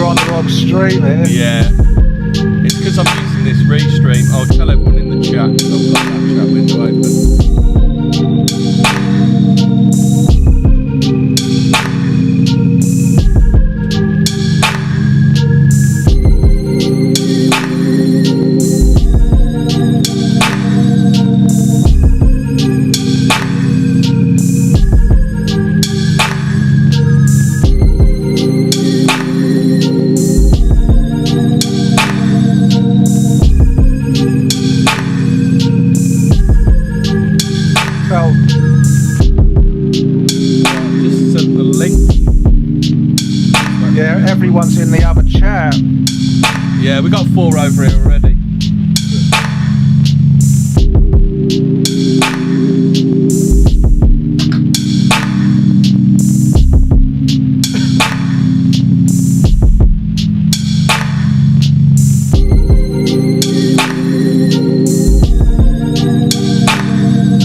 on the wrong stream here. Yeah. It's because I'm using this restream. I'll tell everyone in the chat. I've got that chat window open. Everyone's in the other chat. Yeah, we got 4 over here already.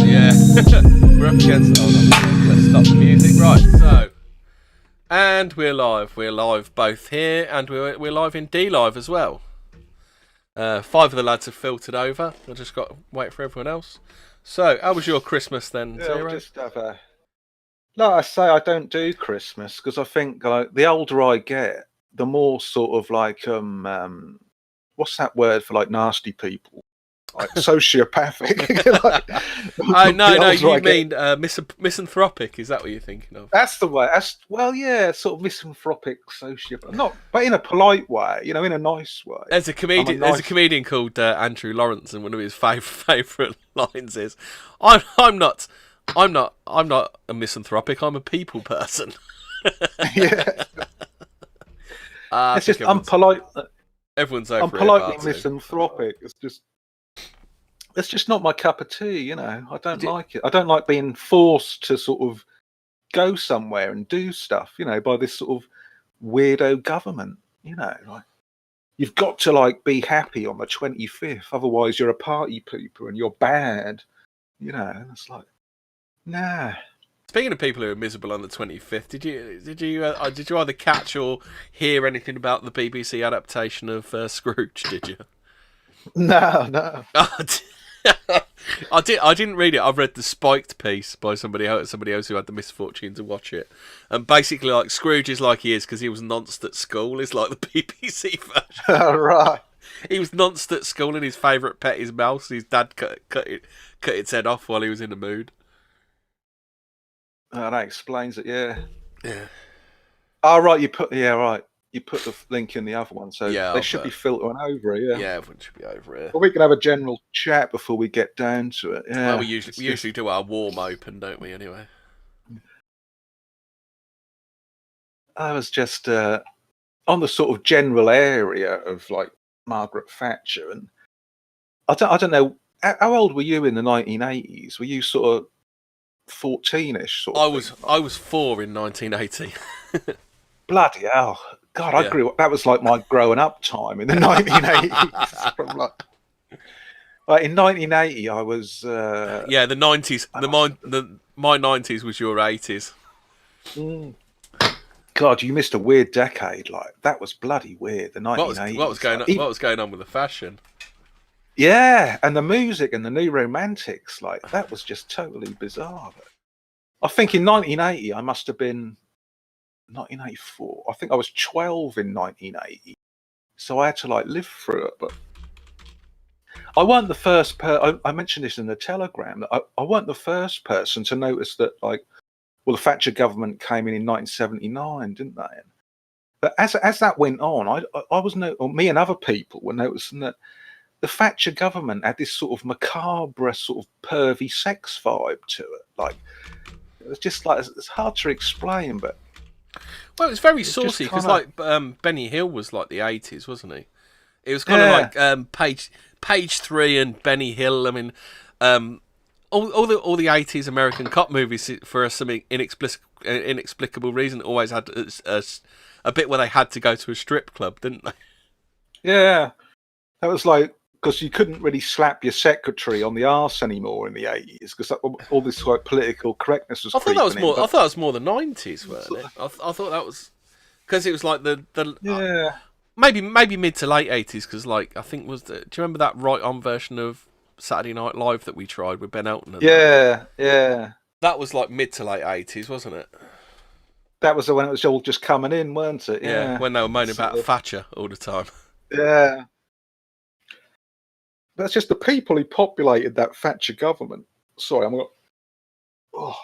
Yeah, we're up against. Hold on, let's stop the music. Right, so. And we're live. We're live both here and we're live in D Live as well. 5 of the lads have filtered over. I've just got to wait for everyone else. So, how was your Christmas then, Zero? Just have a... Like I say, I don't do Christmas because I think the older I get, the more sort of like what's that word for like nasty people? Like sociopathic. No, you mean misanthropic? Is that what you're thinking of? That's the way. Yeah, sort of misanthropic sociopath. But in a polite way, in a nice way. There's a comedian called Andrew Lawrence, and one of his favourite lines is, "I'm not a misanthropic. I'm a people person." Yeah. It's just unpolite. Everyone's over. I'm politely misanthropic. It's just not my cup of tea, I don't like it. I don't like being forced to sort of go somewhere and do stuff, by this sort of weirdo government, like you've got to like be happy on the 25th, otherwise you're a party pooper and you're bad, and it's like, nah. Speaking of people who are miserable on the 25th, did you either catch or hear anything about the BBC adaptation of Scrooge? Did you? No. I didn't read it. I've read the Spiked piece by somebody else who had the misfortune to watch it. And basically, like, Scrooge is like he is because he was nonced at school. It's like the BBC version. Right. He was nonced at school and his favourite pet is mouse. His dad cut its head off while he was in the mood. Oh, that explains it. Yeah. Yeah. Oh, right. You put the link in the other one, so yeah, they should be filtering over it. Yeah, everyone should be over here. Well, we can have a general chat before we get down to it. Yeah. Well, we usually do our warm open, don't we? Anyway. I was just on the sort of general area of like Margaret Thatcher, and I don't know how old were you in the 1980s? Were you sort of 14ish? I was 4 in 1980. Bloody hell. God, I grew up. That was like my growing up time in the 1980s. From like in 1980, I was. The 90s. My 90s was your 80s. God, you missed a weird decade. Like that was bloody weird. The 1980s. What was going on with the fashion? Yeah, and the music and the new romantics. Like that was just totally bizarre. I think in 1980, I must have been. 1984. I think I was 12 in 1980, so I had to like live through it. But I weren't the first I mentioned this in the Telegram that I weren't the first person to notice that the Thatcher government came in 1979, didn't they? But as that went on, me and other people were noticing that the Thatcher government had this sort of macabre, sort of pervy sex vibe to it. Like it was just like it's hard to explain, but. Well, it's very saucy because, like, Benny Hill was like the 80s, wasn't he? It was kind of like Page 3 and Benny Hill. I mean, all the 80s American cop movies, for some inexplicable reason, always had a bit where they had to go to a strip club, didn't they? Yeah, that was like because you couldn't really slap your secretary on the arse anymore in the 80s because all this like political correctness was. I thought that was more the 90s, weren't it? I thought that was Because it was like the Yeah. maybe mid to late 80s. Because like I think do you remember that right on version of Saturday Night Live that we tried with Ben Elton? And Yeah, yeah. that was like mid to late 80s, wasn't it? That was when it was all just coming in, weren't it? Yeah, Yeah. when they were moaning about Thatcher all the time. Yeah. That's just the people who populated that Thatcher government. Sorry, I'm going. Oh,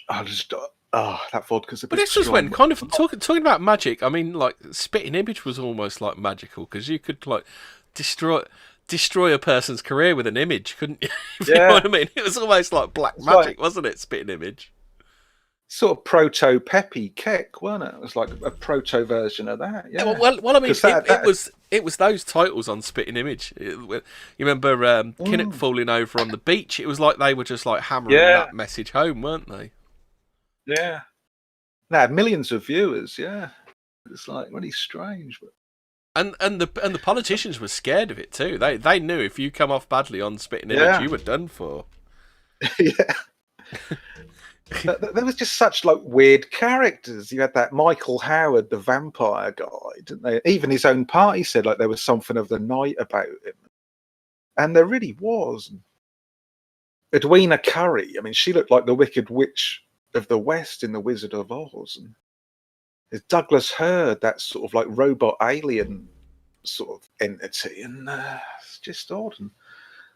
I just. That vodka's a bit. But this was when kind of talking about magic. I mean, like spitting image was almost like magical because you could like destroy a person's career with an image, couldn't you? You know what I mean? It was almost like black magic, wasn't it? Spitting image. Sort of proto Peppy Keck, wasn't it? It was like a proto version of that. Yeah. Well, I mean, it was those titles on Spitting Image. You remember Kinnock falling over on the beach? It was like they were just like hammering that message home, weren't they? Yeah. They had millions of viewers. Yeah. It's like really strange. But... And the politicians were scared of it too. They knew if you come off badly on Spitting Image, you were done for. Yeah. There was just such like weird characters. You had that Michael Howard, the vampire guy, didn't they? Even his own party said like there was something of the night about him, and there really was. Edwina Curry, I mean, she looked like the Wicked Witch of the West in The Wizard of Oz. And there's Douglas Hurd, that sort of like robot alien sort of entity, and it's just odd. And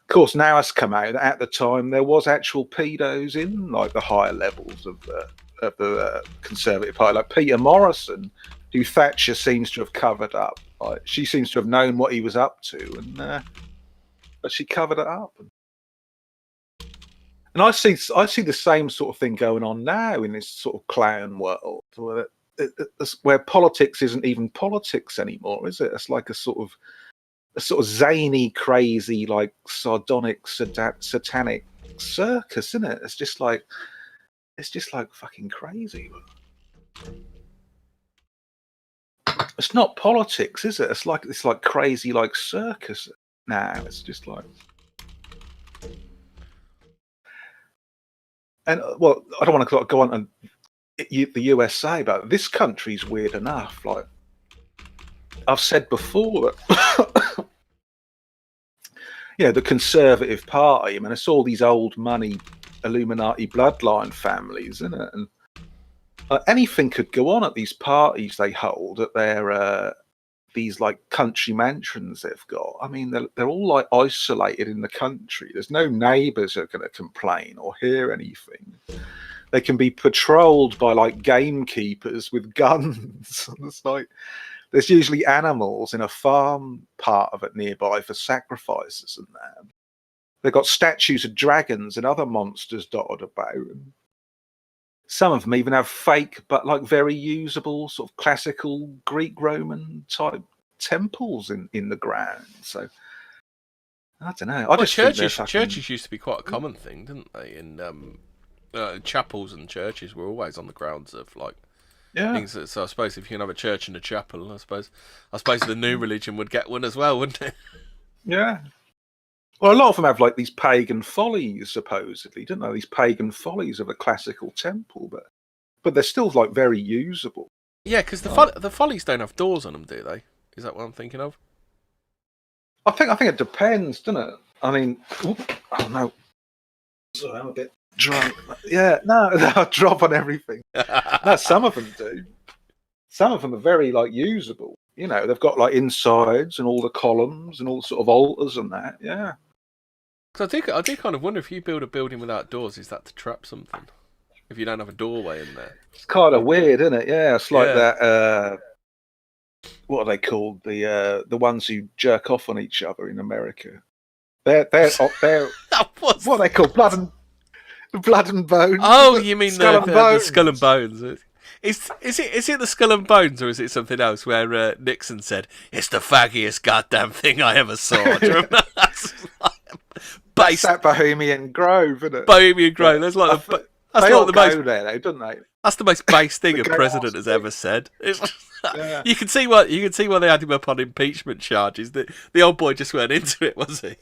of course, now it's come out that at the time there was actual pedos in like the higher levels of the Conservative Party, like Peter Morrison, who Thatcher seems to have covered up. Like, she seems to have known what he was up to, and but she covered it up. And I see the same sort of thing going on now in this sort of clown world, where politics isn't even politics anymore, is it? It's like a sort of zany, crazy, like sardonic, satanic circus, isn't it? It's just like fucking crazy. It's not politics, is it? It's like crazy, like circus now. It's just like, and well, I don't want to go on and the USA, but this country's weird enough. Like I've said before that. The Conservative Party. I mean, it's all these old money Illuminati bloodline families, isn't it? And anything could go on at these parties they hold at their these like country mansions they've got. I mean, they're all like isolated in the country. There's no neighbours who are going to complain or hear anything. They can be patrolled by like gamekeepers with guns. It's like there's usually animals in a farm part of it nearby for sacrifices and that. They've got statues of dragons and other monsters dotted about. Some of them even have fake but like very usable sort of classical Greek Roman type temples in the ground. So I don't know. Churches used to be quite a common thing, didn't they? In chapels and churches were always on the grounds of like things. So I suppose if you can have a church and a chapel, I suppose the new religion would get one as well, wouldn't it? Yeah. Well, a lot of them have like these pagan follies, supposedly, don't they? These pagan follies of a classical temple, but they're still like very usable. Yeah, because the follies don't have doors on them, do they? Is that what I'm thinking of? I think it depends, doesn't it? I mean, oh no, sorry, I'm a bit drunk. Yeah, no, they'll drop on everything. No, some of them do. Some of them are very like usable. You know, they've got like insides and all the columns and all sort of altars and that. Yeah. Because I do kind of wonder if you build a building without doors, is that to trap something? If you don't have a doorway in there, it's kind of weird, isn't it? Yeah, it's like that. What are they called? The ones who jerk off on each other in America. They're what are they called? Blood and bones. Oh, you mean the skull and bones? Is it the skull and bones, or is it something else where Nixon said it's the faggiest goddamn thing I ever saw? Do you remember? That's that Bohemian Grove, isn't it? Bohemian Grove. That's like they all go there, though, don't they? That's the most base thing a president has ever said. You can see why they had him up on impeachment charges. The old boy just went into it, was he?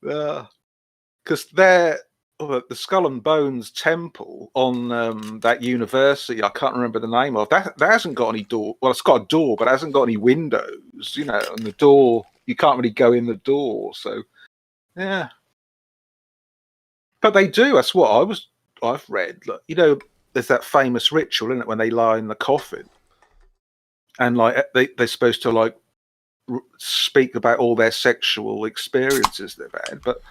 Because they're the Skull and Bones Temple on that university. I can't remember the name of that. That hasn't got any door. Well, it's got a door, but it hasn't got any windows. You know, and the door, you can't really go in the door. So, yeah. But they do. That's what I've read. Look, you know, there's that famous ritual, isn't it, when they lie in the coffin, and like they're supposed to like speak about all their sexual experiences they've had. But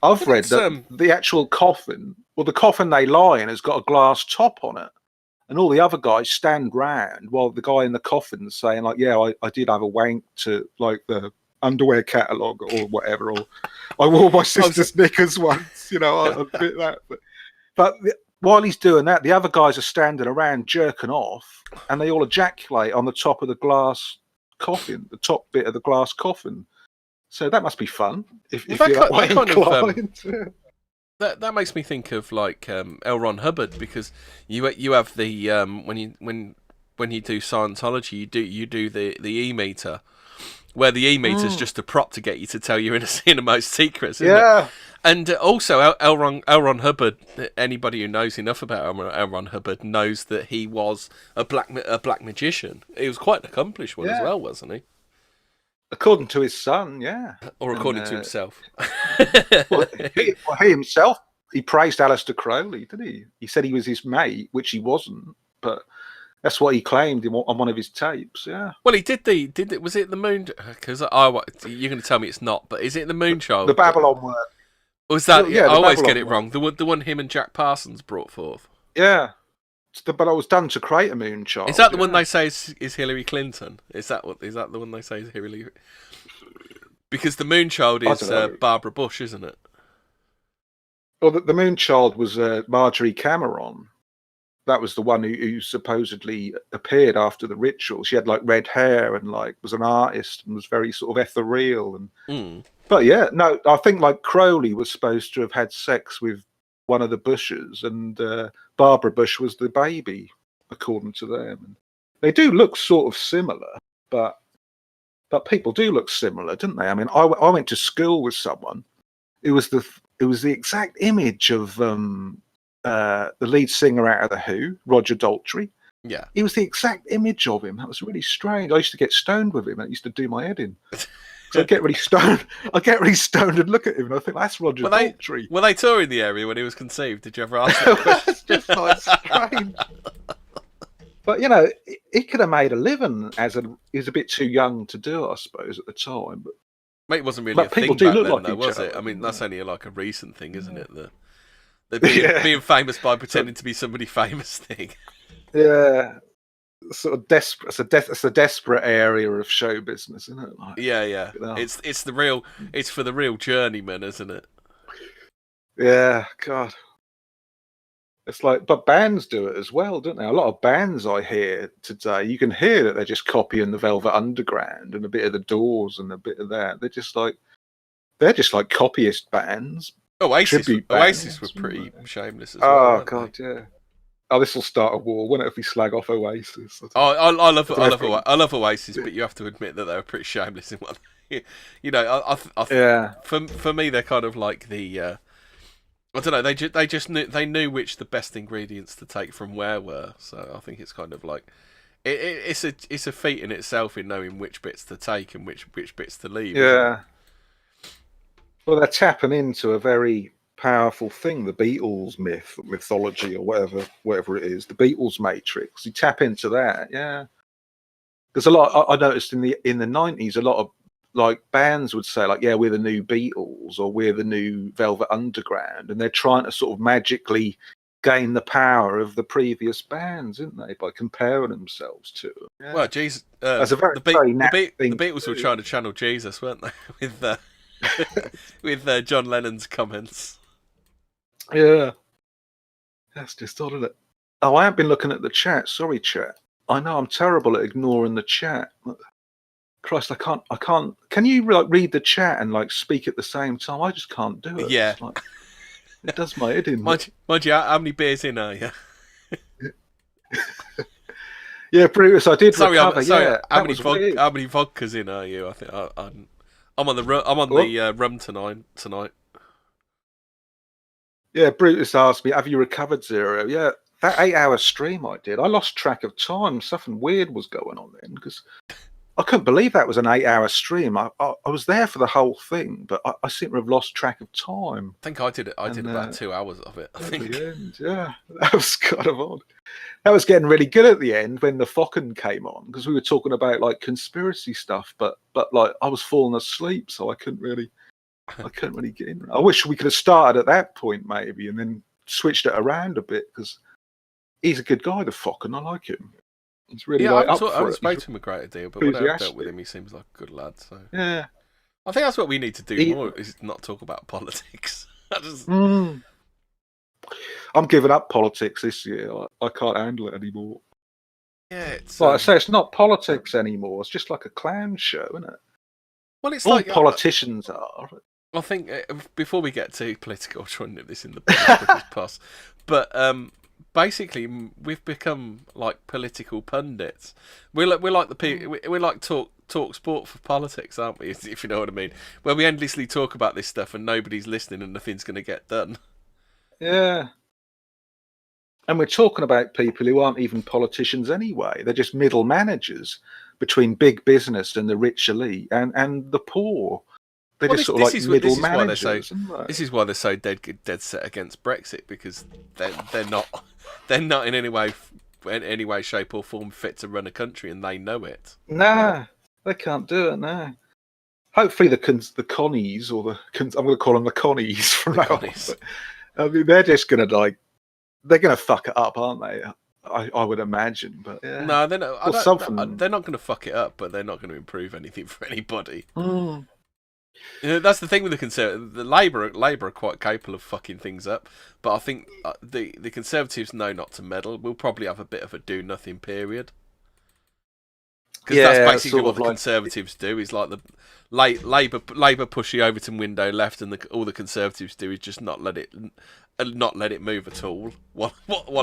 I've read that the actual coffin, well, the coffin they lie in has got a glass top on it, and all the other guys stand round while the guy in the coffin's saying like, "Yeah, I did have a wank to like the underwear catalogue or whatever, or I wore my sister's knickers once," you know, I bit that. But while he's doing that, the other guys are standing around jerking off, and they all ejaculate on the top of the glass coffin, the top bit of the glass coffin. So that must be fun. If you're that way inclined. That makes me think of like L. Ron Hubbard, because you have the when you do Scientology, you do the E-meter, where the E-meter's just a prop to get you to tell your innermost secrets, isn't it? And also L. Ron Hubbard, anybody who knows enough about L. Ron Hubbard knows that he was a black magician. He was quite an accomplished one as well, wasn't he? According to his son, yeah. Or according to himself. Well, he himself, he praised Aleister Crowley, didn't he? He said he was his mate, which he wasn't, but that's what he claimed on one of his tapes, yeah. Well, he did was it the Moon? Because you're going to tell me it's not, but is it the Moonchild? The Babylon work. Was that? Yeah, I always get it wrong. The one him and Jack Parsons brought forth. Yeah. But I was done to create a Moonchild. Is that the one they say is Hillary Clinton? Is that the one they say is Hillary? Because the Moonchild is Barbara Bush, isn't it? Well, the Moonchild was Marjorie Cameron. That was the one who supposedly appeared after the ritual. She had like red hair and like was an artist and was very sort of ethereal. And but yeah, no, I think like Crowley was supposed to have had sex with one of the Bushes, and Barbara Bush was the baby, according to them. And they do look sort of similar, but people do look similar, don't they? I mean, I went to school with someone. It was the exact image of the lead singer out of the Who, Roger Daltrey. Yeah, it was the exact image of him. That was really strange. I used to get stoned with him. It used to do my head in. So I get really stoned. And look at him, and I think that's Roger Daltrey. Were they touring the area when he was conceived? Did you ever ask that question? It's just like strange. But you know, he could have made a living he was a bit too young to do it, I suppose, at the time. But mate, it wasn't really a thing back then, though, was it? I mean, that's only like a recent thing, isn't it? The being famous by pretending to be somebody famous thing. Yeah. Sort of desperate. It's a desperate area of show business, isn't it? Like, yeah. It's for the real journeyman, isn't it? Yeah, God. It's like, but bands do it as well, don't they? A lot of bands I hear today, you can hear that they're just copying the Velvet Underground and a bit of the Doors and a bit of that. They're just like copyist bands. Oasis were pretty shameless as well. Oh God, yeah. Oh, this will start a war, won't it, if we slag off Oasis? I love Oasis, but you have to admit that they were pretty shameless in one. You know, yeah. For me, they're kind of like the. I don't know. They knew which the best ingredients to take from where were. So I think it's kind of like it's a feat in itself in knowing which bits to take and which bits to leave. Yeah. Well, they're tapping into a very powerful thing, the Beatles mythology, or whatever it is, the Beatles matrix. You tap into that, yeah. There's a lot. I noticed in the 90s, a lot of like bands would say like, yeah, we're the new Beatles or we're the new Velvet Underground, and they're trying to sort of magically gain the power of the previous bands, isn't they, by comparing themselves to them. Yeah. Well, Jesus, that's a very the Beatles were trying to channel Jesus, weren't they, with John Lennon's comments. Yeah, that's just odd, isn't it? Oh, I haven't been looking at the chat. Sorry, chat. I know I'm terrible at ignoring the chat. Christ, I can't. Can you like read the chat and like speak at the same time? I just can't do it. Yeah, like, it does my head in. Mind you, how many beers in are you? Yeah, Brutus, I did. Sorry, recover. Yeah, how many vodkas in are you? I think I'm on the rum tonight. Yeah, Brutus asked me, have you recovered, Zero? Yeah, that 8-hour stream I did, I lost track of time. Something weird was going on then, because I couldn't believe that was an 8-hour stream. I was there for the whole thing, but I seem to have lost track of time. I think I did it. I did about 2 hours of it, I think. At the end, yeah. That was kind of odd. That was getting really good at the end when the Focken came on, because we were talking about like conspiracy stuff, but like I was falling asleep, so I couldn't really get in. I wish we could have started at that point maybe, and then switched it around a bit, because he's a good guy, the Focken. I like him. He's really I haven't spoken to him a great deal, but when I've dealt with him, he seems like a good lad. So yeah, I think that's what we need to do more, is not talk about politics. I'm giving up politics this year. I can't handle it anymore. Yeah, it's like I say, it's not politics anymore. It's just like a clown show, isn't it? Well, it's all like politicians are. I think before we get too political, I'm trying to nip this in the past, but basically we've become like political pundits. We're like the people. We're like talk sport for politics, aren't we? If you know what I mean. Where we endlessly talk about this stuff and nobody's listening and nothing's going to get done. Yeah. And we're talking about people who aren't even politicians anyway. They're just middle managers between big business and the rich elite and the poor. They're just sort of like middle managers. This is why they're so dead set against Brexit, because they're not in any way, shape or form fit to run a country, and they know it. Nah, they can't do it. Nah. Hopefully the connies, or I'm going to call them the connies from now on. I mean, they're just going to they're going to fuck it up, aren't they? I would imagine, but yeah. No, they're not. They're not going to fuck it up, but they're not going to improve anything for anybody. You know, that's the thing with the Conservatives. The Labour are quite capable of fucking things up, but I think the Conservatives know not to meddle. We'll probably have a bit of a do nothing period, because that's basically what the Conservatives do. Is like the Labour push the Overton window left, and all the Conservatives do is just not let it move at all while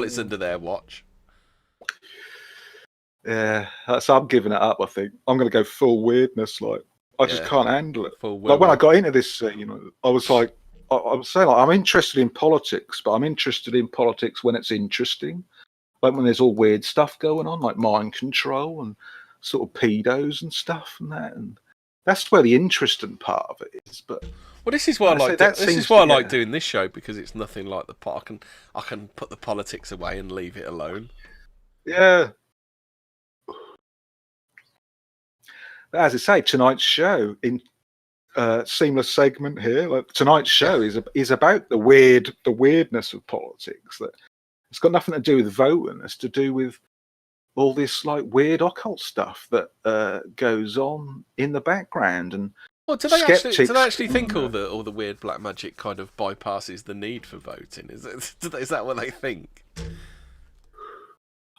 it's under their watch. Yeah, so I'm giving it up. I think I'm going to go full weirdness. I just can't handle it. Like when I got into this, I was like, I was saying, like, I'm interested in politics, but I'm interested in politics when it's interesting, like when there's all weird stuff going on, like mind control and sort of pedos and stuff and that, and that's where the interesting part of it is. But this is why I like doing this show, because it's nothing like the pot. I can put the politics away and leave it alone. Yeah. As I say, tonight's show in seamless segment here. Like, tonight's show is about the weirdness of politics. That it's got nothing to do with voting. It's to do with all this like weird occult stuff that goes on in the background. And do they actually think all the weird black magic kind of bypasses the need for voting? Is that what they think?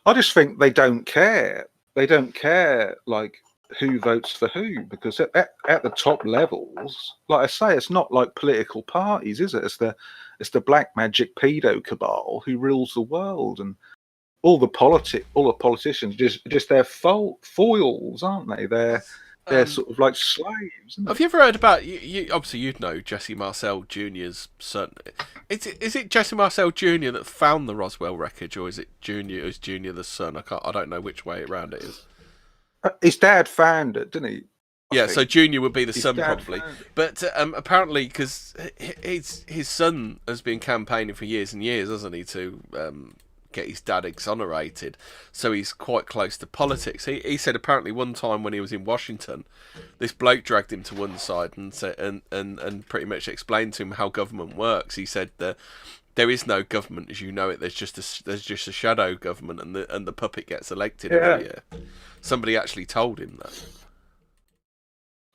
I just think they don't care. They don't care like who votes for who, because at the top levels, like I say, it's not like political parties, is it? It's the black magic pedo cabal who rules the world, and all the politicians just their foils, aren't they? They're sort of like slaves. Have you ever heard about you? Obviously, you'd know Jesse Marcel Jr.'s son. Is it Jesse Marcel Jr. that found the Roswell wreckage, or is it Junior? Is Junior the son? I don't know which way around it is. His dad found it, didn't he? So Junior would be the son probably, but apparently because his son has been campaigning for years and years, hasn't he, to get his dad exonerated, so he's quite close to politics. He said apparently one time when he was in Washington, this bloke dragged him to one side and said, and pretty much explained to him how government works. He said that there is no government as you know it. There's just a shadow government, and the puppet gets elected every year. Somebody actually told him that.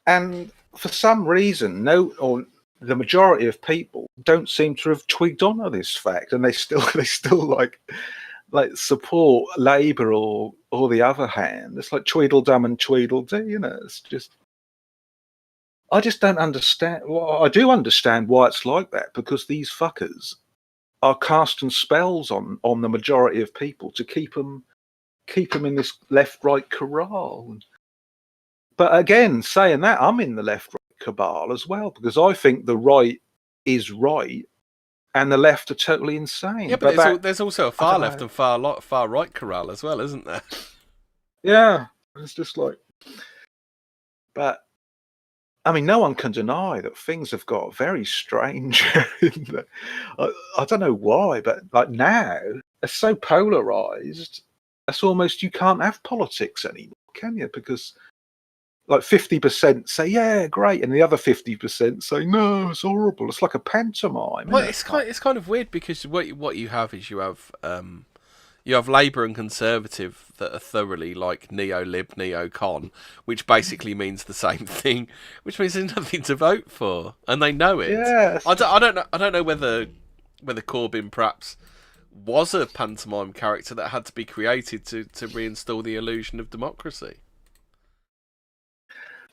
And for some reason, the majority of people don't seem to have twigged onto this fact, and they still like support Labour or the other hand. It's like Tweedledum and Tweedledee, It's just, I just don't understand. Well, I do understand why it's like that, because these fuckers are casting spells on the majority of people to keep them in this left-right cabal. But again, saying that, I'm in the left-right cabal as well, because I think the right is right and the left are totally insane. Yeah, but there's also a far left and far right corral as well, isn't there? Yeah, it's just like, but I mean, no one can deny that things have got very strange. I don't know why, but like now, they're so polarized. That's almost, you can't have politics anymore, can you? Because like 50% say, yeah, great, and the other 50% say, no, it's horrible. It's like a pantomime. Well, it's kind of weird because what you have is you have Labour and Conservative that are thoroughly like neo-lib, neo-con, which basically means the same thing, which means there's nothing to vote for, and they know it. Yeah, I don't know whether Corbyn perhaps was a pantomime character that had to be created to reinstall the illusion of democracy.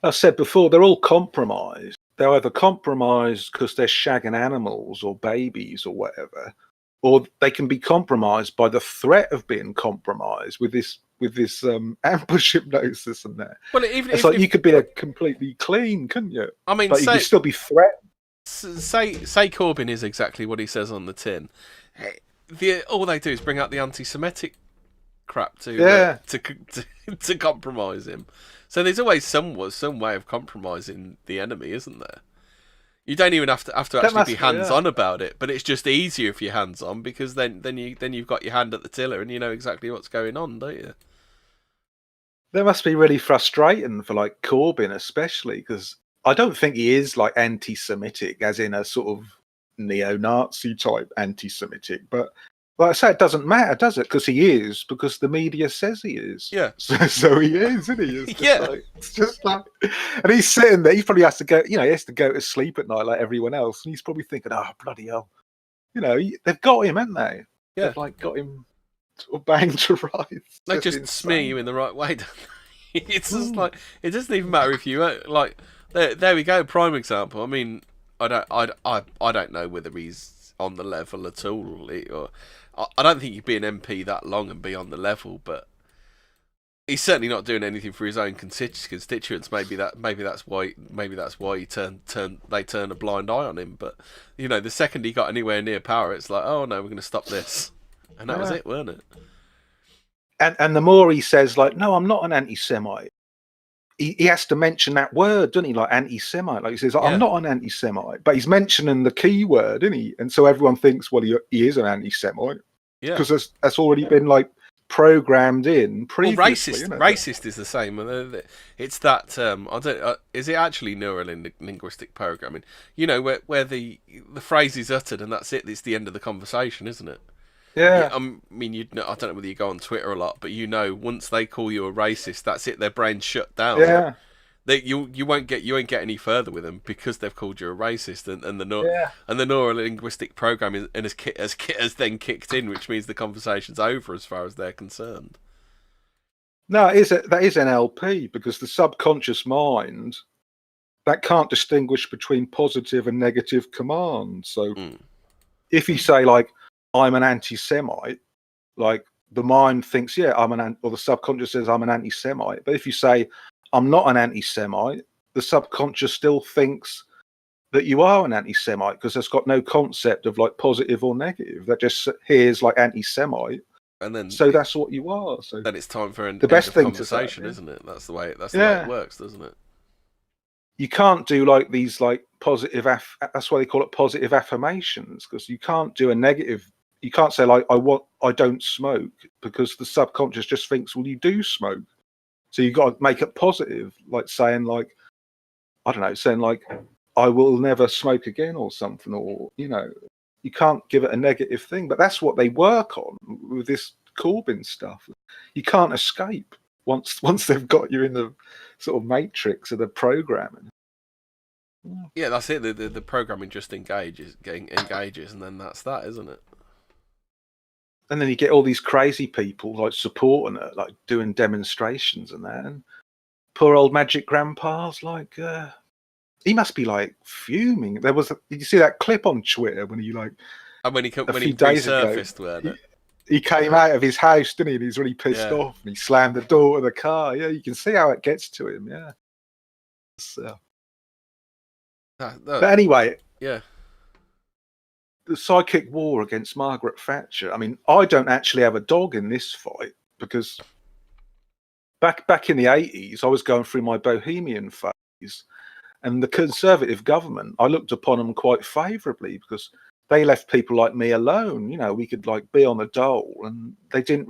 I said before, they're all compromised. They're either compromised because they're shagging animals or babies or whatever, or they can be compromised by the threat of being compromised with this ambush hypnosis and that. Well, it's like you could be a completely clean, couldn't you? I mean, but you could still be threatened. Say Corbyn is exactly what he says on the tin. All they do is bring out the anti-Semitic crap to compromise him. So there's always some way of compromising the enemy, isn't there? You don't even have to actually be hands-on about it, but it's just easier if you're hands-on because then you've got your hand at the tiller and you know exactly what's going on, don't you? That must be really frustrating for like Corbyn, especially because I don't think he is like anti-Semitic, as in a sort of neo-Nazi type anti-Semitic, but like I say, it doesn't matter, does it? Because he is, because the media says he is. Yeah. So he is, isn't he? It's just like, and he's sitting there. He probably has to go. He has to go to sleep at night like everyone else, and he's probably thinking, "Oh bloody hell!" They've got him, haven't they? Yeah. They've like got him sort of banged to rights. They just smear you in the right way. Don't they? It's just like it doesn't even matter if you like. There we go. Prime example. I mean, I don't know whether he's on the level at all, or I don't think you'd be an MP that long and be on the level, but he's certainly not doing anything for his own constituents. Maybe that's why they turn a blind eye on him. But the second he got anywhere near power, it's like, oh no, we're going to stop this, and that was it, weren't it? And the more he says, like, no, I'm not an anti-Semite. He has to mention that word, doesn't he? Like anti-Semite. Like he says, I'm not an anti-Semite, but he's mentioning the key word, isn't he? And so everyone thinks, well, he is an anti-Semite. Yeah. Because that's already been like programmed in previously. Well, racist is the same. It's that is it actually neuro-linguistic programming? Where the phrase is uttered and that's it. It's the end of the conversation, isn't it? Yeah. I mean, I don't know whether you go on Twitter a lot, but once they call you a racist, that's it. Their brain's shut down. Yeah. You won't get any further with them because they've called you a racist, and the neuro-linguistic program has then kicked in, which means the conversation's over as far as they're concerned. No, that is NLP, because the subconscious mind that can't distinguish between positive and negative commands. So if you say like I'm an anti-Semite, like the mind thinks or the subconscious says I'm an anti-Semite, but if you say I'm not an anti-Semite, the subconscious still thinks that you are an anti-Semite because it's got no concept of like positive or negative. That just hears like anti-Semite, and then that's what you are. So then it's time for the best thing conversation, isn't it? That's the way it works, doesn't it? You can't do like these like positive. That's why they call it positive affirmations, because you can't do a negative. You can't say like I don't smoke, because the subconscious just thinks, well, you do smoke. So you got to make it positive, like saying like, I don't know, saying like, I will never smoke again or something, or, you can't give it a negative thing. But that's what they work on with this Corbyn stuff. You can't escape once they've got you in the sort of matrix of the programming. Yeah, that's it. The programming just engages, and then that's that, isn't it? And then you get all these crazy people like supporting it, like doing demonstrations and that. And poor old Magic Grandpa's like, he must be like fuming. Did you see that clip on Twitter when he like? And when he resurfaced, ago, he came out of his house, didn't he? And he's really pissed off, and he slammed the door of the car. Yeah, you can see how it gets to him. Yeah. So. But anyway. Yeah. the psychic war against Margaret Thatcher. I mean, I don't actually have a dog in this fight because back in the 80s, I was going through my bohemian phase, and the Conservative government, I looked upon them quite favourably because they left people like me alone. You know, we could like be on the dole, and they didn't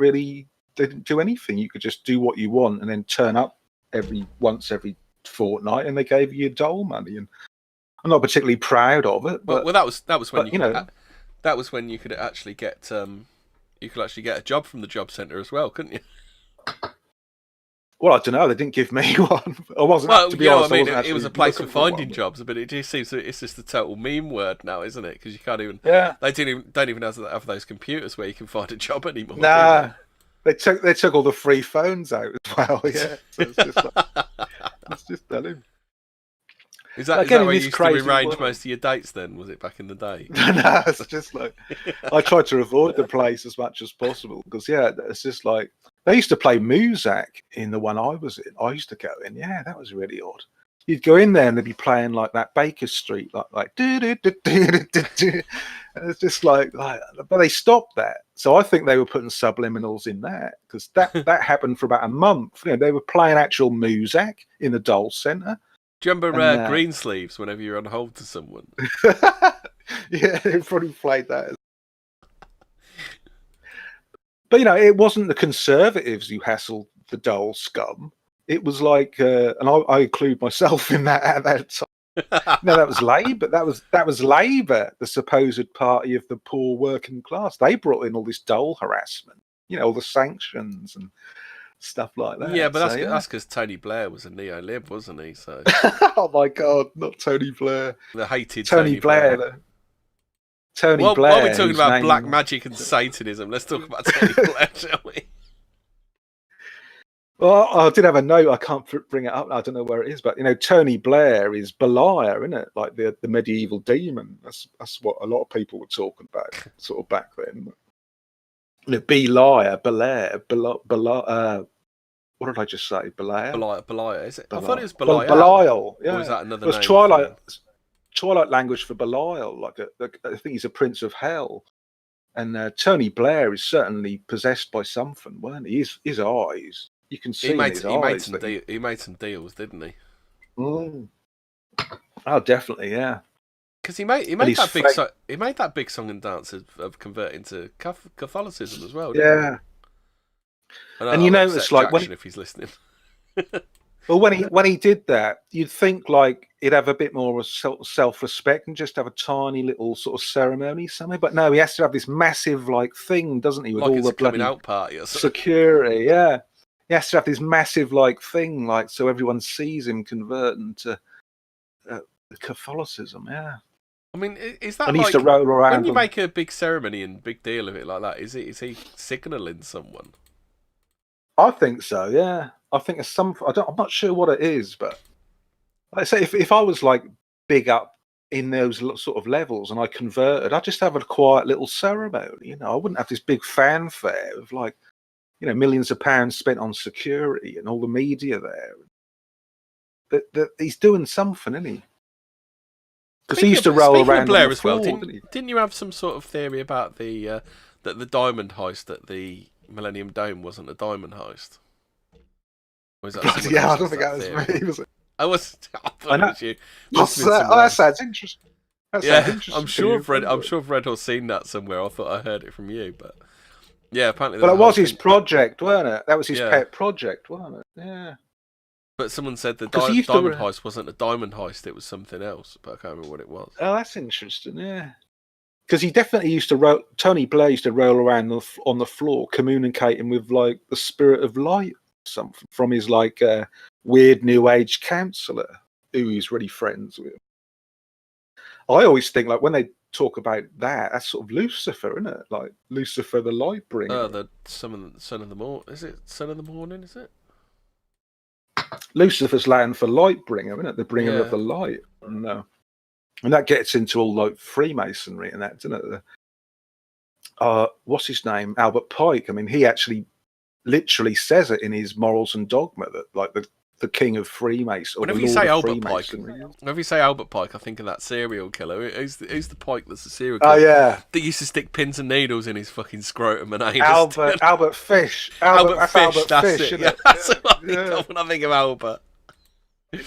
do anything. You could just do what you want and then turn up once every fortnight, and they gave you your dole money. And I'm not particularly proud of it. But, well, that was when that was when you could actually get a job from the job centre as well, couldn't you? Well, I don't know. They didn't give me one. I wasn't. Well, to be honest, I mean, it was a place for finding jobs, but it just seems it's just a total meme word now, isn't it? Because you can't even. Yeah. They don't even have those computers where you can find a job anymore. Nah. They took all the free phones out as well. Yeah. So it's just it's just telling. Is that where you used to arrange most of your dates then? Was it back in the day? No, it's just like I tried to avoid the place as much as possible because it's just like they used to play Muzak in the one I was in. I used to go in. Yeah, that was really odd. You'd go in there and they'd be playing like that Baker Street, like do do do do do do. And it's just like, but they stopped that. So I think they were putting subliminals in that because that happened for about a month. You know, they were playing actual Muzak in the Dole Centre. Do you remember Greensleeves whenever you're on hold to someone? Yeah, they probably played that. But, you know, it wasn't the Conservatives who hassled the Dole scum. It was like, and I include myself in that at that time. No, that was Labour. That was Labour, the supposed party of the poor working class. They brought in all this Dole harassment, you know, all the sanctions and stuff like that. Yeah, but that's because Tony Blair was a neo-lib, wasn't he? So. Oh my God, not Tony Blair. The hated Tony Blair. Tony Blair. While we're talking about black magic and Satanism, let's talk about Tony Blair, shall we? Well, I did have a note. I can't bring it up. I don't know where it is, but you know, Tony Blair is Beliar, isn't it? Like the medieval demon. That's what a lot of people were talking about, sort of back then. Beliar. What did I just say? Beliar, is it? Belial. I thought it was Belial. Belial, yeah. Or is that another name? It was Twilight language for Belial. Like I think he's a prince of hell. And Tony Blair is certainly possessed by something, weren't he? His eyes. You can see his eyes. He made some deals, didn't he? Mm. Oh, definitely, yeah. Because he made that big song and dance of converting to Catholicism as well. Didn't he? And you notice, like, if he's listening. Well, when he did that, you'd think like he'd have a bit more self-respect and just have a tiny little sort of ceremony somewhere. But no, he has to have this massive like thing, doesn't he? With like all the bloody coming out party or security. Yeah, he has to have this massive like thing, like so everyone sees him converting to Catholicism. Yeah. I mean, is that and he used to roll around when you make a big ceremony and big deal of it like that? Is he signalling someone? I think so. Yeah. I think it's I'm not sure what it is, but like I say, if I was like big up in those sort of levels and I converted, I'd just have a quiet little ceremony. You know, I wouldn't have this big fanfare of like, you know, millions of pounds spent on security and all the media there. But he's doing something, isn't he? Because he used to roll around Blair as well. Didn't you have some sort of theory about the that the diamond heist at the Millennium Dome wasn't a diamond heist? Or is that yeah, I don't think that was me. Was it? I thought it was you. That sounds interesting. I'm sure I've read or seen that somewhere. I thought I heard it from you, but yeah, apparently. Well, it was his project, weren't it? That was his pet project, wasn't it? Yeah. But someone said the diamond heist wasn't a diamond heist; it was something else. But I can't remember what it was. Oh, that's interesting. Yeah. Because he definitely used to Tony Blair used to roll around on the floor, communicating with like the spirit of light, something from his like weird new age counsellor who he's really friends with. I always think like when they talk about that's sort of Lucifer, isn't it? Like Lucifer, the light bringer. Oh, the son of the morning. Is it son of the morning? Is it? Lucifer's land for light bringer, isn't it? The bringer of the light. No. And that gets into all like Freemasonry and that, doesn't it? What's his name? Albert Pike. I mean, he actually literally says it in his Morals and Dogma that like the king of Freemasons, or Whenever the you lord say of Albert Pike, Freemasonry. whenever you say Albert Pike, I think of that serial killer. Who's the Pike that's a serial Oh killer? yeah, That used to stick pins and needles in his fucking scrotum and anus. Albert Fish. Albert Fish, Albert that's Fish, it. isn't Yeah, it? that's what I think Yeah. of when I think of Albert. Hello,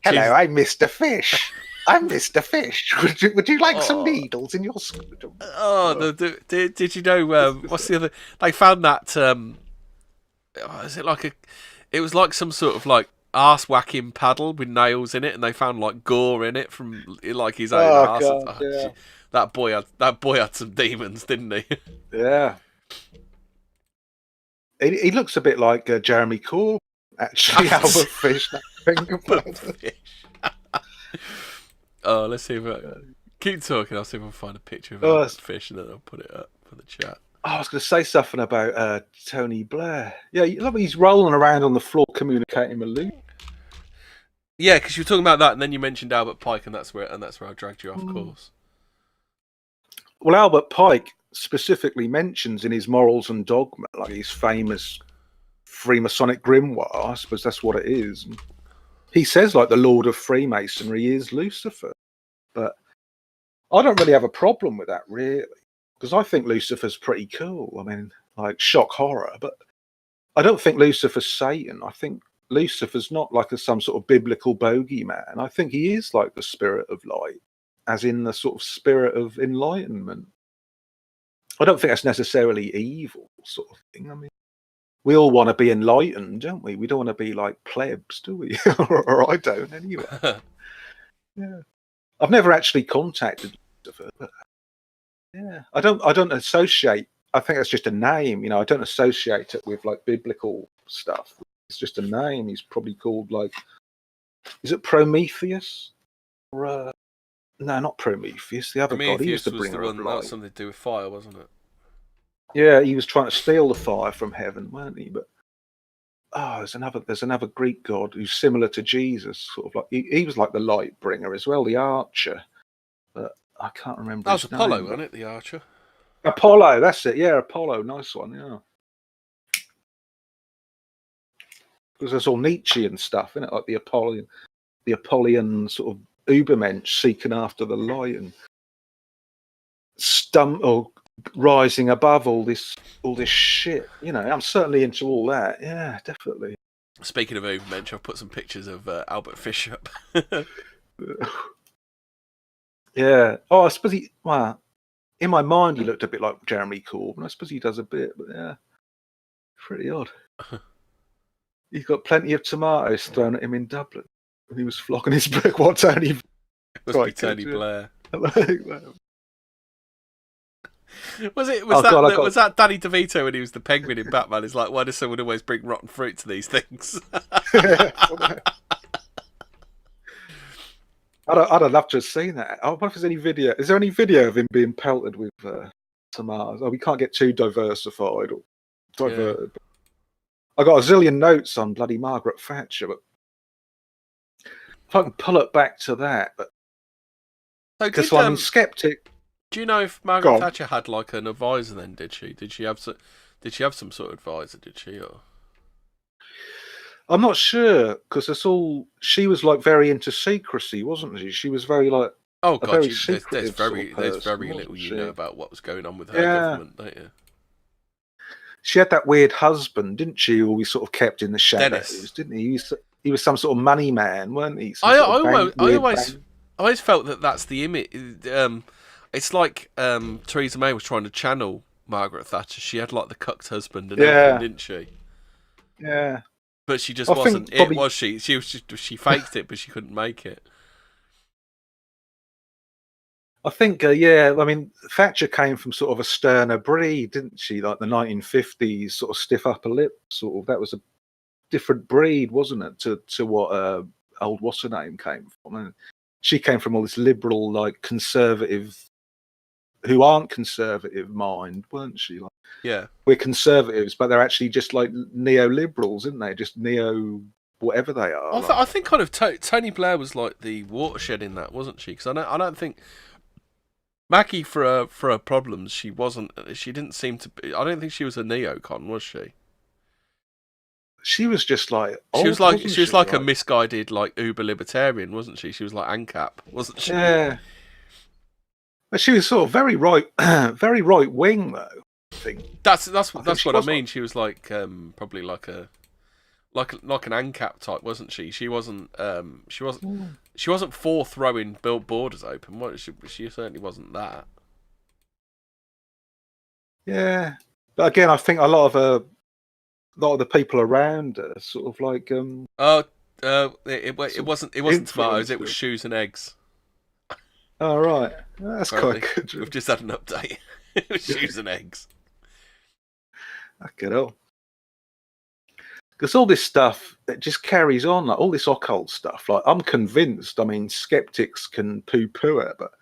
Jeez. I'm Mr. Fish. I'm Mr. Fish. Would you like some Oh. needles in your scrotum? Did you know, what's the other... They found that, is it like a... It was like some sort of, like, arse-whacking paddle with nails in it, and they found, like, gore in it from, like, his own arse. God, yeah. That boy had some demons, didn't he? Yeah. He looks a bit like Jeremy Corbyn, actually. Albert Fish. That finger paddle. Oh, let's see if I... Keep talking, I'll see if I can find a picture of Albert Fish, and then I'll put it up for the chat. I was going to say something about Tony Blair. Yeah, he's rolling around on the floor communicating with Luke. Yeah, because you were talking about that, and then you mentioned Albert Pike, and that's where I dragged you off course. Well, Albert Pike specifically mentions in his Morals and Dogma, like his famous Freemasonic grimoire, I suppose that's what it is. He says, like, the Lord of Freemasonry is Lucifer. But I don't really have a problem with that, really, because I think Lucifer's pretty cool. I mean, like, shock horror, but I don't think Lucifer's Satan. I think Lucifer's not like some sort of biblical bogeyman. I think he is like the spirit of light, as in the sort of spirit of enlightenment. I don't think that's necessarily evil, sort of thing. I mean, we all want to be enlightened, don't we? We don't want to be like plebs, do we? Or I don't, anyway. Yeah, I've never actually contacted Lucifer, but yeah, I don't associate. I think that's just a name, I don't associate it with like biblical stuff. It's just a name. He's probably called, like, is it Prometheus? Or no, not Prometheus. The other god. He was the bringer of light. That's something to do with fire, wasn't it? Yeah, he was trying to steal the fire from heaven, weren't he? But there's another Greek god who's similar to Jesus, sort of like he was like the light bringer as well, the archer. But I can't remember. That was his Apollo, name, wasn't it? The archer. Apollo, that's it. Yeah, Apollo, nice one. Yeah, because there's all Nietzschean stuff in it, like the Apollyon sort of Ubermensch seeking after the light and or rising above all this shit. I'm certainly into all that. Yeah, definitely. Speaking of Ubermensch, I've put some pictures of Albert Fish up. Yeah. Oh, I suppose in my mind he looked a bit like Jeremy Corbyn. I suppose he does a bit, but yeah, pretty odd. He's got plenty of tomatoes thrown at him in Dublin when he was flocking his book. What Tony? Must be Tony Blair. Was that Danny DeVito when he was the Penguin in Batman? It's like, why does someone always bring rotten fruit to these things? I'd have loved to have seen that. I wonder if there's any video. Is there any video of him being pelted with tomatoes? Oh, we can't get too diversified or diverted. Yeah. I got a zillion notes on bloody Margaret Thatcher, but if I can pull it back to that, but because I'm skeptic. Do you know if Margaret Thatcher had like an advisor then? Did she have some sort of advisor? Did she? Or I'm not sure, because she was like very into secrecy, wasn't she? She was very like there's very little you know about what was going on with her government, don't you? She had that weird husband, didn't she? Who always sort of kept in the shadows, didn't he? He was some sort of money man, weren't he? I always felt that that's the image. It's like Theresa May was trying to channel Margaret Thatcher. She had like the cucked husband and everything, didn't she? Yeah. But she just wasn't it, was she? She faked it, but she couldn't make it. I think, I mean, Thatcher came from sort of a sterner breed, didn't she? Like the 1950s, sort of stiff upper lip, sort of. That was a different breed, wasn't it, to what old what's-her-name came from? And she came from all this liberal, like, conservative, who aren't conservative mind, weren't she? Like, yeah. We're conservatives, but they're actually just like neoliberals, isn't they? Just neo whatever they are. I think kind of Tony Blair was like the watershed in that, wasn't she? Because I don't think Maggie, for her problems, she didn't seem to be. I don't think she was a neocon, was she? she was just like She was odd, like wasn't she was she? like a misguided like uber libertarian, wasn't she? She was like ANCAP, wasn't she? Yeah. But she was sort of very right, very right wing though. I think That's she what I was mean. She was like probably like a like an ANCAP type, wasn't she? She wasn't for throwing borders open. What she certainly wasn't that. Yeah, but again, I think a lot of the people around her sort of like It wasn't tomatoes. It was shoes and eggs. Oh right, that's Apparently. quite good. We've just had an update. It was shoes and eggs. Fucking hell. Because all this stuff that just carries on, like all this occult stuff. Like I'm convinced. I mean, skeptics can poo-poo it, but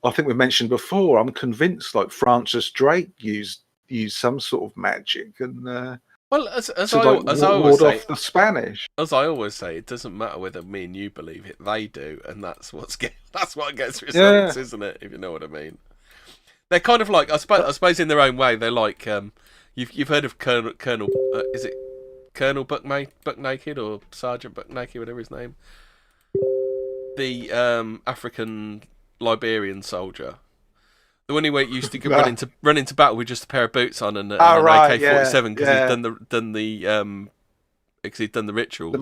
I think we mentioned before. I'm convinced, like Francis Drake used some sort of magic and well, as to ward off the Spanish. As I always say, it doesn't matter whether me and you believe it; they do, and that's what gets results, isn't it? If you know what I mean. They're kind of like I suppose in their own way. They're like you've heard of Colonel is it Colonel Bucknaked or Sergeant Bucknaked, whatever his name, the African Liberian soldier. The one who used to run into battle with just a pair of boots on and an AK-47 because he'd done the rituals. The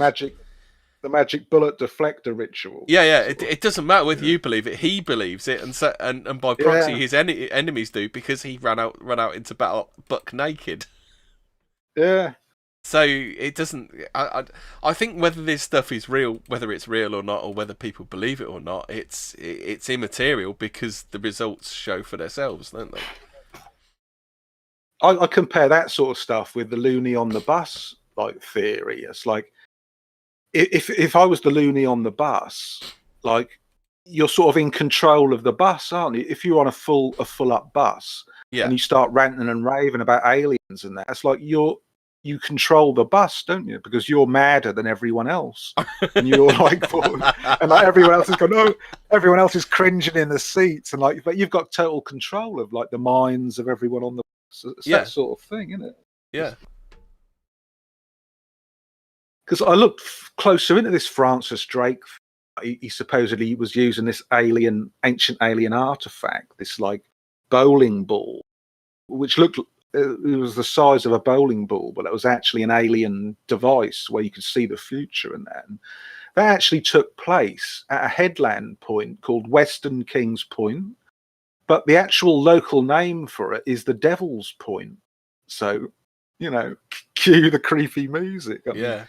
magic bullet deflector ritual. Yeah. It doesn't matter whether you believe it; he believes it, and by proxy, his enemies do because he ran out into battle buck naked. Yeah. So it doesn't. I think whether this stuff is real, whether it's real or not, or whether people believe it or not, it's immaterial because the results show for themselves, don't they? I compare that sort of stuff with the loony on the bus like theory. It's like if I was the loony on the bus, like you're sort of in control of the bus, aren't you? If you're on a full up bus and you start ranting and raving about aliens and that, it's like you control the bus, don't you? Because you're madder than everyone else, and you're like, and like everyone else is going, no, everyone else is cringing in the seats, and like, but you've got total control of like the minds of everyone on the bus. It's that sort of thing, isn't it? Yeah. Because I looked closer into this Francis Drake. He supposedly was using this ancient alien artifact, this like bowling ball, which looked. It was the size of a bowling ball, but it was actually an alien device where you could see the future and that. And that actually took place at a headland point called Western Kings Point, but the actual local name for it is the Devil's Point. So, cue the creepy music. I mean,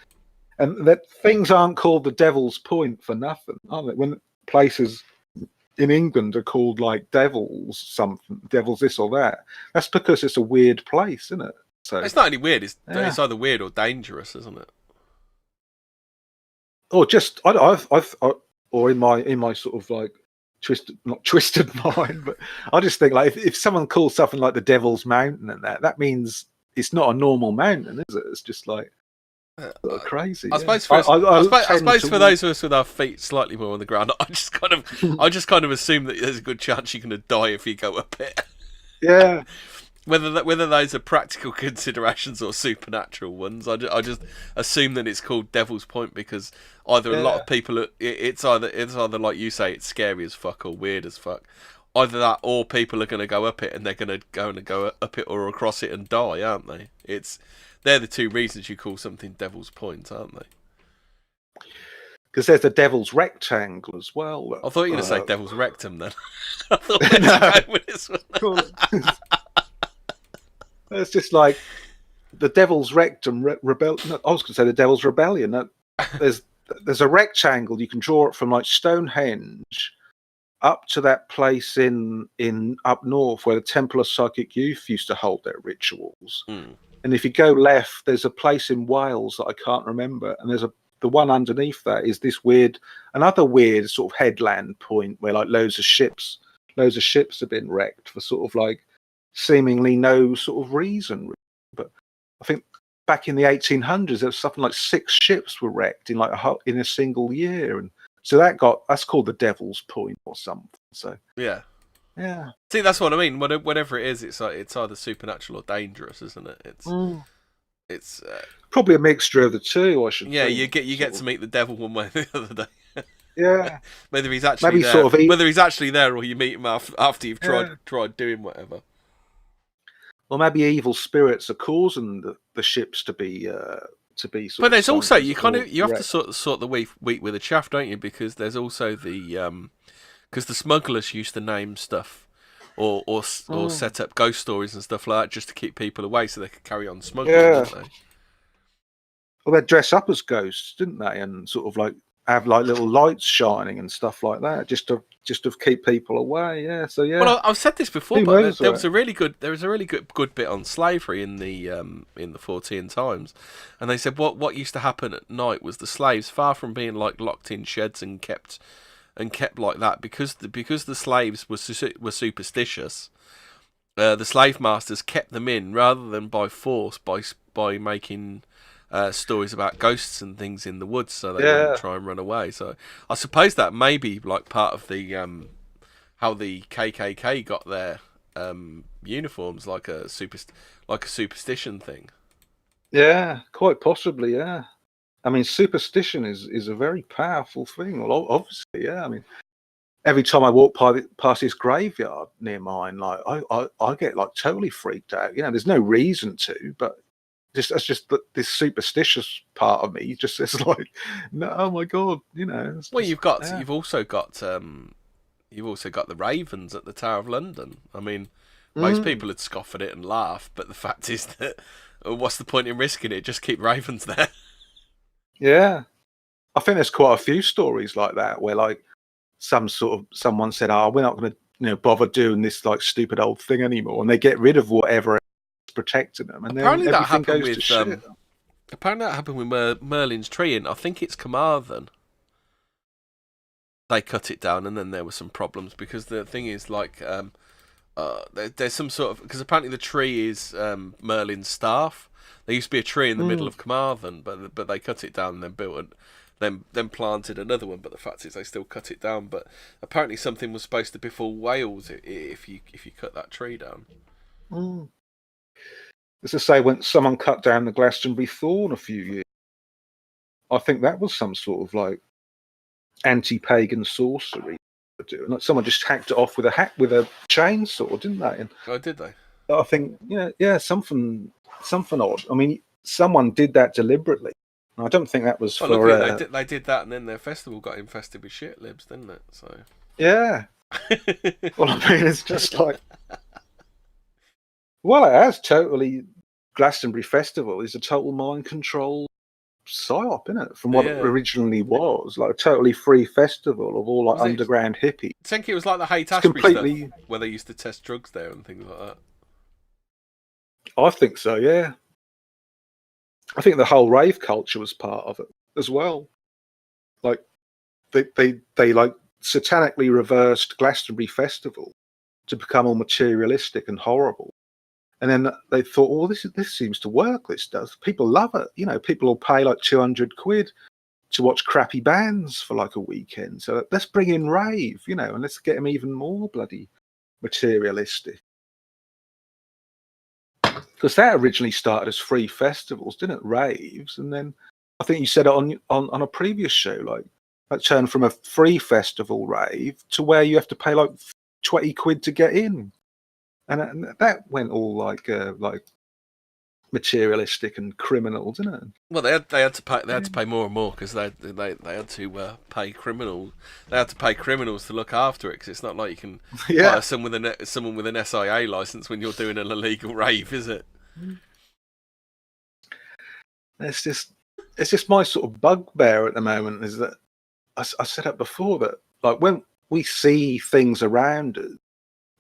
and that things aren't called the Devil's Point for nothing, are they? When places in England are called like Devils something, Devils this or that. That's because it's a weird place, isn't it? So it's not only weird; it's either weird or dangerous, isn't it? Or just or in my sort of like not twisted mind, but I just think like if someone calls something like the Devil's Mountain and that means it's not a normal mountain, is it? It's just like crazy. I suppose for those of us with our feet slightly more on the ground, I just kind of assume that there's a good chance you're going to die if you go up it. Yeah. Whether those are practical considerations or supernatural ones, I just assume that it's called Devil's Point because either a lot of people it's either like you say it's scary as fuck or weird as fuck. Either that or people are going to go up it and they're going to go up it or across it and die, aren't they? They're the two reasons you call something Devil's Point, aren't they? Because there's the Devil's Rectangle as well. I thought you were going to say Devil's Rectum then. I thought we were go with this one. It's just like the Devil's Rectum Rebellion. I was going to say the Devil's Rebellion. There's a rectangle. You can draw it from like Stonehenge up to that place in up north where the Temple of Psychic Youth used to hold their rituals. Mm. And if you go left, there's a place in Wales that I can't remember, and there's the one underneath that is this another weird sort of headland point where like loads of ships have been wrecked for sort of like seemingly no sort of reason. But I think back in the 1800s, there was something like 6 ships were wrecked in a single year, and so that's called the Devil's Point or something. So yeah. Yeah. See, that's what I mean. Whatever it is, it's either supernatural or dangerous, isn't it? It's probably a mixture of the two, I should yeah, think. you get to meet the devil one way or the other day. Yeah, Whether he's actually maybe there, sort of whether he's actually there, or you meet him after you've yeah. tried doing whatever. Or maybe evil spirits are causing the ships to be sort But of there's sunk, also you kind or of you have to wrecked. sort the wheat with the chaff, don't you? Because there's also the because the smugglers used to name stuff or Mm. set up ghost stories and stuff like that just to keep people away so they could carry on smuggling, Yeah. didn't they? Well, they'd dress up as ghosts, didn't they? And sort of like have like little lights shining and stuff like that, just to keep people away. Yeah. So yeah, Well, I've said this before, who but knows? there was a really good good bit on slavery in the Fortean times, and they said what used to happen at night was the slaves, far from being like locked in sheds and kept like that, because the slaves were superstitious. The slave masters kept them in rather than by force, by making stories about ghosts and things in the woods, so they wouldn't Yeah. try and run away. So I suppose that may be like part of the how the KKK got their uniforms, like a superstition thing. Yeah. Quite possibly. Yeah. I mean, superstition is a very powerful thing. Well, obviously, yeah. I mean, every time I walk past this graveyard near mine, like I get like totally freaked out. You know, there's no reason to, but that's just this superstitious part of me just says like, no, oh my god, you know. It's Well, just, yeah. you've also got the ravens at the Tower of London. I mean, most Mm, people would scoff at it and laugh, but the fact is that what's the point in risking it? Just keep ravens there. yeah, I think there's quite a few stories like that where like someone said, "Oh, we're not going to bother doing this like stupid old thing anymore," and they get rid of whatever is protecting them, and then Apparently that everything happened goes to with shit. Merlin's tree, and I think it's Carmarthen. They cut it down, and then there were some problems because the thing is like there's some sort of, because apparently the tree is Merlin's staff. There used to be a tree in the middle Mm, of Carmarthen, but they cut it down and then then planted another one. But the fact is they still cut it down. But apparently something was supposed to befall Wales if you cut that tree down. mm. As I say, when someone cut down the Glastonbury thorn a few years, I think that was some sort of like anti-pagan sorcery. Like someone just hacked it off with a chainsaw, didn't they? And Oh, did they? I think, yeah, something odd. I mean, someone did that deliberately. I don't think that was Oh, look for. at it. They did that, and then their festival got infested with shit libs, didn't it? So. Yeah. Well, I mean, it's just like. Well, it has totally. Glastonbury Festival is a total mind control psyop, isn't it? From what it Yeah. originally was, like a totally free festival of all like underground hippies. I think it was like the Haight Ashbury Completely. stuff, where they used to test drugs there and things like that. I think so. Yeah. I think the whole rave culture was part of it as well. Like they like satanically reversed Glastonbury Festival to become all materialistic and horrible. And then they thought, oh, this seems to work. This does. People love it. People will pay like 200 quid to watch crappy bands for like a weekend. So let's bring in rave, and let's get them even more bloody materialistic. Because that originally started as free festivals, didn't it? Raves, and then I think you said it on a previous show, like that turned from a free festival rave to where you have to pay like 20 quid to get in, and that went all like materialistic and criminal, didn't it? Well, they had to pay more and more because they had to pay criminals. They had to pay criminals to look after it, because it's not like you can hire someone with an SIA license when you're doing an illegal rave, is it? It's just my sort of bugbear at the moment is that I said it before, that like when we see things around us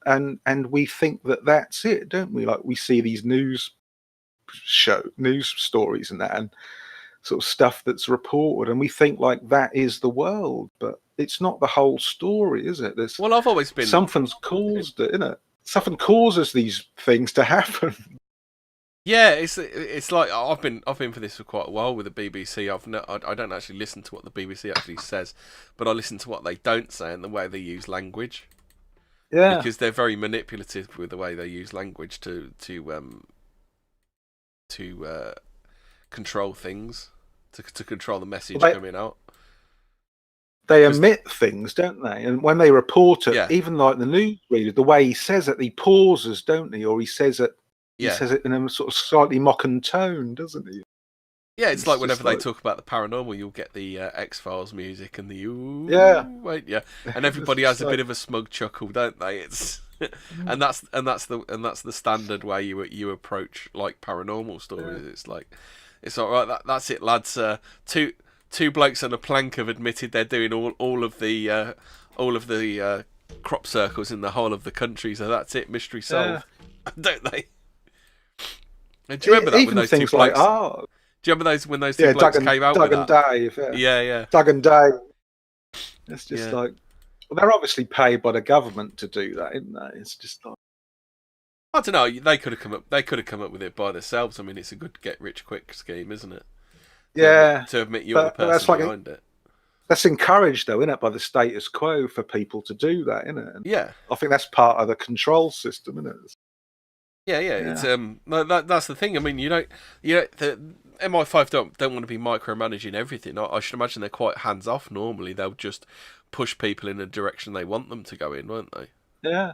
and we think that that's it, don't we? Like we see these news stories and that, and sort of stuff that's reported, and we think like that is the world, but it's not the whole story, is it? Well, I've always been something's caused it, isn't it? Something causes these things to happen. Yeah, it's like I've been for this for quite a while with the BBC. I don't actually listen to what the BBC actually says, but I listen to what they don't say and the way they use language. Yeah, because they're very manipulative with the way they use language to control things, to control the message coming out. They omit things, don't they? And when they report it, even like the newsreader, the way he says it, he pauses, don't he? Or he says it in a sort of slightly mocking tone, doesn't he? Yeah, it's like whenever they talk about the paranormal, you'll get the X-Files music and the wait, and everybody has a bit of a smug chuckle, don't they? It's and that's the standard way you approach like paranormal stories. Yeah. It's all right. That's it, lads. Two blokes on a plank have admitted they're doing all of the crop circles in the whole of the country. So that's it, mystery solved, don't they? And do you remember that when those things two blokes? Do you remember when those two blokes came out with that? Doug and Dave. Yeah. Doug and Dave. It's just like, well, they're obviously paid by the government to do that, isn't they? It's just like, I don't know. They could have come up with it by themselves. I mean, it's a good get rich quick scheme, isn't it? To admit you're the person behind it. That's encouraged, though, isn't it, by the status quo for people to do that, isn't it? And I think that's part of the control system, isn't it? Yeah. It's that's the thing. I mean, the MI5 don't want to be micromanaging everything. I should imagine they're quite hands off. Normally, they'll just push people in a direction they want them to go in, won't they? Yeah.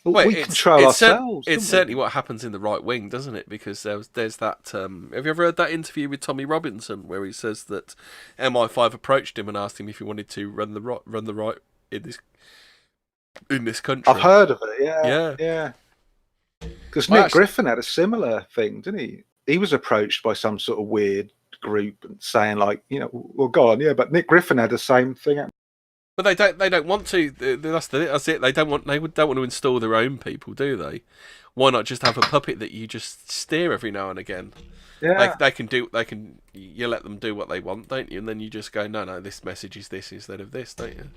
Well, we control ourselves. It's certainly what happens in the right wing, doesn't it? Because there's that. Have you ever heard that interview with Tommy Robinson where he says that MI5 approached him and asked him if he wanted to run the right in this country? I've heard of it. Yeah. Because Nick Griffin had a similar thing, didn't he? He was approached by some sort of weird group and saying like, well, go on, but Nick Griffin had the same thing. But they don't want to. That's it. They don't want to install their own people, do they? Why not just have a puppet that you just steer every now and again? Yeah. You let them do what they want, don't you? And then you just go, no, this message is this instead of this, don't you?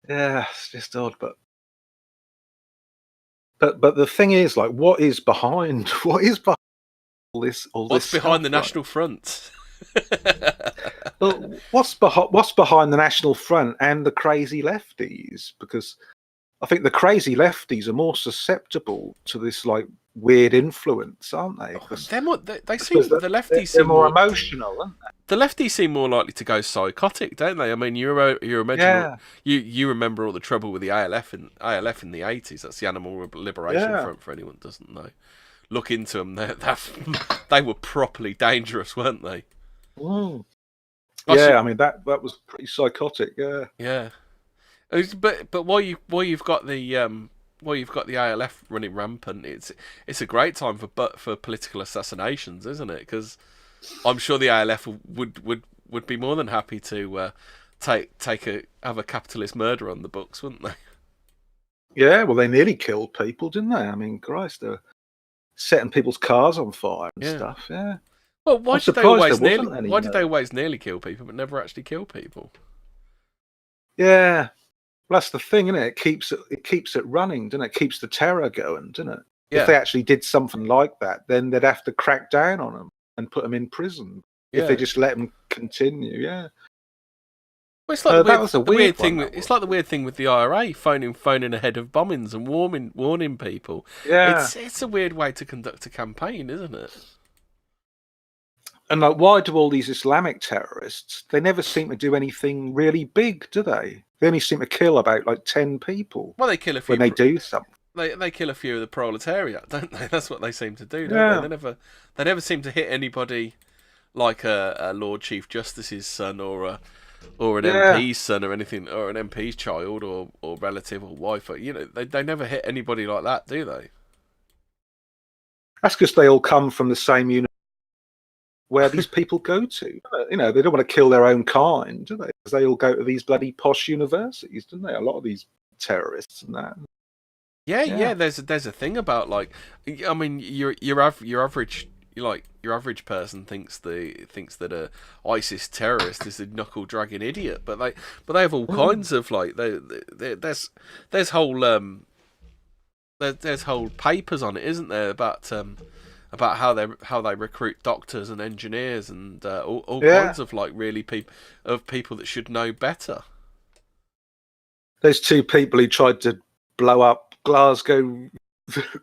Yeah, it's just odd, but the thing is, like, what is behind all this? What's behind the National Front? Well, what's behind the National Front and the crazy lefties? Because I think the crazy lefties are more susceptible to this like weird influence, aren't they? They seem the lefties seem more emotional, aren't they? The lefties seem more likely to go psychotic, don't they? I mean, you remember all the trouble with the ALF in the 80s. That's the Animal Liberation Front, for anyone who doesn't know. Look into them. They were properly dangerous, weren't they? Mm. I mean that was pretty psychotic. Yeah. But while you've got the ALF running rampant, it's a great time for political assassinations, isn't it? Because I'm sure the ALF would be more than happy to have a capitalist murder on the books, wouldn't they? Yeah, well, they nearly killed people, didn't they? I mean, Christ, they're setting people's cars on fire and stuff. Yeah. Well, why did they always nearly kill people, but never actually kill people? Yeah. Well, that's the thing, isn't it? It keeps it running, doesn't it? It keeps the terror going, doesn't it? Yeah. If they actually did something like that, then they'd have to crack down on them and put them in prison. If they just let them continue, Well, it's like the weird thing. It's like the weird thing with the IRA phoning ahead of bombings and warning people. Yeah, it's a weird way to conduct a campaign, isn't it? And like, why do all these Islamic terrorists? They never seem to do anything really big, do they? They only seem to kill about like 10 people. Well, they kill a few when they do something. They kill a few of the proletariat, don't they? That's what they seem to do, don't they? They never seem to hit anybody like a Lord Chief Justice's son or an MP's son or anything, or an MP's child or relative or wife. They never hit anybody like that, do they? That's because they all come from the same unit where these people go to. They don't want to kill their own kind, do they? Because they all go to these bloody posh universities, don't they? A lot of these terrorists and that. Yeah. There's a thing about I mean, your average person thinks that a ISIS terrorist is a knuckle dragging idiot, but they have all kinds of there's whole papers on it, isn't there, about how they recruit doctors and engineers and all kinds of people that should know better. There's two people who tried to blow up Glasgow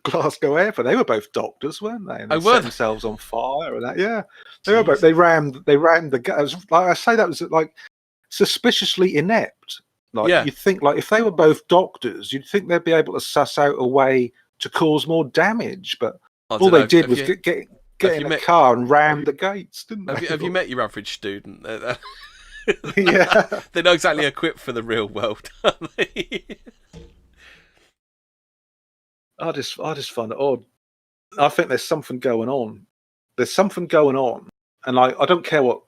Glasgow Airport. They were both doctors, weren't they? And they were set they? themselves on fire and that. Yeah, they were Jeez. both. They rammed the gas. Like I say, that was like suspiciously inept. Like Yeah. you'd think, like if they were both doctors, you'd think they'd be able to suss out a way to cause more damage. But I all don't know. they did was get in a car and ram the gates, didn't they? Have you met your average student? Yeah, They're not exactly equipped for the real world, are they? I just find it odd. I think there's something going on. There's something going on, and I don't care what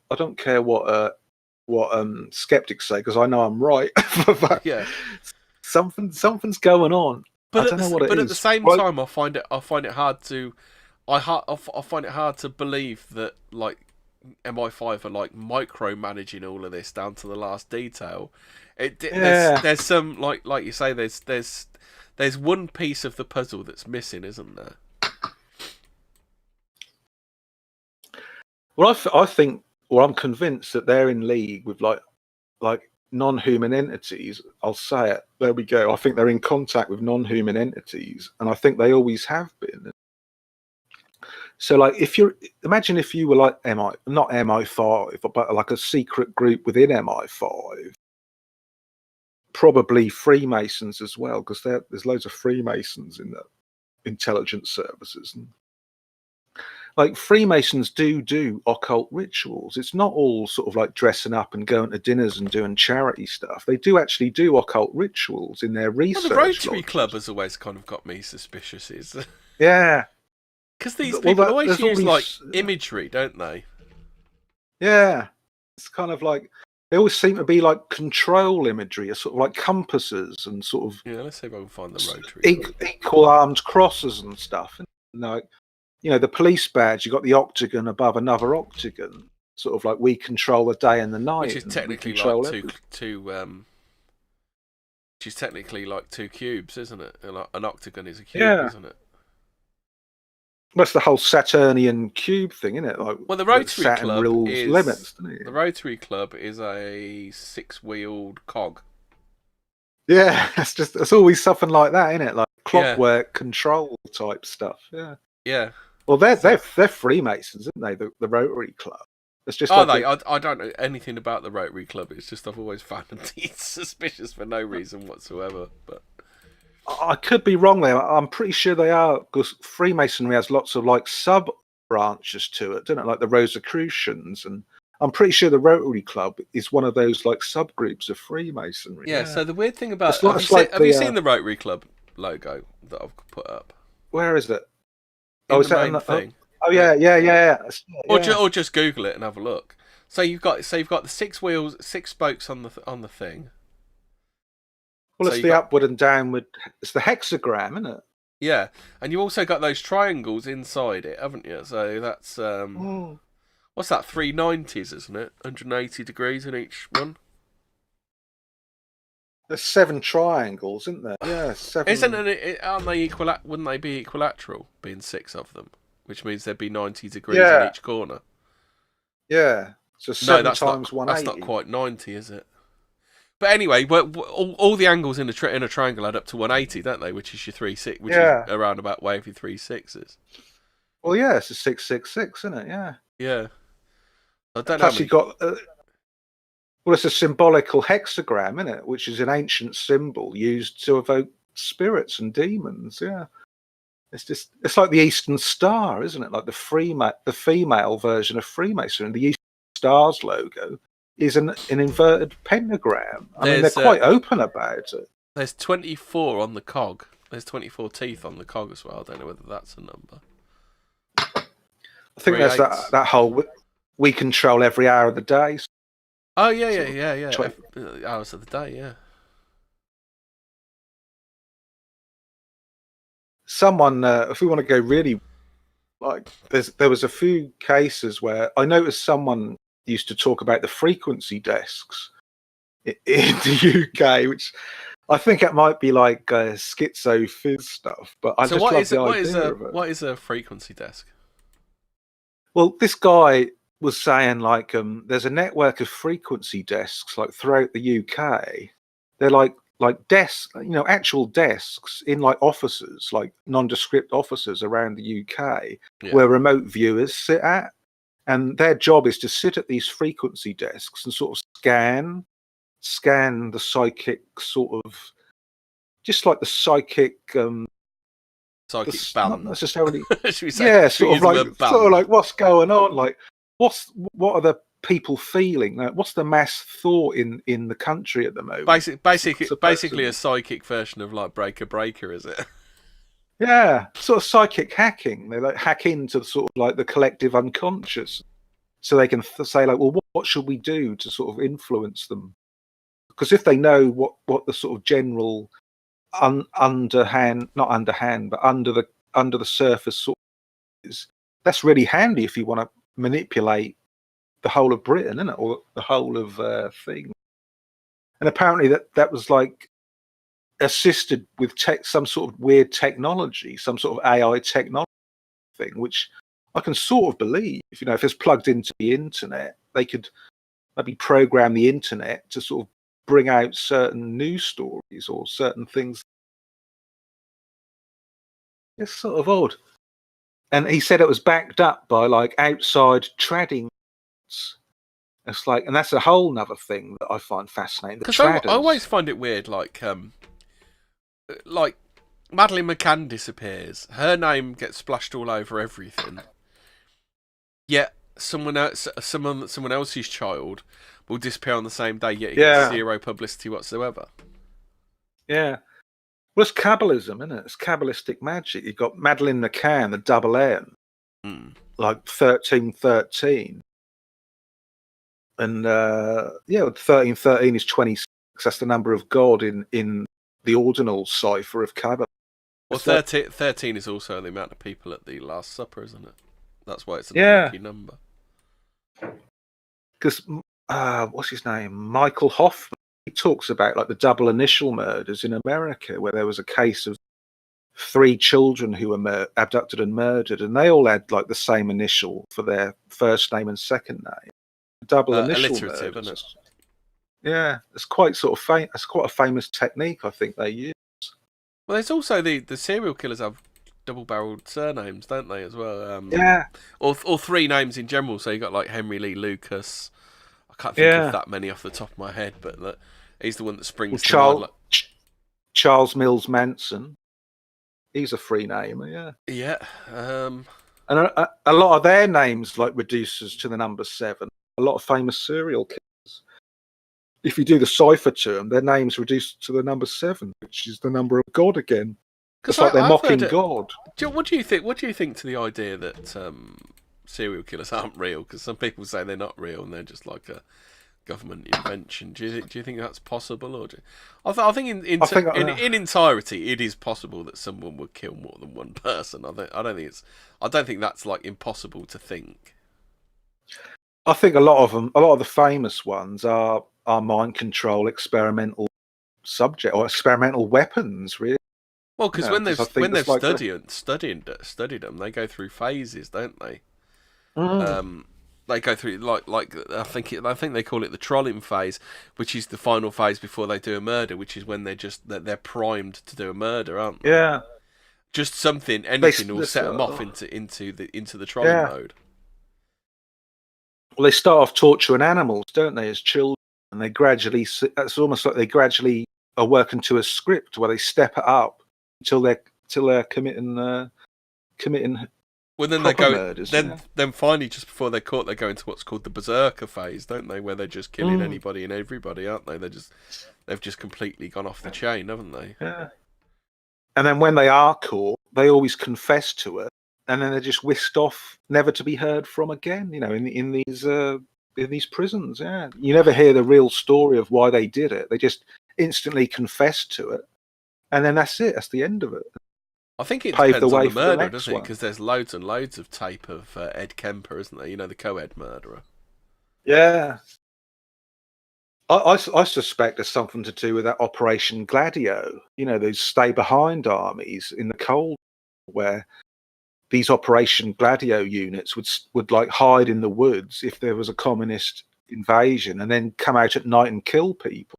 skeptics say, because I know I'm right. But Yeah. something's going on. I don't know what it is. But at the same time, I find it hard to I find it hard to believe that like MI5 are like micromanaging all of this down to the last detail. There's some like you say there's one piece of the puzzle that's missing, isn't there? Well, I think, or I'm convinced that they're in league with like non-human entities. I'll say it. There we go. I think they're in contact with non-human entities, and I think they always have been. So, like, imagine if you were like not MI5, but like a secret group within MI5, probably Freemasons as well, because there's loads of Freemasons in the intelligence services. And like Freemasons do occult rituals. It's not all sort of like dressing up and going to dinners and doing charity stuff. They do actually do occult rituals in their research. Well, the Rotary Club has always kind of got me suspicious. Yeah. Because these people always use like imagery, don't they? Yeah. It's kind of like, they always seem to be like control imagery, or sort of like compasses and sort of... Yeah, let's see if I can find the Rotary Club. Equal armed crosses and stuff. And the police badge, you got the octagon above another octagon, sort of like we control the day and the night, which is technically like two cubes, isn't it? An octagon is a cube, isn't it? That's the whole Saturnian cube thing, isn't it? Like, well, the Rotary Saturn Club rules is limits, doesn't it? The Rotary Club is a 6-wheeled cog. Yeah, it's always something like that, isn't it? Like clockwork control type stuff. Yeah. Yeah. Well, they're Freemasons, aren't they? The Rotary Club. It's just. I don't know anything about the Rotary Club. It's just I've always found them suspicious for no reason whatsoever. But I could be wrong there. I'm pretty sure they are, because Freemasonry has lots of like sub branches to it, doesn't it? Like the Rosicrucians, and I'm pretty sure the Rotary Club is one of those like subgroups of Freemasonry. Yeah. So the weird thing about have you seen the Rotary Club logo that I've put up? Where is it? Is that the main thing? Oh yeah. Or just Google it and have a look. So you've got the 6 wheels, 6 spokes on the thing. Well, it's the upward and downward. It's the hexagram, isn't it? Yeah, and you've also got those triangles inside it, haven't you? So that's what's that? 390s, isn't it? 180 degrees in each one. There's 7 triangles, isn't there? Yeah, 7. Aren't they wouldn't they be equilateral, being 6 of them? Which means there'd be 90 degrees in each corner. Yeah. So 7 times 180. That's not quite 90, is it? But anyway, all the angles in a triangle add up to 180, don't they? Which is your 3/6, which is a roundabout way of your 3/6s. Well, yeah, it's a 666, isn't it? Yeah. Yeah. I don't Plus, know. you got. Well, it's a symbolical hexagram, isn't it? Which is an ancient symbol used to evoke spirits and demons. Yeah. It's like the Eastern Star, isn't it? Like the female version of Freemasonry. The Eastern Star's logo is an inverted pentagram. I mean, they're quite open about it. There's 24 on the cog. There's 24 teeth on the cog as well. I don't know whether that's a number. I think there's that whole we control every hour of the day. Oh yeah. Hours of the day, yeah. Someone, if we want to go really, like, there was a few cases where I noticed someone used to talk about the frequency desks in the UK, which I think it might be like schizo fizz stuff. But I just love the idea of it. What is a frequency desk? Well, this guy was saying like there's a network of frequency desks like throughout the UK. They're like like desks, actual desks in like offices, like nondescript offices around the UK, where remote viewers sit at, and their job is to sit at these frequency desks and sort of scan the psychic sort of, just like the psychic not ban. necessarily Should we say, sort of like what's going on, like what are the people feeling, what's the mass thought in the country at the moment. Basically a psychic version of like Breaker, is it? Yeah, sort of psychic hacking. They like hack into sort of like the collective unconscious, so they can say like, well, what should we do to sort of influence them? Because if they know what the sort of general not underhand, but under the surface sort of is, that's really handy if you want to manipulate the whole of Britain, isn't it, or the whole of thing. And apparently that was like assisted with some sort of weird technology, some sort of AI technology thing, which I can sort of believe. If it's plugged into the internet, they could maybe program the internet to sort of bring out certain news stories or certain things. It's sort of odd. And he said it was backed up by like outside trading. It's like, and that's a whole nother thing that I find fascinating. Because I always find it weird, like Madeleine McCann disappears, her name gets splashed all over everything. Yet someone else's child will disappear on the same day, yet it gets zero publicity whatsoever. Yeah. Well, it's Kabbalism, isn't it? It's Kabbalistic magic. You've got Madeleine McCann, the double N, like 1313. And 1313 is 26. That's the number of God in the ordinal cipher of Kabbalah. Well, 13 is also the amount of people at the Last Supper, isn't it? That's why it's an unlucky number. Because what's his name? Michael Hoffman. He talks about like the double initial murders in America, where there was a case of 3 children who were abducted and murdered, and they all had like the same initial for their first name and second name. Double initial alliterative, murders. Isn't it? Yeah, it's quite sort of it's quite a famous technique, I think they use. Well, there's also the serial killers have double-barreled surnames, don't they, as well? Or 3 names in general. So you got like Henry Lee Lucas. I can't think of that many off the top of my head, but he's the one that springs to mind. Charles Mills Manson. He's a free namer, yeah. Yeah. And a lot of their names like reduces to the number 7. A lot of famous serial killers, if you do the cipher to them, their names reduced to the number 7, which is the number of God again. It's like they're mocking God. What do you think? What do you think to the idea that serial killers aren't real? Because some people say they're not real and they're just like a government invention. Do you think that's possible? Or I think in entirety it is possible that someone would kill more than one person. I don't think that's like impossible to think. I think a lot of the famous ones are mind control, experimental subject or experimental weapons, really. Well, because when they've studied them, they go through phases, don't they? They go through like I think they call it the trolling phase, which is the final phase before they do a murder, which is when they're primed to do a murder, aren't they? Yeah. Just anything will set them off into the trolling mode. Well, they start off torturing animals, don't they, as children, and they gradually. It's almost like they gradually are working to a script where they step it up until they're committing. Well, then they go. Murders, then finally, just before they're caught, they go into what's called the berserker phase, don't they? Where they're just killing anybody and everybody, aren't they? They've just completely gone off the chain, haven't they? Yeah. And then when they are caught, they always confess to it, and then they're just whisked off, never to be heard from again. In these prisons. Yeah, you never hear the real story of why they did it. They just instantly confess to it, and then that's it. That's the end of it. I think it depends on the murder, doesn't it? Because there's loads and loads of tape of Ed Kemper, isn't there? The co-ed murderer. Yeah. I suspect there's something to do with that Operation Gladio. Those stay-behind armies in the Cold War, where these Operation Gladio units would like hide in the woods if there was a communist invasion, and then come out at night and kill people.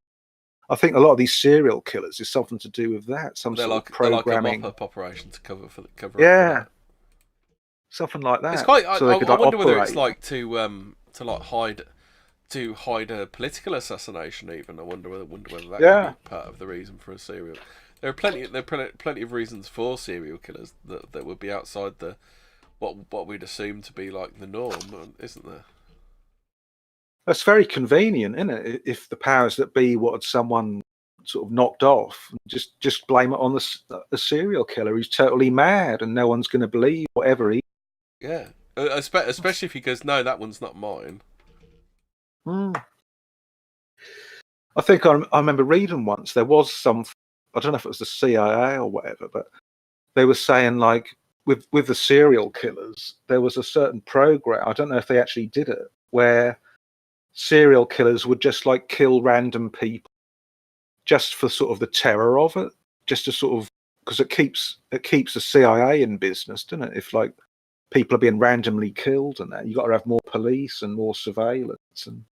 I think a lot of these serial killers is something to do with that. Some They're sort like of programming. a mop-up operation to cover up for Yeah, that. something like that. It's quite. So they could I wonder whether operate. it's like to like hide a political assassination. Even I wonder whether that could be part of the reason for a serial. There are plenty of reasons for serial killers that would be outside the what we'd assume to be like the norm, isn't there? That's very convenient, isn't it? If the powers that be wanted someone sort of knocked off, just blame it on the serial killer who's totally mad and no one's going to believe whatever he. Yeah, especially if he goes, no, that one's not mine. I think I remember reading once there was some, I don't know if it was the CIA or whatever, but they were saying like with the serial killers, there was a certain program, I don't know if they actually did it, where serial killers would just like kill random people just for sort of the terror of it, just to sort of, because it keeps the CIA in business, doesn't it? If like people are being randomly killed and that, you got to have more police and more surveillance. And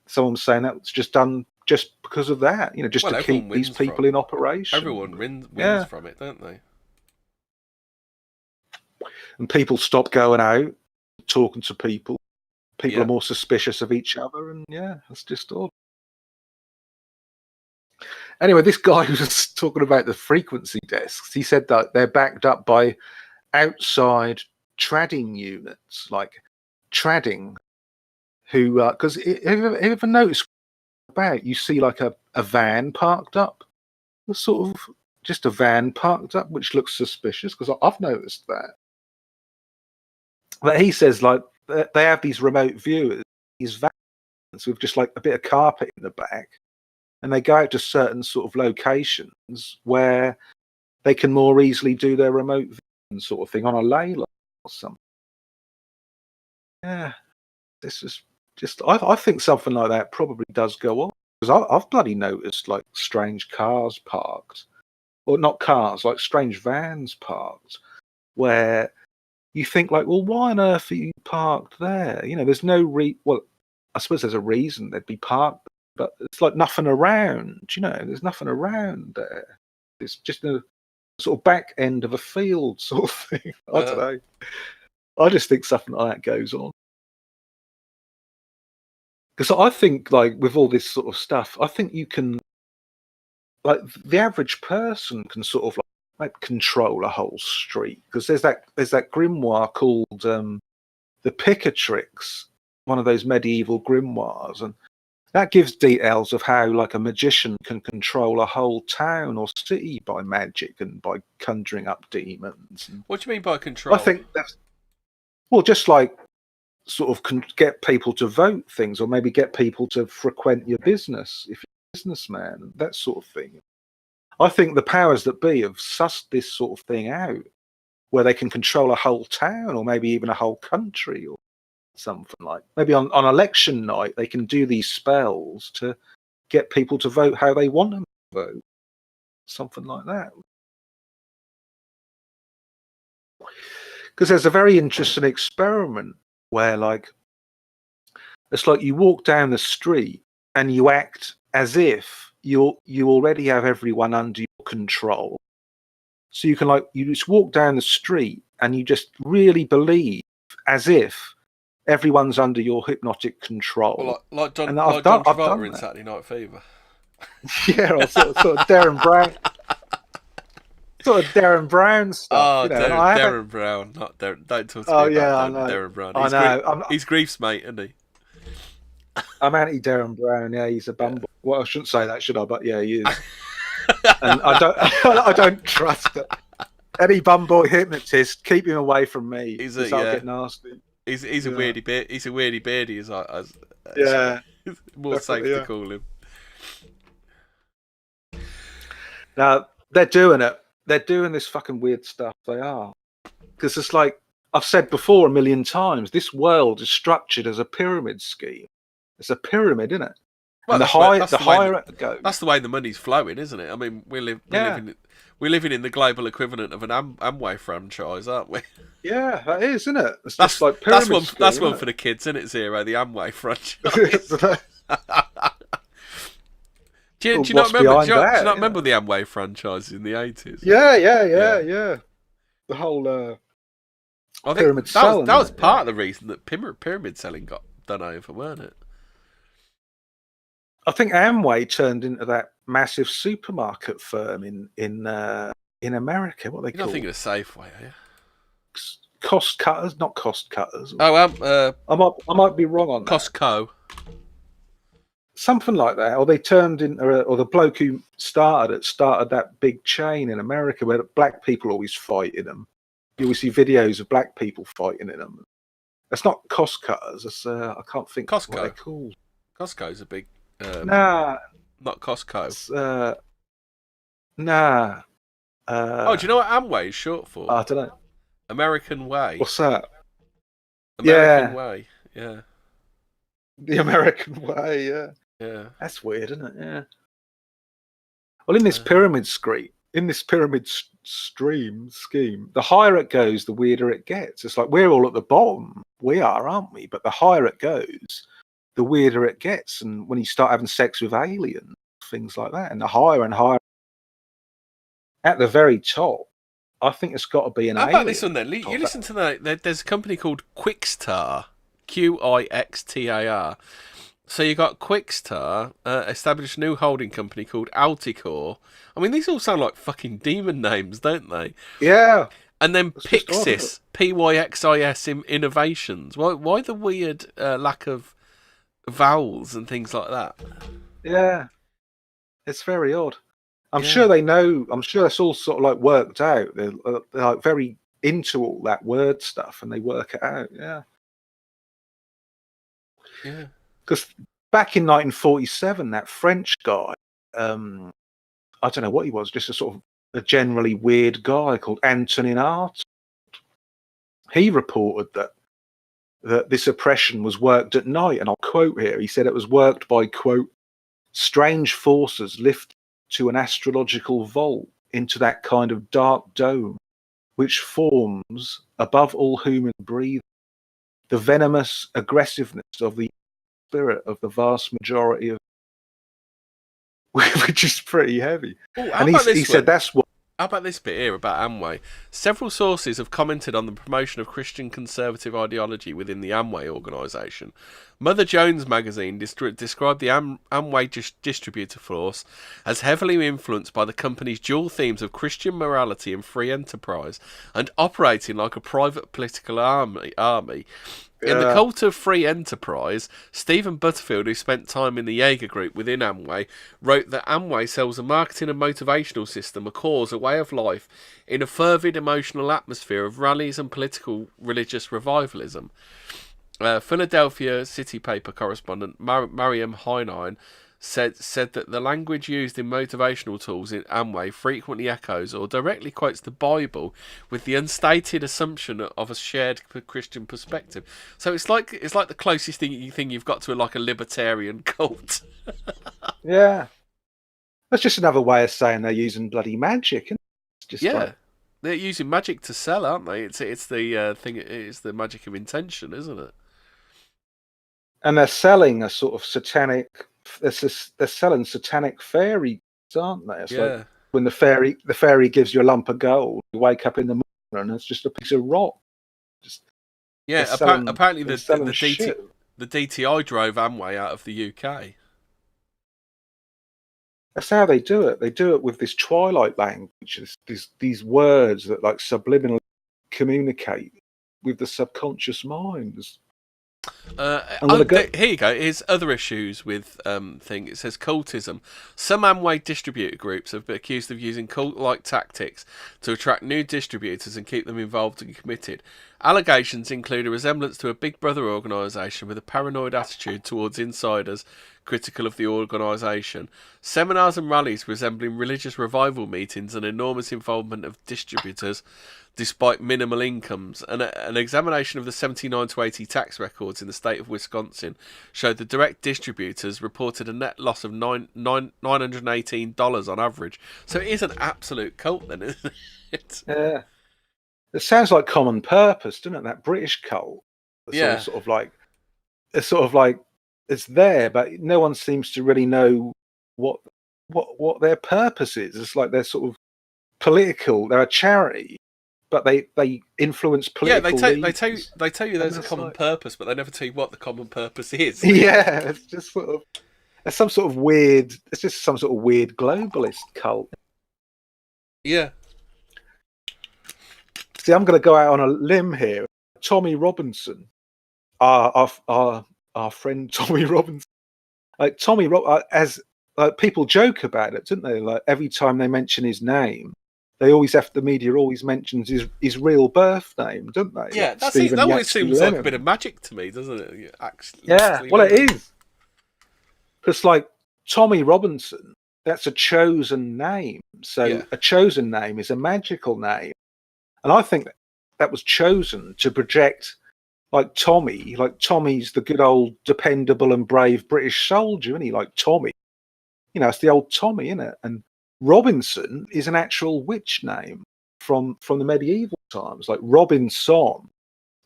someone was saying that was just done just because of that, just to keep these people in operation. Everyone wins from it, don't they? And people stop going out, talking to people. People are more suspicious of each other, and that's just odd. Anyway, this guy who was talking about the frequency desks, he said that they're backed up by outside tradding units, like tradding, who, because have you ever noticed about, you see like a van parked up, sort of just a van parked up, which looks suspicious, because I've noticed that. But he says like they have these remote viewers, these vans with just like a bit of carpet in the back, and they go out to certain sort of locations where they can more easily do their remote viewing sort of thing on a ley line or something. Yeah, this is just, I think something like that probably does go on, because I've bloody noticed like strange cars parked, or not cars, like strange vans parked, where you think like, well, why on earth are you parked there? There's no well, I suppose there's a reason they'd be parked, but it's like nothing around. There's nothing around there. It's just a sort of back end of a field sort of thing. I don't know. I just think something like that goes on. Because I think, like, with all this sort of stuff, I think you can, like, the average person can sort of like control a whole street. Because there's that grimoire called the Picatrix, one of those medieval grimoires, and that gives details of how like a magician can control a whole town or city by magic and by conjuring up demons. What do you mean by control? I think that's, well, just like sort of get people to vote things, or maybe get people to frequent your business if you're a businessman, and that sort of thing. I think the powers that be have sussed this sort of thing out, where they can control a whole town or maybe even a whole country or something like. Maybe on election night they can do these spells to get people to vote how they want them to vote. Something like that. Because there's a very interesting experiment where, like, it's like you walk down the street and you act as if you already have everyone under your control. So you can, like, you just walk down the street and you just really believe as if everyone's under your hypnotic control. Well, like John Travolta in Saturday Night Fever. Yeah, or sort of Darren Brown. Sort of Darren Brown stuff. Oh, Darren Brown, not Darren. Don't talk to me about Darren Brown. I know. He's Grief's mate, isn't he? I'm anti Darren Brown. Yeah, he's a bumble. Well, I shouldn't say that, should I? But yeah, he is. And I don't trust it. Any bumboy hypnotist, keep him away from me. I'll get nasty. He's a weirdy bit. He's a weirdy beardy, as more safe to call him. Now they're doing it. They're doing this fucking weird stuff. They are, because it's like I've said before a million times. This world is structured as a pyramid scheme. It's a pyramid, isn't it? Well, and the higher it goes. That's the way the money's flowing, isn't it? I mean, we're living in the global equivalent of an Amway franchise, aren't we? Yeah, that is, isn't it? It's just like pyramid scheme, that's one for the kids, isn't it? Zero, the Amway franchise. Do you not what's remember? behind Do you that? not remember the Amway franchise in the 80s? Yeah. The whole I pyramid think selling. that was part of the reason that pyramid selling got done over, weren't it? I think Amway turned into that massive supermarket firm in America. What they You're not call thinking of Safeway, are you? cost cutters, not cost cutters. Oh, I might be wrong on that. Costco. Something like that, or they turned into, or the bloke who started that big chain in America where black people always fight in them. You always see videos of black people fighting in them. That's not cost cutters. That's I can't think Costco. what they're called. Costco's a big. Nah, not Costco. Nah. Do you know what Amway is short for? I don't know. American Way. What's that? American Way. Yeah. The American Way. Yeah. Yeah. That's weird, isn't it? Yeah. Well, in this pyramid scheme, scheme, the higher it goes, the weirder it gets. It's like we're all at the bottom. We are, aren't we? But the higher it goes, the weirder it gets. And when you start having sex with aliens, things like that, and the higher and higher, at the very top, I think it's got to be an alien. How about this one then? You listen to that. There's a company called Quickstar, Qixtar. So you got Quickstar, established a new holding company called Alticore. I mean, these all sound like fucking demon names, don't they? Yeah. And then Pixis, Pyxis Innovations. Why the weird lack of vowels and things like that? Yeah. It's very odd. I'm sure they know. I'm sure it's all sort of like worked out. They're like very into all that word stuff, and they work it out. Yeah. Yeah. Because back in 1947, that French guy, I don't know what he was, just a sort of a generally weird guy called Antonin Art. He reported that this oppression was worked at night, and I'll quote here. He said it was worked by, quote, strange forces lifted to an astrological vault into that kind of dark dome which forms above all human breathing the venomous aggressiveness of the spirit of the vast majority of, which is pretty heavy. Ooh, and he said that's what. How about this bit here about Amway? Several sources have commented on the promotion of Christian conservative ideology within the Amway organisation. Mother Jones magazine described the Amway distributor force as heavily influenced by the company's dual themes of Christian morality and free enterprise, and operating like a private political army. In the cult of free enterprise, Stephen Butterfield, who spent time in the Jaeger group within Amway, wrote that Amway sells a marketing and motivational system, a cause, a way of life, in a fervid emotional atmosphere of rallies and political religious revivalism. Philadelphia City Paper correspondent Mariam Heinlein said that the language used in motivational tools in Amway frequently echoes or directly quotes the Bible with the unstated assumption of a shared Christian perspective. So it's like the closest thing you've got to like a libertarian cult. Yeah, that's just another way of saying they're using bloody magic. It's just they're using magic to sell, aren't they? It's the thing. It's the magic of intention, isn't it? And they're selling a sort of satanic. They're selling satanic fairies, aren't they? It's like when the fairy gives you a lump of gold, you wake up in the morning and it's just a piece of rock. Apparently the DTI drove Amway out of the UK. That's how they do it. They do it with this twilight language, these words that like subliminally communicate with the subconscious mind. Here you go. Here's other issues with thing. It says cultism. Some Amway distributor groups have been accused of using cult-like tactics to attract new distributors and keep them involved and committed. Allegations include a resemblance to a Big Brother organisation with a paranoid attitude towards insiders critical of the organisation, seminars and rallies resembling religious revival meetings, and enormous involvement of distributors despite minimal incomes. An examination of the 79 to 80 tax records in the state of Wisconsin showed the direct distributors reported a net loss of $918 on average. So it is an absolute cult then, isn't it? Yeah. It sounds like Common Purpose, doesn't it? That British cult. It's sort of like it's there, but no one seems to really know what what their purpose is. It's like they're sort of political. They're a charity, but they influence political. Yeah, they tell you there's a common purpose, but they never tell you what the common purpose is. Yeah, it's just sort of it's some sort of weird. It's just some sort of weird globalist cult. Yeah. See, I'm going to go out on a limb here. Tommy Robinson, our friend Tommy Robinson, like as people joke about it, don't they? Like every time they mention his name, the media always mentions his real birth name, don't they? Yeah, like that always seems like a bit of magic to me, doesn't it? Actually, well, it is. Because like Tommy Robinson, that's a chosen name. So a chosen name is a magical name, and I think that was chosen to project like Tommy. Like Tommy's the good old dependable and brave British soldier, isn't he? Like Tommy, it's the old Tommy, isn't it? And Robinson is an actual witch name from the medieval times, like Robinson.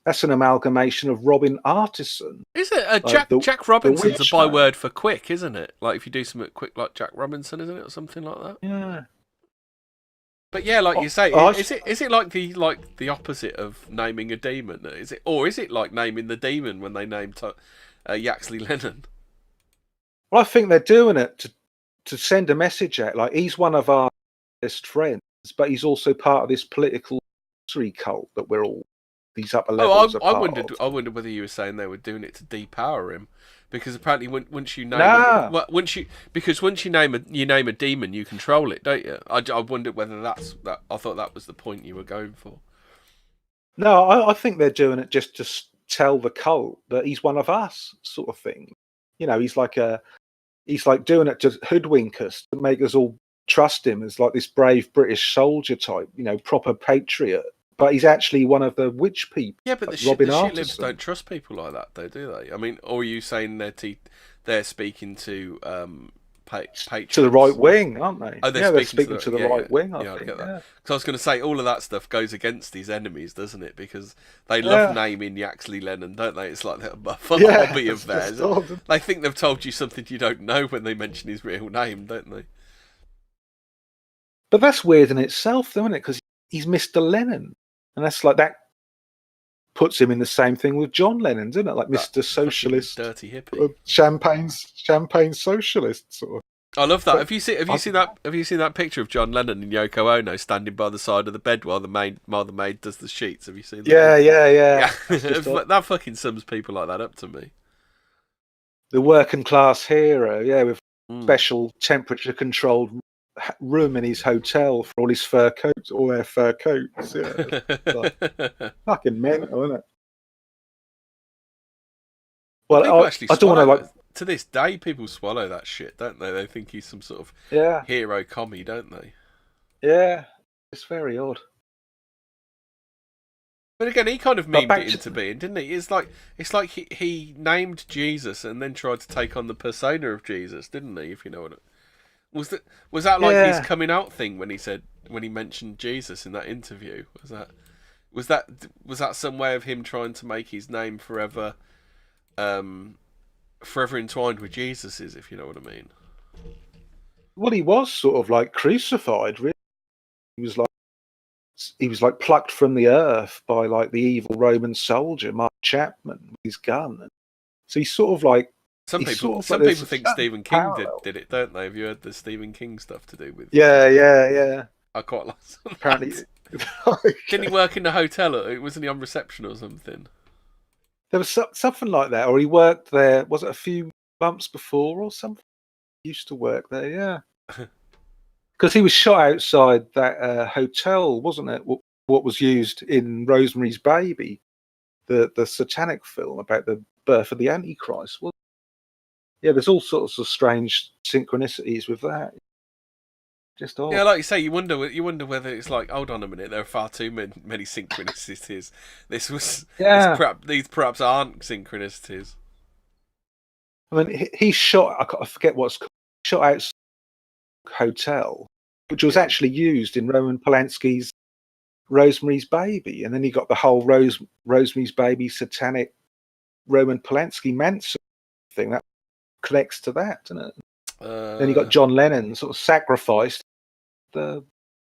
That's an amalgamation of Robin Artisan. Is it? Jack Robinson's a byword for quick, isn't it? Like if you do something quick like Jack Robinson, isn't it, or something like that? Yeah. But yeah, like you say, is it like the opposite of naming a demon? Is it like naming the demon when they named Yaxley Lennon? Well, I think they're doing it to send a message out. Like he's one of our best friends, but he's also part of this political cult that we're all these upper levels. I wondered whether you were saying they were doing it to depower him, because apparently once you name once you name a demon, you control it, don't you? I wondered whether that's that. I thought that was the point you were going for. No, I think they're doing it just to tell the cult that he's one of us, sort of thing. He's like doing it to hoodwink us, to make us all trust him as like this brave British soldier type, proper patriot. But he's actually one of the witch people. Yeah, but the shitlibs don't trust people like that, though, do they? I mean, or are you saying they're speaking to patriots? To the right wing, aren't they? Oh, they're speaking to the right wing, I think. I get that. Because I was going to say, all of that stuff goes against these enemies, doesn't it? Because they love naming Yaxley Lennon, don't they? It's like a hobby of theirs. They think they've told you something you don't know when they mention his real name, don't they? But that's weird in itself, though, isn't it? Because he's Mr. Lennon. And that's like that puts him in the same thing with John Lennon, doesn't it? Like Mr. Socialist, dirty hippie, champagne socialist sort of. I love that. Have you seen that picture of John Lennon and Yoko Ono standing by the side of the bed while the maid does the sheets? Have you seen that? Yeah. That fucking sums people like that up to me. The working class hero, with special temperature controlled room in his hotel for all his fur coats, all their fur coats. Yeah, fucking mental, isn't it? Well, I don't want to to this day, people swallow that shit, don't they? They think he's some sort of hero commie, don't they? Yeah, it's very odd. But again, he kind of memed it into being, didn't he? It's like he named Jesus and then tried to take on the persona of Jesus, didn't he? If you know what it was. That like his coming out thing when he mentioned Jesus in that interview? Was that some way of him trying to make his name forever entwined with Jesus's, if you know what I mean? Well, he was sort of like crucified, really. He was like plucked from the earth by like the evil Roman soldier Mark Chapman with his gun. So he's sort of like some people think Stephen King did it, don't they? Have you heard the Stephen King stuff to do with? Yeah. I quite like. Apparently, didn't he work in the hotel? Or wasn't he on reception or something? There was something like that, or he worked there. Was it a few months before or something? He used to work there, yeah. Because he was shot outside that hotel, wasn't it? What was used in Rosemary's Baby, the satanic film about the birth of the Antichrist. Well, yeah, there's all sorts of strange synchronicities with that. Just odd. Yeah, like you say, you wonder whether it's like, hold on a minute, there are far too many synchronicities. These perhaps aren't synchronicities. I mean, he shot. I forget what's called. Shot out hotel, which was actually used in Roman Polanski's Rosemary's Baby, and then you got the whole Rosemary's Baby satanic Roman Polanski Manson thing that connects to that, doesn't it? Then you got John Lennon sort of sacrificed the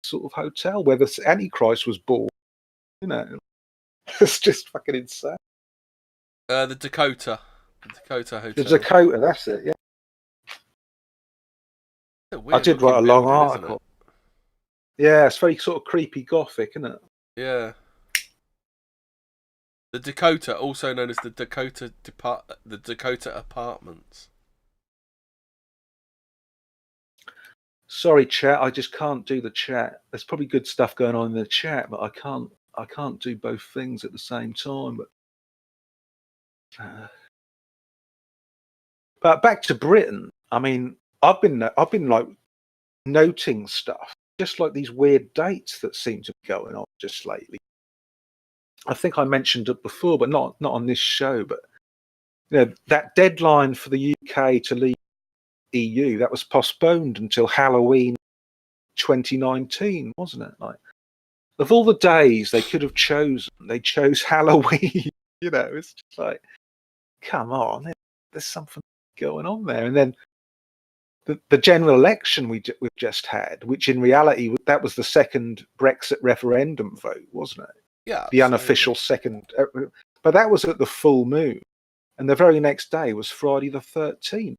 sort of hotel where the Antichrist was born. You know, it's just fucking insane. The Dakota Hotel. The Dakota, that's it. Yeah, I did write a long article. Yeah, it's very sort of creepy gothic, isn't it? Yeah. The Dakota, also known as the Dakota Apartments. Sorry, chat. I just can't do the chat. There's probably good stuff going on in the chat, but I can't do both things at the same time. But back to Britain. I mean, I've been like noting stuff, just like these weird dates that seem to be going on just lately. I think I mentioned it before, but not on this show. But you know, that deadline for the UK to leave EU, that was postponed until Halloween 2019, wasn't it? Like, of all the days they could have chosen, they chose Halloween. You know, it's just like, come on, there's something going on there. And then the general election we've just had, which in reality that was the second Brexit referendum vote, wasn't it? Yeah, the unofficial second, but that was at the full moon, and the very next day was Friday the 13th.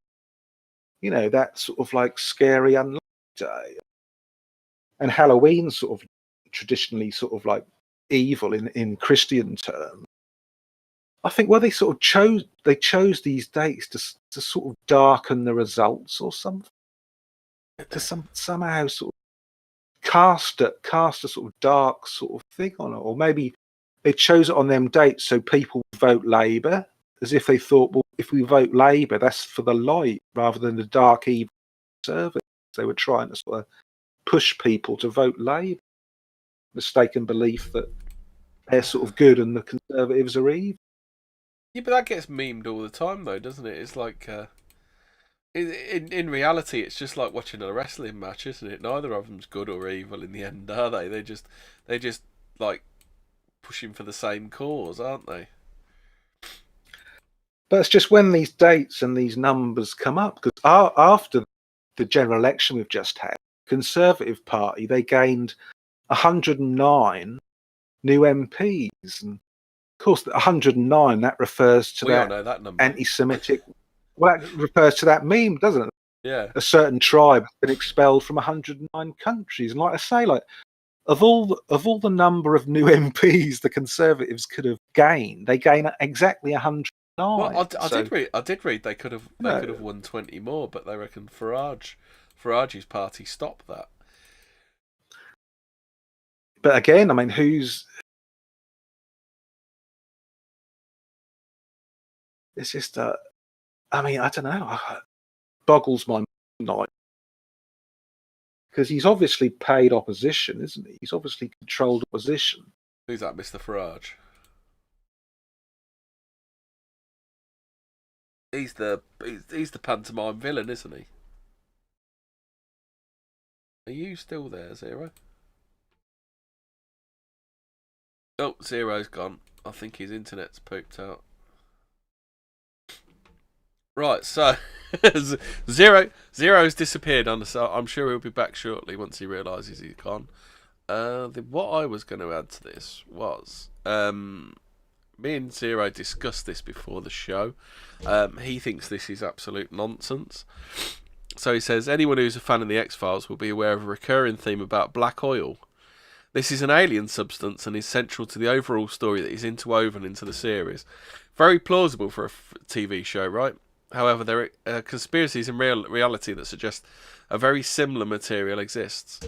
You know, that sort of like scary unlucky day. And Halloween sort of traditionally sort of like evil in Christian terms. I think they chose these dates to sort of darken the results or something, to somehow sort of cast a sort of dark sort of thing on it, or maybe they chose it on them dates so people would vote Labour, as if they thought, well, if we vote Labour, that's for the light rather than the dark evil Conservatives. They were trying to sort of push people to vote Labour, mistaken belief that they're sort of good and the Conservatives are evil. Yeah, but that gets memed all the time, though, doesn't it? It's like, in reality, it's just like watching a wrestling match, isn't it? Neither of them's good or evil in the end, are they? They're just like pushing for the same cause, aren't they? But it's just when these dates and these numbers come up, because after the general election we've just had, Conservative Party, they gained 109 new MPs, and of course, 109, that refers to that anti-Semitic. Well, that refers to that meme, doesn't it? Yeah. A certain tribe has been expelled from 109 countries, and like I say, like of all the number of new MPs the Conservatives could have gained, they gain exactly 109. Well, I did read they could have won 20 more, but they reckon Farage's party stopped that. But again, I mean, it's just I mean, I don't know. Boggles my mind, because he's obviously paid opposition, isn't he? He's obviously controlled opposition. Who's that, Mr. Farage? He's the pantomime villain, isn't he? Are you still there, Zero? Oh, Zero's gone. I think his internet's pooped out. Right, so Zero's disappeared on the side. I'm sure he'll be back shortly once he realises he's gone. What I was going to add to this was me and Zero discussed this before the show. He thinks this is absolute nonsense. So he says, anyone who's a fan of the X-Files will be aware of a recurring theme about black oil. This is an alien substance and is central to the overall story that is interwoven into the series. Very plausible for a TV show, right? However, there are conspiracies in reality that suggest a very similar material exists.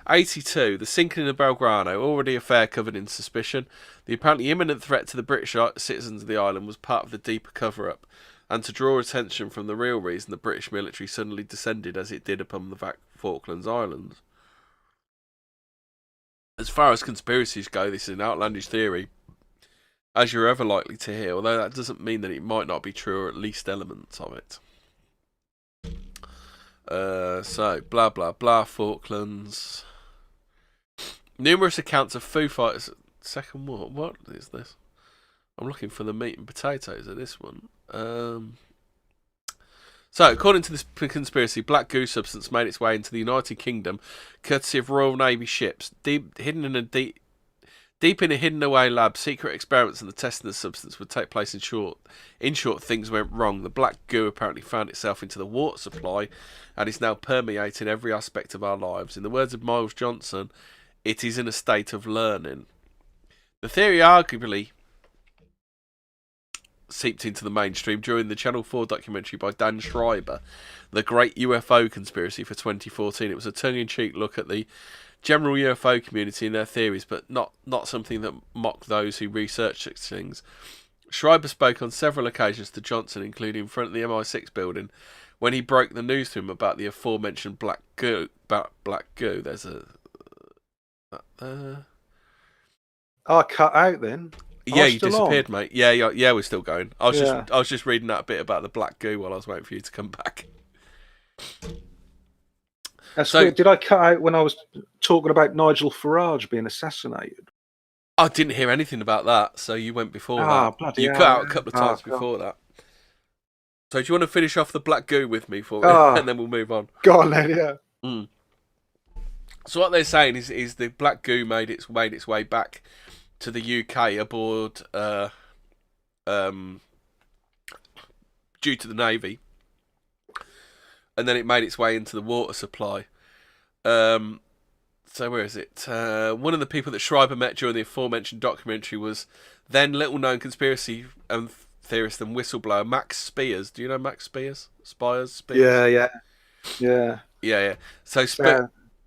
82. The sinking of Belgrano, already a fair covered in suspicion. The apparently imminent threat to the British citizens of the island was part of the deeper cover-up, and to draw attention from the real reason the British military suddenly descended as it did upon the Falklands Islands. As far as conspiracies go, this is an outlandish theory, as you're ever likely to hear, although that doesn't mean that it might not be true, or at least elements of it. So, blah, blah, blah, Falklands. Numerous accounts of Foo Fighters... Second what? What is this? I'm looking for the meat and potatoes of this one. So, according to this conspiracy, black goo substance made its way into the United Kingdom, courtesy of Royal Navy ships, deep in a hidden away lab. Secret experiments and the testing of the substance would take place. In short, things went wrong. The black goo apparently found itself into the water supply, and is now permeating every aspect of our lives. In the words of Miles Johnson, it is in a state of learning. The theory arguably seeped into the mainstream during the Channel 4 documentary by Dan Schreiber, The Great UFO Conspiracy for 2014. It was a tongue-in-cheek look at the general UFO community and their theories, but not something that mocked those who research such things. Schreiber spoke on several occasions to Johnson, including in front of the MI6 building, when he broke the news to him about the aforementioned black goo. There's a... I cut out then. Yeah, you disappeared, on? Mate. Yeah, we're still going. I was just reading that bit about the black goo while I was waiting for you to come back. That's weird. Did I cut out when I was talking about Nigel Farage being assassinated? I didn't hear anything about that, so you went before that. Bloody you hell. Cut out a couple of times before that. So do you want to finish off the black goo with me and then we'll move on? Go on then, yeah. Mm. So what they're saying is the black goo made its way back to the UK aboard due to the Navy, and then it made its way into the water supply. So where is it? One of the people that Schreiber met during the aforementioned documentary was then little-known conspiracy theorist and whistleblower Max Spiers. Do you know Max Spiers? Spiers? Yeah. So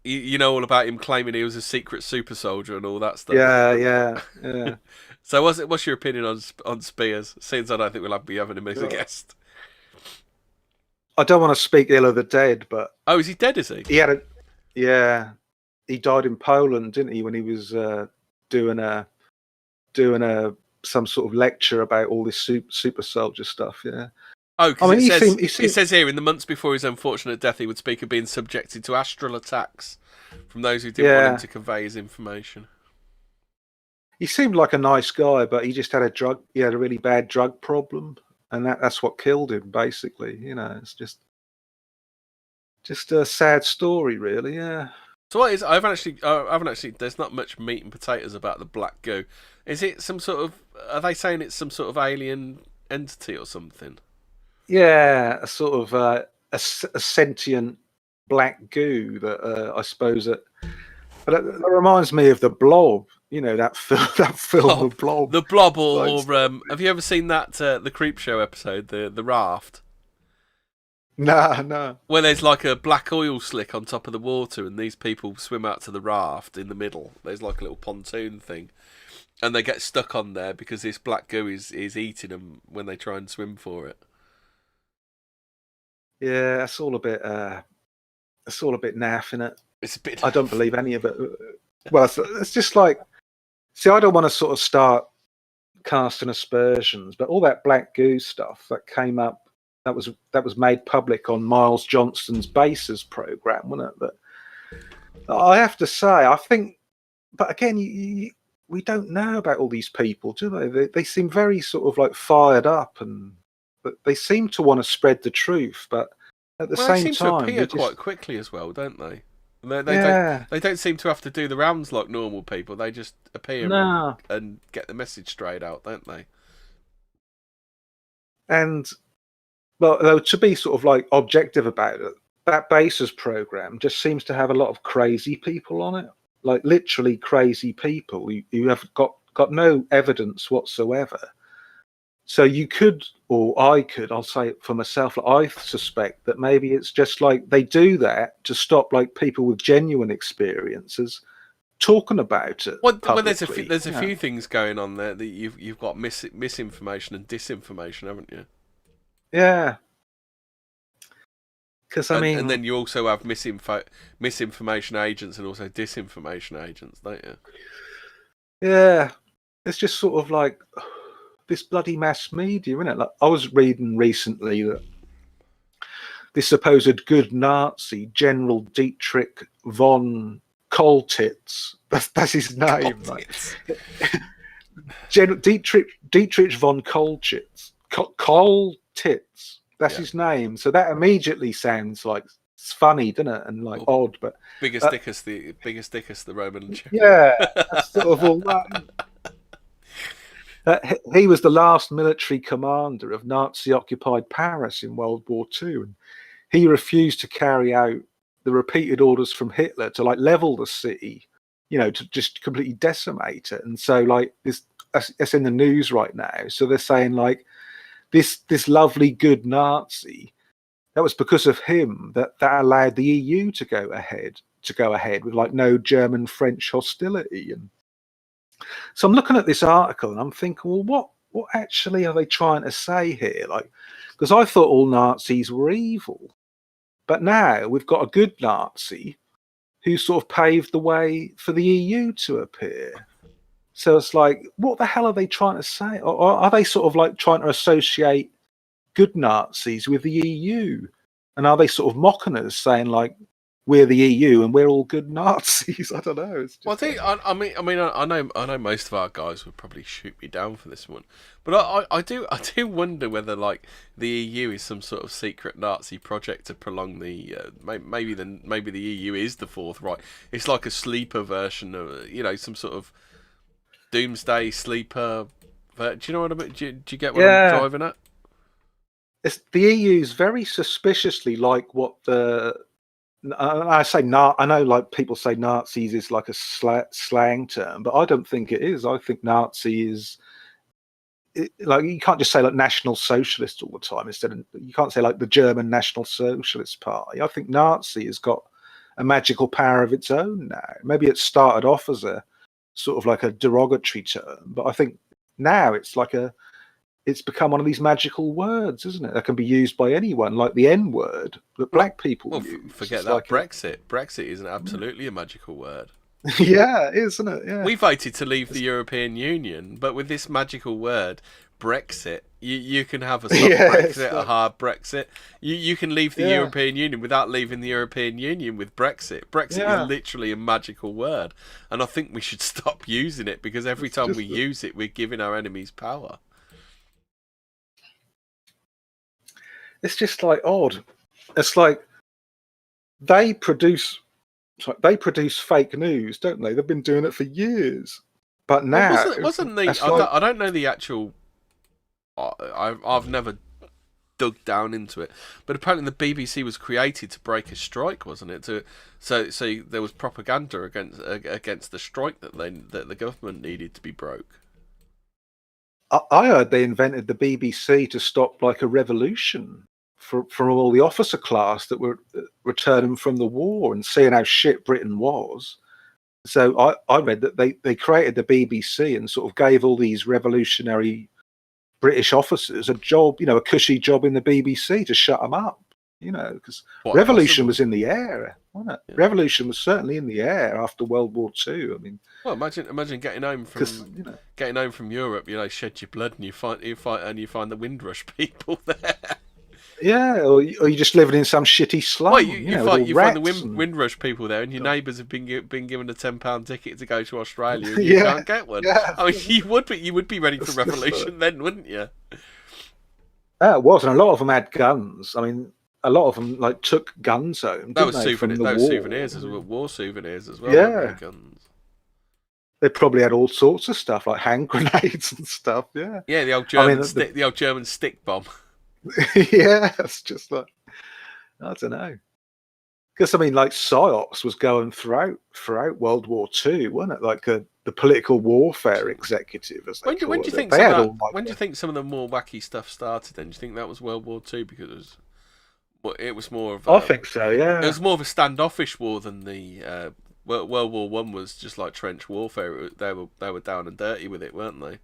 you know all about him claiming he was a secret super soldier and all that stuff. Yeah. So what's your opinion on Spiers? Since I don't think we'll be having him as a guest. I don't want to speak ill of the dead, but is he dead? Is he? He died in Poland, didn't he? When he was doing some sort of lecture about all this super soldier stuff. Yeah. Oh, because it says here, in the months before his unfortunate death, he would speak of being subjected to astral attacks from those who didn't want him to convey his information. He seemed like a nice guy, but he just had a really bad drug problem, and that's what killed him, basically. You know, it's just a sad story, really. Yeah. So what is? I haven't actually. There's not much meat and potatoes about the black goo. Is it some sort of? Are they saying it's some sort of alien entity or something? Yeah, a sort of a sentient black goo that I suppose that. But that reminds me of the Blob. You know that film, The Blob. The Blob, or have you ever seen that the Creepshow episode, the Raft? No. Where there's like a black oil slick on top of the water, and these people swim out to the raft in the middle. There's like a little pontoon thing, and they get stuck on there because this black goo is eating them when they try and swim for it. Yeah, that's all a bit naff, innit? It's a bit. I don't believe any of it. Well, it's just like, see, I don't want to sort of start casting aspersions, but all that black goo stuff that came up, that was made public on Miles Johnson's Bases program, wasn't it? But I have to say, I think, but again, we don't know about all these people, do they? They seem very sort of like fired up, but they seem to want to spread the truth, but at the same they seem time, to appear quite quickly as well, don't they? They don't seem to have to do the rounds like normal people. They just appear and get the message straight out, don't they? And well, though, to be sort of like objective about it, that Bases program just seems to have a lot of crazy people on it, like literally crazy people who have got no evidence whatsoever. So you could, or I'll say it for myself, I suspect that maybe it's just like they do that to stop like people with genuine experiences talking about it. Well, there's a few things going on there that you've got misinformation and disinformation, haven't you? Yeah. Because and then you also have misinformation agents and also disinformation agents, don't you? Yeah, it's just sort of like this bloody mass media, isn't it? Like, I was reading recently that this supposed good Nazi, General Dietrich von Kollwitz, that's his name, right? General Dietrich von Kollwitz, That's his name. So that immediately sounds like it's funny, doesn't it? And like odd, but biggest dickus, the Roman. Yeah, that's sort of all that. He was the last military commander of Nazi-occupied Paris in World War II, and he refused to carry out the repeated orders from Hitler to like level the city, to just completely decimate it. And so like this, it's in the news right now. So they're saying like this lovely good Nazi, that was because of him that allowed the EU to go ahead with like no German-French hostility. And so I'm looking at this article and I'm thinking, well, what actually are they trying to say here? Like, because I thought all Nazis were evil, but now we've got a good Nazi who sort of paved the way for the EU to appear. So it's like, what the hell are they trying to say? Or are they sort of like trying to associate good Nazis with the EU? And are they sort of mocking us, saying like, we're the EU and we're all good Nazis? I don't know. It's just I know most of our guys would probably shoot me down for this one, but I do wonder whether like the EU is some sort of secret Nazi project to prolong the maybe the EU is the Fourth Reich. It's like a sleeper version of some sort of doomsday sleeper. Do you know what I mean? Do you get what I'm driving at? The EU's very suspiciously like what I know like people say Nazis is like a slang term, but I don't think it is. I think Nazi is like, you can't just say like National Socialist all the time. You can't say like the German National Socialist Party. I think Nazi has got a magical power of its own now. Maybe it started off as a sort of like a derogatory term, but I think now it's become one of these magical words, isn't it? That can be used by anyone, like the N word that black people use. Forget that. Like Brexit. Brexit is absolutely a magical word. Yeah, isn't it? Yeah. We voted to leave the European Union, but with this magical word, Brexit, you can have a soft Brexit, a hard Brexit. You can leave the European Union without leaving the European Union with Brexit. Brexit is literally a magical word, and I think we should stop using it, because every time we use it, we're giving our enemies power. It's just like odd. It's like they produce fake news, don't they? They've been doing it for years, but now I don't know the actual. I've never dug down into it, but apparently the BBC was created to break a strike, wasn't it? So there was propaganda against the strike that the government needed to be broke. I heard they invented the BBC to stop like a revolution from all the officer class that were returning from the war and seeing how shit Britain was. So I read that they created the BBC and sort of gave all these revolutionary British officers a job, a cushy job in the BBC to shut them up, because revolution was in the air, wasn't it? Yeah. Revolution was certainly in the air after World War II. I mean, well, imagine getting home from Europe, shed your blood, and you find the Windrush people there. Yeah, or you're just living in some shitty slum. Well, you find the Windrush people there, and your neighbours have been given a £10 ticket to go to Australia, and you can't get one. Yeah. I mean, you would be ready for revolution then, wouldn't you? It was, and a lot of them had guns. I mean, a lot of them like took guns home. That was souvenirs as well, war souvenirs as well. Yeah, guns. They probably had all sorts of stuff like hand grenades and stuff. Yeah, yeah, the old German stick bomb. Yeah, it's just like, I don't know, because I mean, like psyops was going throughout World War II, wasn't it? Like the political warfare executive, as they when do you think some of the more wacky stuff started? Then do you think that was World War II, because it was more of I think so. Yeah, it was more of a standoffish war than the World War One was just like trench warfare. They were down and dirty with it, weren't they?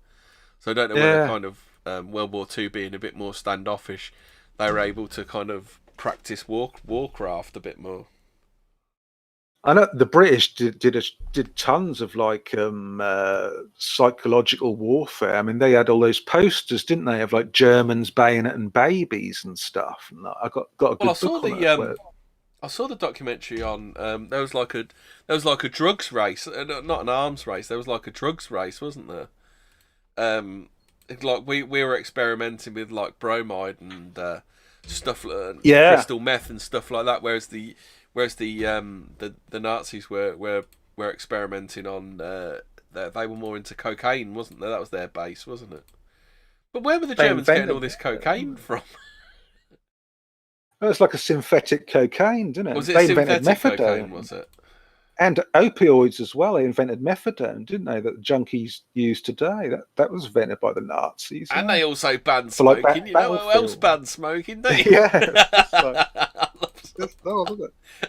So I don't know whether kind of World War II being a bit more standoffish, they were able to kind of practice warcraft a bit more. I know the British did tons of like psychological warfare. I mean, they had all those posters, didn't they, of like Germans bayoneting babies and stuff. And I got a good book on it. I saw the documentary on. There was like a drugs race, not an arms race. There was like a drugs race, wasn't there? Like we were experimenting with like bromide and stuff, Yeah. crystal meth and stuff like that. Whereas the Nazis were experimenting on. They were more into cocaine, wasn't they? That was their base, wasn't it? But where were the Germans getting all this cocaine from? Well, it's like a synthetic cocaine, didn't it? Was it they invented synthetic methadone, cocaine? Was it? and opioids as well. They invented methadone, didn't they? That the junkies use today. That was invented by the Nazis. And they also banned For smoking. like you know who else banned smoking? Don't you? Yeah.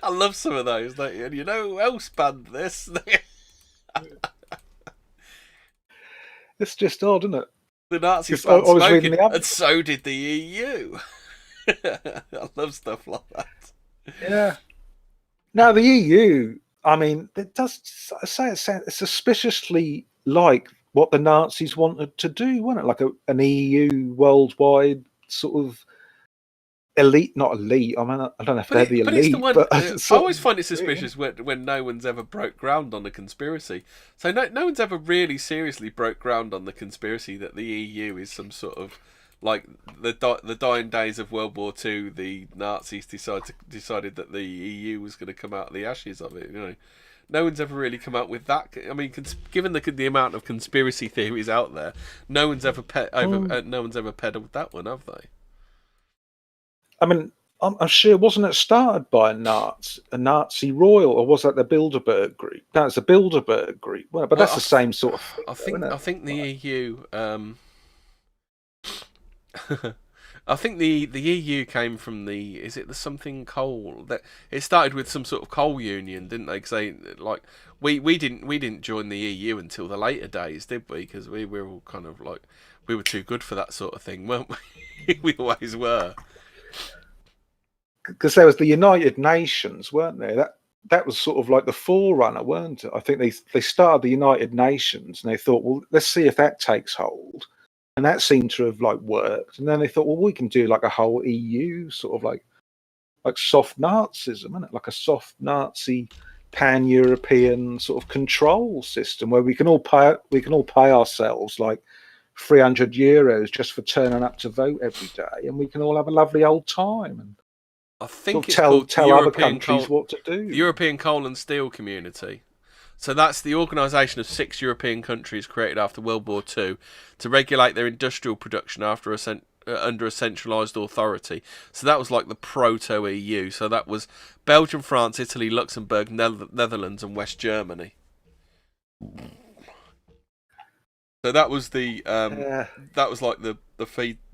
I love some of those, don't you? And you know who else banned this? It's just odd, isn't it? The Nazis banned smoking, and so did the EU. I love stuff like that. Yeah. Now the EU, I mean, it does say it's suspiciously like what the Nazis wanted to do, wasn't it? Like an EU worldwide sort of elite, not elite. I mean, I don't know if they're the elite. But I always find it suspicious when no one's ever broke ground on the conspiracy. So no one's ever really seriously broke ground on the conspiracy that the EU is some sort of like the dying days of World War II. The Nazis decided that the EU was going to come out of the ashes of it. You know, no one's ever really come up with that. I mean, given the amount of conspiracy theories out there, no one's ever peddled that one, have they? I mean, I'm sure, wasn't it started by a Nazi royal, or was that the Bilderberg group? No, it's the Bilderberg group. Well, but that's the same sort of thing. I think the EU. I think the EU came from is it the something coal that it started with some sort of coal union, didn't they? Because we didn't join the EU until the later days, did we? Because we were all kind of like we were too good for that sort of thing, weren't we? We always were. Because there was the United Nations, weren't there? That was sort of like the forerunner, weren't it? I think they started the United Nations and they thought, well, let's see if that takes hold. And that seemed to have like worked. And then they thought, well, we can do like a whole EU sort of like soft Nazism, isn't it? Like a soft Nazi pan-European sort of control system where we can all pay ourselves like €300 just for turning up to vote every day, and we can all have a lovely old time and I think tell other countries what to do. The European Coal and Steel Community. So that's the organisation of 6 European countries created after World War II to regulate their industrial production under a centralised authority. So that was like the proto-EU. So that was Belgium, France, Italy, Luxembourg, Netherlands and West Germany. So that was that was like the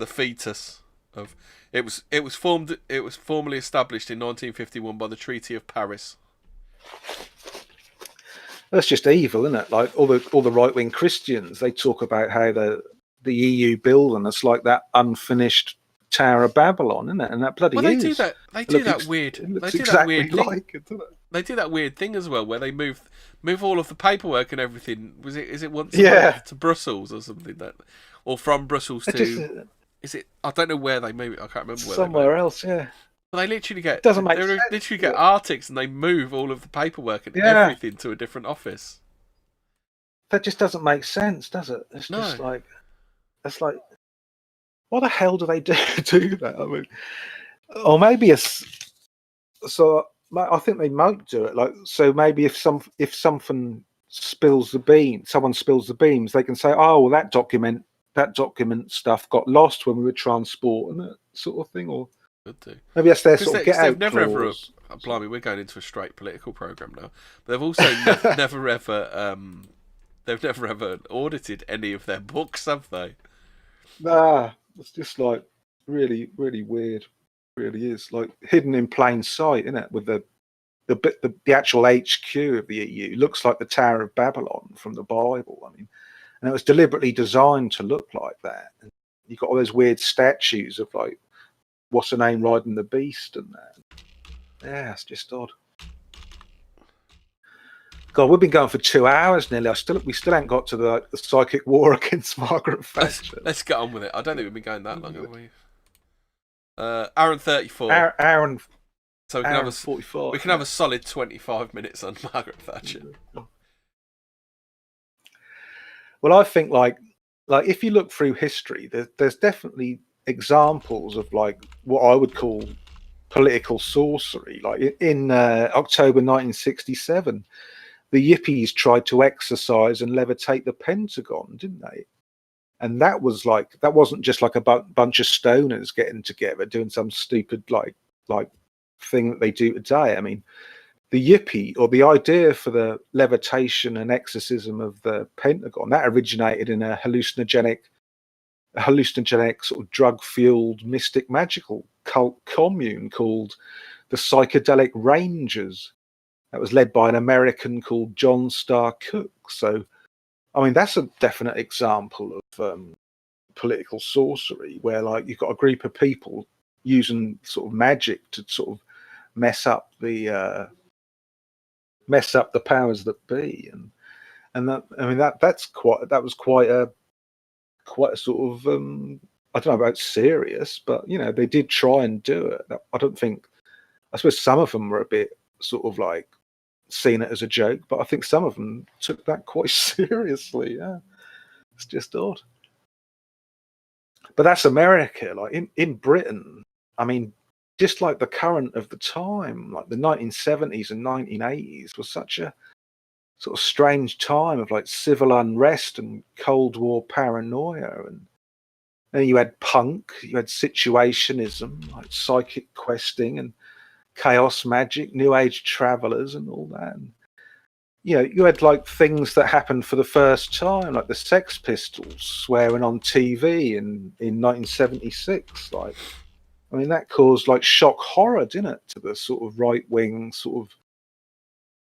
fetus of it was formally established in 1951 by the Treaty of Paris. That's just evil, isn't it? Like all the right wing Christians, they talk about how the EU building it's like that unfinished Tower of Babylon, isn't it? And that bloody they do that. They do that weird. They do that weird thing. They do that weird thing as well, where they move all of the paperwork and everything. Is it once a month to Brussels or something or from Brussels to? Is it? I don't know where they move it. I can't remember where. Somewhere else, yeah. But they literally get sense, arctics and they move all of the paperwork and everything to a different office. That just doesn't make sense, does it? It's just like it's like, what the hell do they do that? I mean, or maybe so. I think they might do it like so. Maybe if something spills the beam, someone spills the beams, they can say, "Oh, well, that document stuff got lost when we were transporting it," sort of thing. Or could do. Maybe that's their sort of get out clause. Blimey, we're going into a straight political program now. But they've also never ever audited any of their books, have they? Nah, it's just like really, really weird. Really is like hidden in plain sight, isn't it? With the actual HQ of the EU looks like the Tower of Babylon from the Bible. I mean, and it was deliberately designed to look like that. And you've got all those weird statues of like what's her name riding the beast and that. Yeah, it's just odd. God, we've been going for 2 hours nearly. We still ain't got to the psychic war against Margaret Thatcher. Let's get on with it. I don't think we've been going that long, have we? Hour and 34. So we can have 44. We can have a solid 25 minutes on Margaret Thatcher. Well, I think like if you look through history, there's definitely examples of like what I would call political sorcery. Like in October 1967, the Yippies tried to exercise and levitate the Pentagon, didn't they? And that wasn't just like a bunch of stoners getting together doing some stupid like thing that they do today. I mean, the Yippie, or the idea for the levitation and exorcism of the Pentagon, that originated in a hallucinogenic sort of drug-fueled mystic magical cult commune called the Psychedelic Rangers. That was led by an American called John Starr Cook. So, I mean, that's a definite example of political sorcery, where like you've got a group of people using sort of magic to sort of mess up the powers that be, and that, I mean, that was quite a sort of I don't know about serious, but you know, they did try and do it. I suppose some of them were a bit sort of like seen it as a joke, but I think some of them took that quite seriously. Yeah, it's just odd. But that's America. Like in Britain, I mean, just like the current of the time, like the 1970s and 1980s was such a sort of strange time of like civil unrest and Cold War paranoia, and then you had punk, you had situationism, like psychic questing and chaos magic, new age travelers and all that. And, you know, you had like things that happened for the first time, like the Sex Pistols swearing on TV in 1976. Like, I mean, that caused like shock horror, didn't it, to the sort of right wing sort of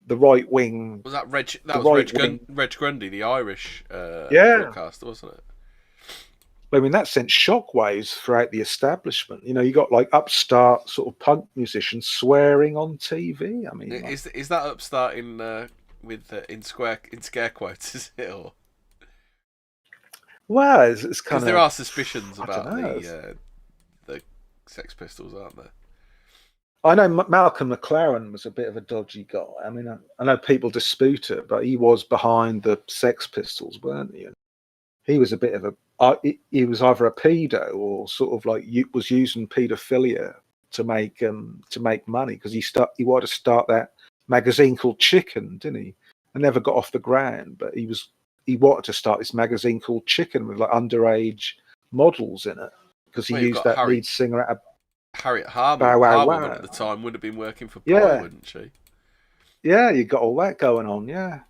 the right wing. Was that Reg? That was Reg Grundy, the Irish yeah, broadcaster, wasn't it? I mean, that sent shockwaves throughout the establishment. You know, you got like upstart sort of punk musicians swearing on TV. I mean, like, is that upstart in scare quotes? Is it? Or? Well, it's kind of, because there are suspicions about the Sex Pistols, aren't there? I know Malcolm McLaren was a bit of a dodgy guy. I mean, I know people dispute it, but he was behind the Sex Pistols, weren't he? And he was a bit of he was either a pedo or sort of like was using paedophilia to make money, because he wanted to start that magazine called Chicken, didn't he? And never got off the ground, but he wanted to start this magazine called Chicken with like underage models in it, because he used that lead singer at a Harriet Harman at the time would have been working for Pye, wouldn't she? Yeah, you got all that going on, yeah.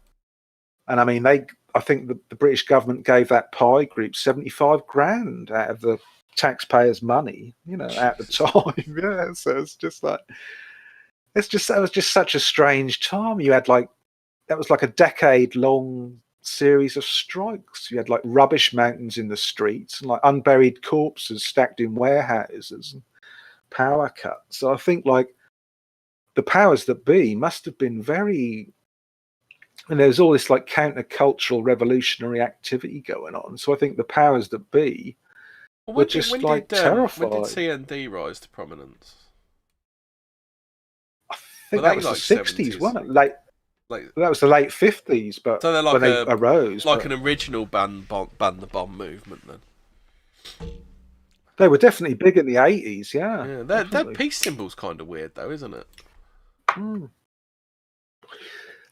And I mean, I think the British government gave that Pye group 75 grand out of the taxpayers' money, you know, at the time. Yeah, so it's just like, that was just such a strange time. You had like, that was like a decade-long series of strikes. You had like rubbish mountains in the streets and like unburied corpses stacked in warehouses and power cuts. So I think like the powers that be must have been very, and there's all this like countercultural revolutionary activity going on. So I think the powers that be were just terrified. When did CND rise to prominence? I think that was like the 60s, wasn't it? That was the late 50s, but so they're like when they arose. Like an original ban the bomb movement then. They were definitely big in the 80s, yeah. Yeah, their peace symbol's kind of weird though, isn't it? Mm.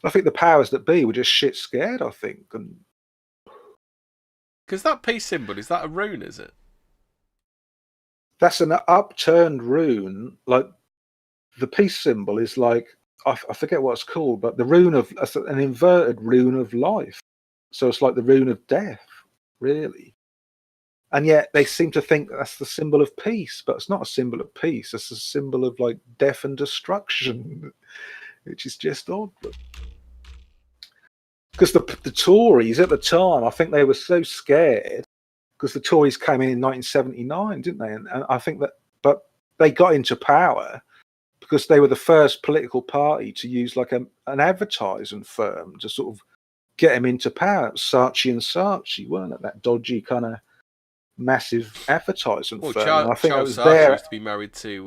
I think the powers that be were just shit scared, I think. Because that peace symbol, is that a rune, is it? That's an upturned rune. Like, the peace symbol is like, I forget what it's called, but the rune of, an inverted rune of life. So it's like the rune of death, really. And yet they seem to think that's the symbol of peace, but it's not a symbol of peace. It's a symbol of like death and destruction, which is just odd. Because the Tories at the time, I think they were so scared, because the Tories came in 1979, didn't they? And I think that, but they got into power because they were the first political party to use like an advertising firm to sort of get them into power. Saatchi and Saatchi, weren't it? That dodgy kind of massive advertising firm. I think Charles it was there. Used to be married to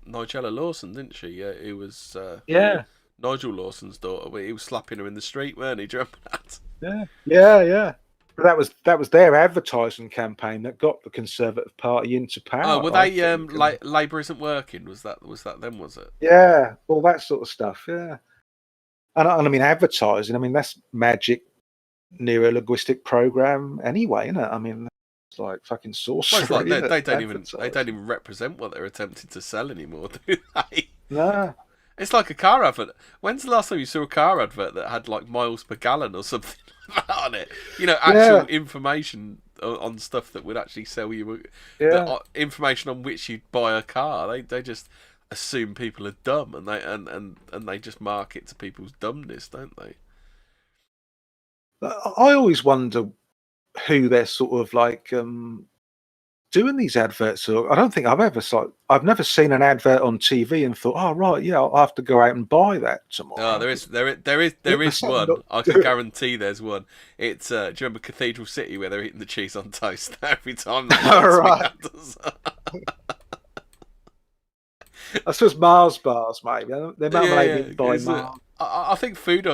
Nigella Lawson, didn't she? Yeah, it was. Nigel Lawson's daughter. He was slapping her in the street, weren't he? Do you remember that? Yeah. But that was their advertising campaign that got the Conservative Party into power. Oh, were they Labour isn't working? Was that them? Was it? Yeah, all that sort of stuff. Yeah, and I mean advertising. I mean that's magic neuro-linguistic program anyway, isn't it? I mean, it's like fucking sorcery. Well, it's like they don't even represent what they're attempting to sell anymore, do they? No. It's like a car advert. When's the last time you saw a car advert that had like miles per gallon or something like that on it? You know, actual information on stuff that would actually sell you. Information on which you'd buy a car. They just assume people are dumb, and they just market to people's dumbness, don't they? I always wonder who they're sort of like doing these adverts. I don't think I've never seen an advert on TV and thought, oh right, yeah, I'll have to go out and buy that tomorrow. Oh, there is one. I can guarantee there's one. It's do you remember Cathedral City where they're eating the cheese on toast every time? Right. I suppose Mars bars, maybe. They're marinated by Mars. I think food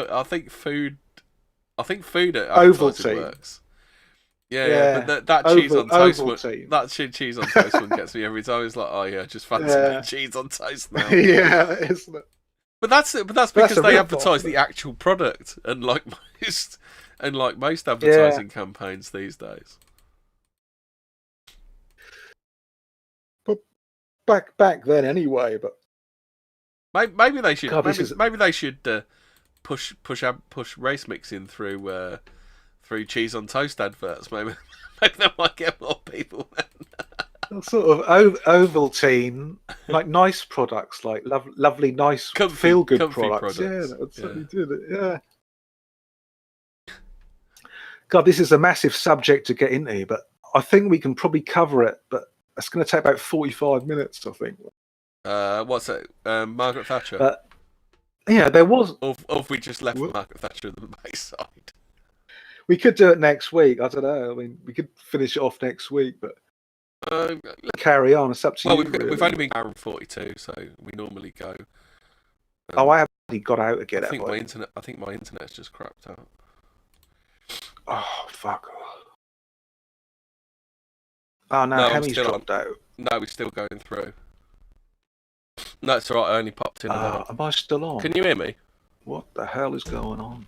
Ovaltine works. Yeah, but that cheese on toast cheese on toast one gets me every time. It's like, oh yeah, just fancy cheese on toast now. Yeah, isn't it? But that's because they advertise the actual product, unlike most advertising campaigns these days. But back then, anyway. But maybe they should. Maybe they should push race mixing through cheese on toast adverts. Maybe they might get more people then. Sort of Ovaltine, like nice products, like lovely, nice, feel-good products. Yeah, that's what you did. Yeah. God, this is a massive subject to get into, but I think we can probably cover it. But it's going to take about 45 minutes, I think. What's it? Margaret Thatcher. Yeah, there was. Or have we just left Margaret Thatcher at the backside? We could do it next week. I don't know. I mean, we could finish it off next week, but carry on. It's up to you. Well, we've only been going 42, so we normally go. I haven't got out again. I think my internet's just crapped out. Oh fuck! Oh no, Hemi's dropped out. No, we're still going through. No, it's alright. I only popped in. Am I still on? Can you hear me? What the hell is going on?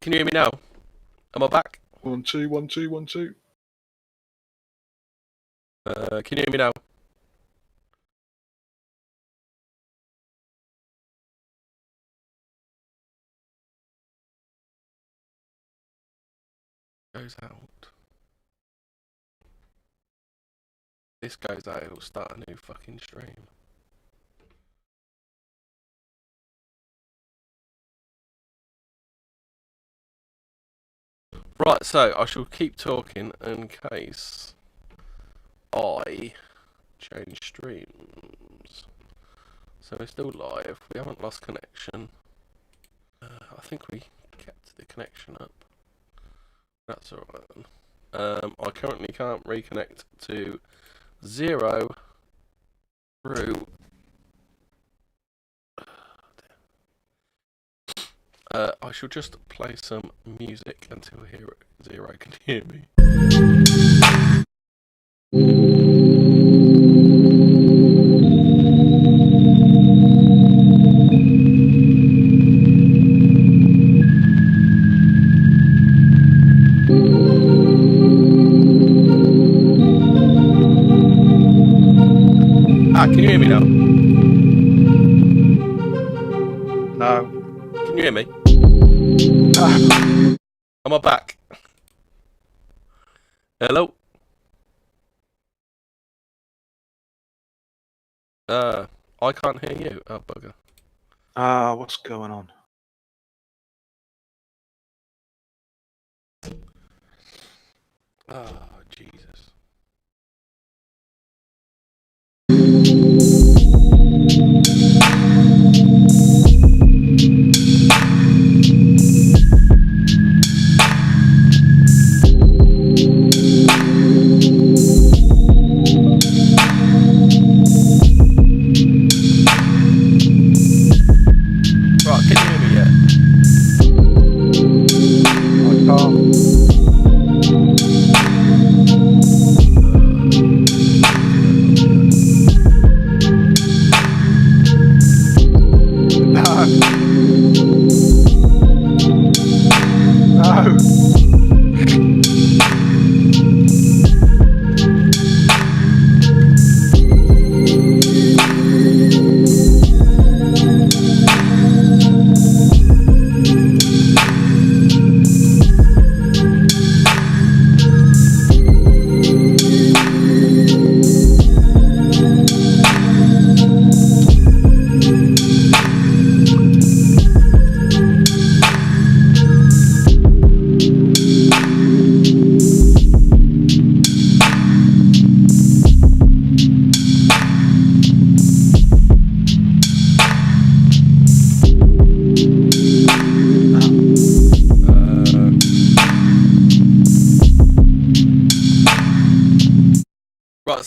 Can you hear me now? Am I back? 1 2 1 2 1 2. Can you hear me now? Goes out. This goes out, it'll start a new fucking stream. Right, so I shall keep talking in case I change streams. So we're still live, we haven't lost connection. I think we kept the connection up. That's alright then. I currently can't reconnect to 0 through. I shall just play some music until 0 can hear me. Can you hear me now? No. Can you hear me? Am I back? Hello? I can't hear you. Oh, bugger. What's going on? Oh, Jesus.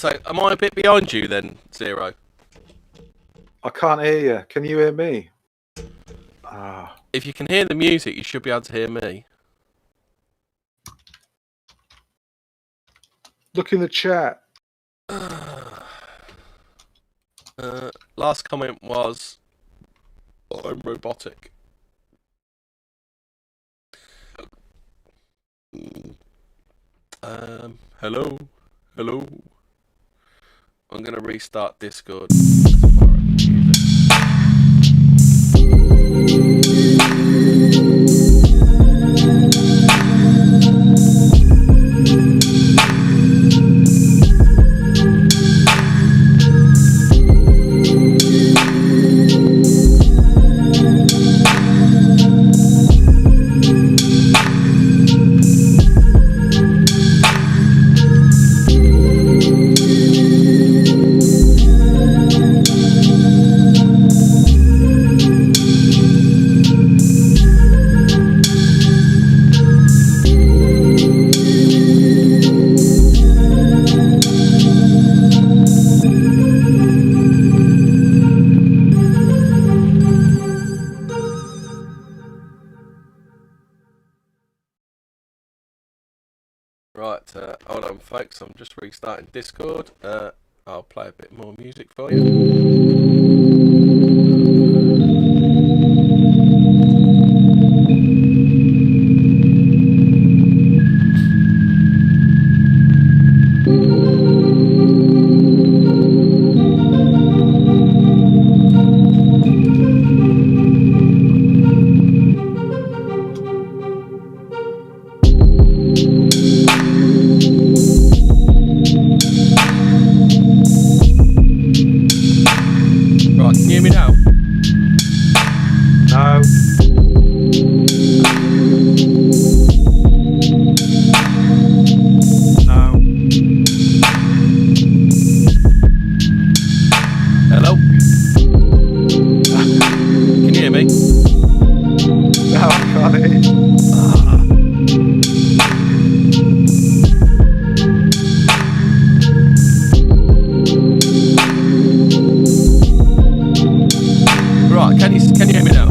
Right, so am I a bit behind you then, Zero? I can't hear you. Can you hear me? If you can hear the music, you should be able to hear me. Look in the chat. Last comment was, I'm robotic. Hello? Hello? I'm going to restart Discord. Right, hold on folks, I'm just restarting Discord. I'll play a bit more music for you. Right, can you hear me now? No. No. Hello? Can you hear me? No, I can't hear you. Right, can you hear me now?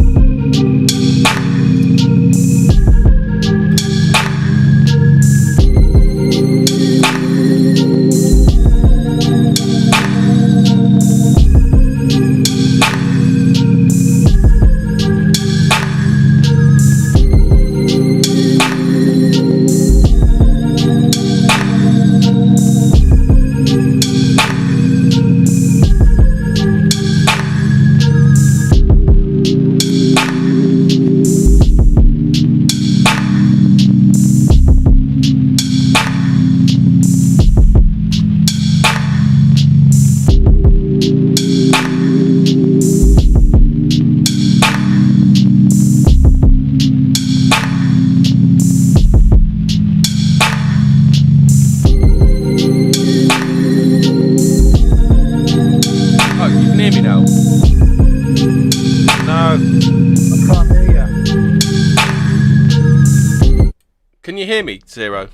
Can you hear me, Zero?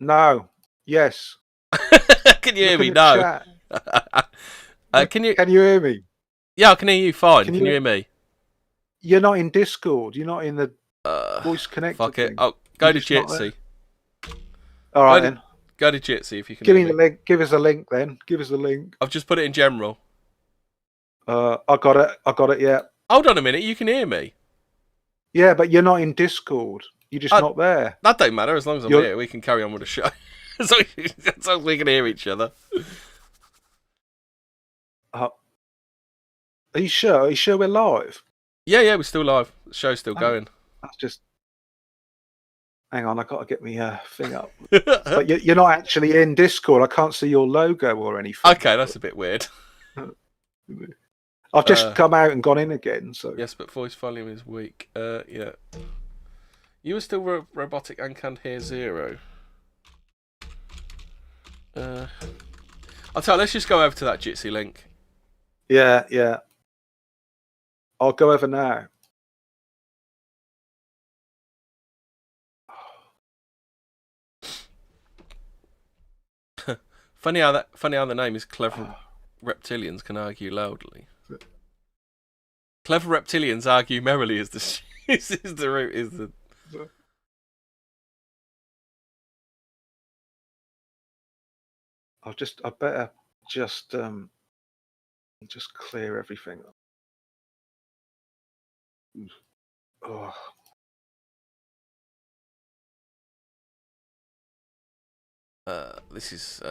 No. Yes. Can you hear Look me? in the No. chat. Can you? Can you hear me? Yeah, I can hear you fine. Can Can you you- hear me? You're not in Discord. You're not in the voice connector Fuck it. thing. Oh, go You're to just not there. Jitsi. All right then. Go to Jitsi if you can Give hear me the me. link. Give us a link then. Give us a link. I've just put it in general. I got it. I got it. Yeah. Hold on a minute. You can hear me. Yeah, but you're not in Discord. You're just not there. That don't matter. As long as I'm You're- here, we can carry on with the show. as long as we can hear each other. Are you sure? Are you sure we're live? Yeah, we're still live. The show's still going. That's just. Hang on, I got to get my thing up. But you're not actually in Discord. I can't see your logo or anything. Okay, that's a bit weird. I've just come out and gone in again. So yes, but voice volume is weak. Yeah. You were still robotic and can't hear Zero. I'll tell you, let's just go over to that Jitsi link. Yeah. I'll go over now. Funny how the name is Clever Reptilians Can Argue Loudly. Clever reptilians argue merrily is the is the. I better just clear everything. Oh. This is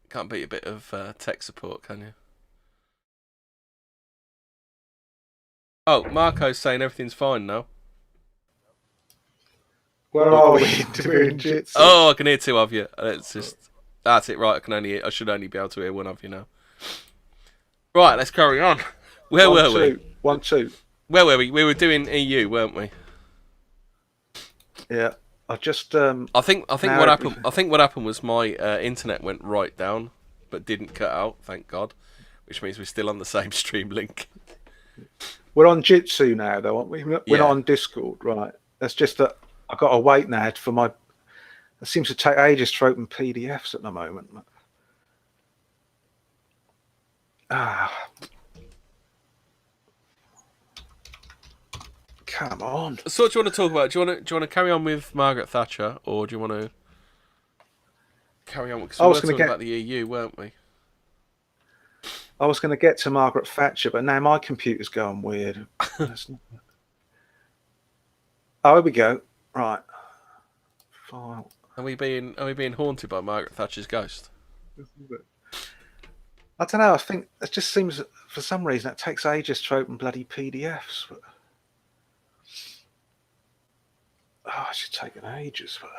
can't beat a bit of tech support, can you? Oh, Marco's saying everything's fine now. Where are we doing jitsu? Oh, I can hear two of you. It's just that's it, right? I should only be able to hear one of you now. Right, let's carry on. Where were we? 1, 2. Where were we? We were doing EU, weren't we? Yeah, I just. I think what happened. I think what happened was my internet went right down, but didn't cut out. Thank God, which means we're still on the same stream link. We're on Jitsu now, though, aren't we? We're not on Discord, right? That's just that I've got to wait now for my. It seems to take ages to open PDFs at the moment. Come on. So, what do you want to talk about? Do you want to carry on with Margaret Thatcher, or do you want to carry on? Because we were talking about the EU, weren't we? I was going to get to Margaret Thatcher, but now my computer's going weird. Oh, here we go. Right. File. Are we being haunted by Margaret Thatcher's ghost? I don't know. I think it just seems, for some reason, it takes ages to open bloody PDFs. But... Oh, it's just taking ages. But...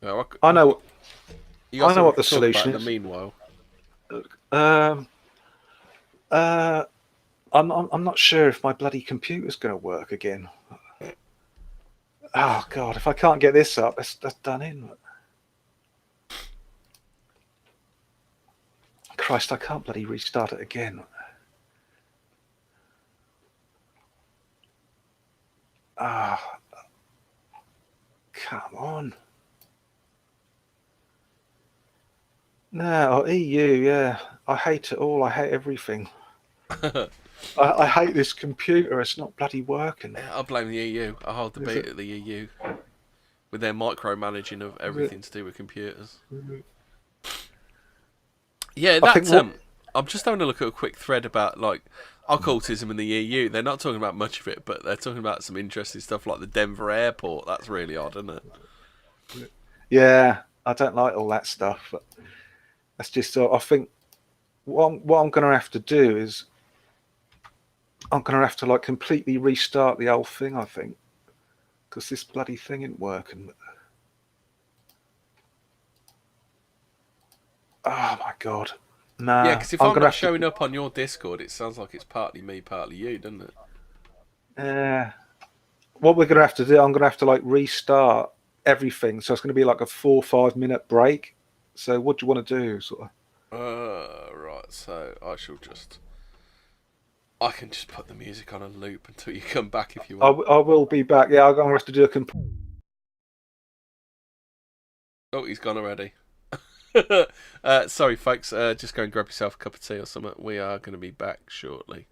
Yeah, I know. I know what the solution is. Meanwhile, I'm not sure if my bloody computer's going to work again. Oh God! If I can't get this up, that's done in. Christ! I can't bloody restart it again. Ah, come on. No, EU, yeah. I hate it all. I hate everything. I hate this computer. It's not bloody working. I blame the EU. I hold the beat at the EU with their micromanaging of everything to do with computers. Yeah, I'm just having a look at a quick thread about like occultism in the EU. They're not talking about much of it, but they're talking about some interesting stuff like the Denver airport. That's really odd, isn't it? Yeah, I don't like all that stuff. But that's just, I think what I'm going to have to do is I'm going to have to like completely restart the whole thing, I think, because this bloody thing ain't working. Oh my God. Nah, yeah, because if I'm not showing up on your Discord, it sounds like it's partly me, partly you, doesn't it? Yeah. What we're going to have to do, I'm going to have to like restart everything. So it's going to be like a 4 or 5 minute break. So what do you want to do? Sort of? Right. So I can just put the music on a loop until you come back if you want. I will be back. Yeah, I'm going to have to do a Oh, he's gone already. Sorry, folks. Just go and grab yourself a cup of tea or something. We are going to be back shortly.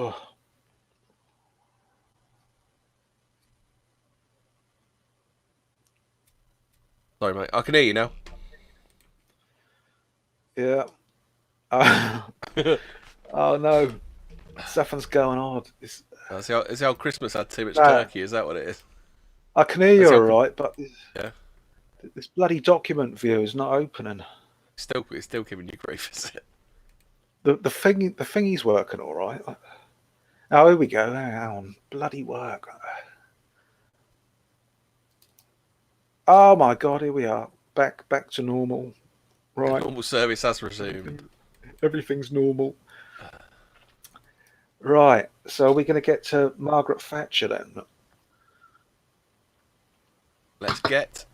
Oh, Sorry, mate. I can hear you now. yeah. Oh no, something's going on. It's how Christmas had too much No, turkey. Is that what it is? I can hear It's you how all right, but yeah. this bloody document view is not opening. It's still giving you grief, is it? The thingy's working all right. Oh, here we go. Hang on, bloody work. Oh my God, here we are. Back to normal. Right. Normal service has resumed. Everything's normal. Right. So are we going to get to Margaret Thatcher then? Let's get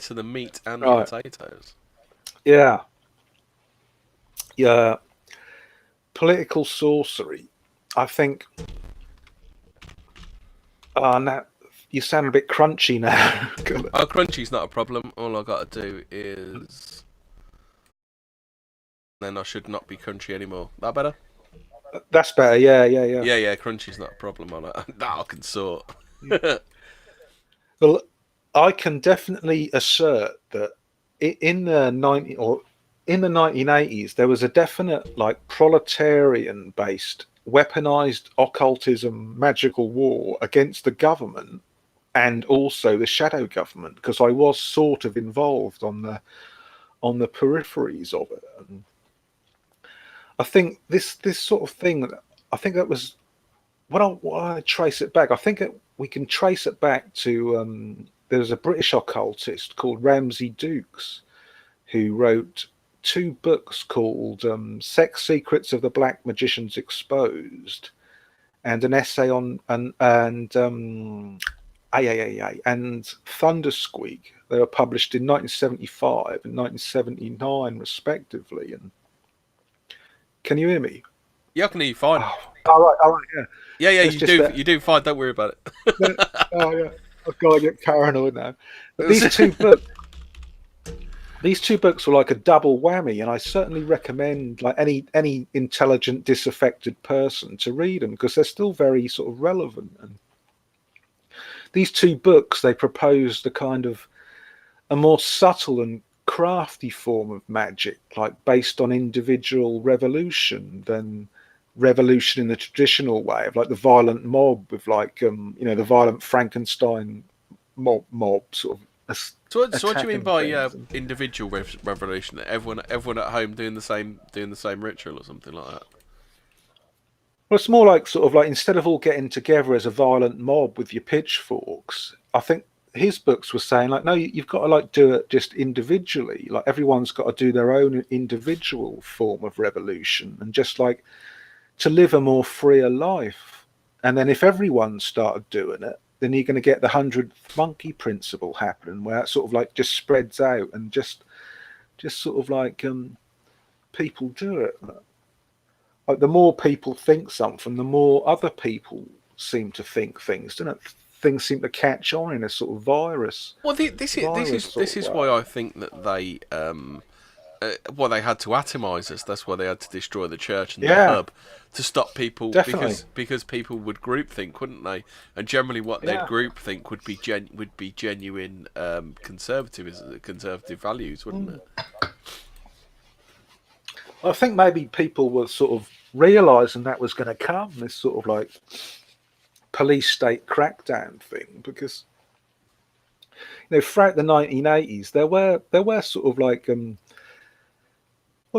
to the meat and the Right. potatoes. Yeah. Yeah. Political sorcery. I think. Now you sound a bit crunchy now. Oh, crunchy's not a problem. All I got to do is then I should not be crunchy anymore. That better? That's better. Yeah. Yeah. Crunchy's not a problem on it. That I can sort. Well, I can definitely assert that in the 1980s there was a definite like proletarian-based weaponized occultism magical war against the government and also the shadow government, because I was sort of involved on the peripheries of it. And I think this sort of thing, I think that was when I trace it back. I think we can trace it back to there's a British occultist called Ramsay Dukes who wrote two books called Sex Secrets of the Black Magicians Exposed and an essay on and Thundersqueak. They were published in 1975 and 1979 respectively. And can you hear me? Yeah, I can hear you fine. All right, yeah. Yeah, you do fine. Don't worry about it. Oh yeah, I've got to get paranoid now. But these two books were like a double whammy, and I certainly recommend like any intelligent, disaffected person to read them because they're still very sort of relevant. And these two books, they proposed a kind of a more subtle and crafty form of magic, like based on individual revolution than revolution in the traditional way of like the violent mob with like the violent Frankenstein mob sort of. So what do you mean by individual revolution? Everyone at home doing the same ritual or something like that? Well, it's more like sort of like instead of all getting together as a violent mob with your pitchforks, I think his books were saying like, no, you've got to like do it just individually. Like everyone's got to do their own individual form of revolution and just like to live a more freer life. And then if everyone started doing it, then you're going to get the 100th monkey principle happening, where it sort of like just spreads out and just sort of like people do it. Like the more people think something, the more other people seem to think things, don't it? Things seem to catch on in a sort of virus. Well, this is why I think that they they had to atomize us. That's why they had to destroy the church and the hub to stop people. Definitely. Because people would groupthink, wouldn't they? And generally, what they'd groupthink would be genuine conservative values, wouldn't it? I think maybe people were sort of realising that was going to come, this sort of like police state crackdown thing, because throughout the 1980s there were sort of like there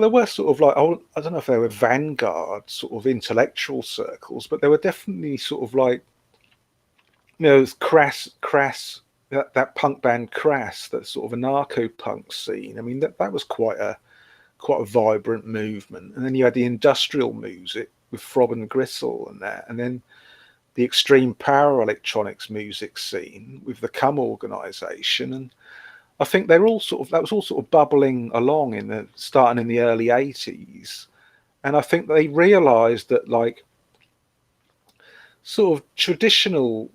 were sort of like, I don't know if they were vanguard sort of intellectual circles, but they were definitely sort of like, Crass, that punk band Crass, that sort of anarcho-punk scene. I mean, that was quite a vibrant movement. And then you had the industrial music with Throb and Gristle and that, and then the extreme power electronics music scene with the Cum organisation. And I think that was all sort of bubbling along starting in the early 80s. And I think they realised that like sort of traditional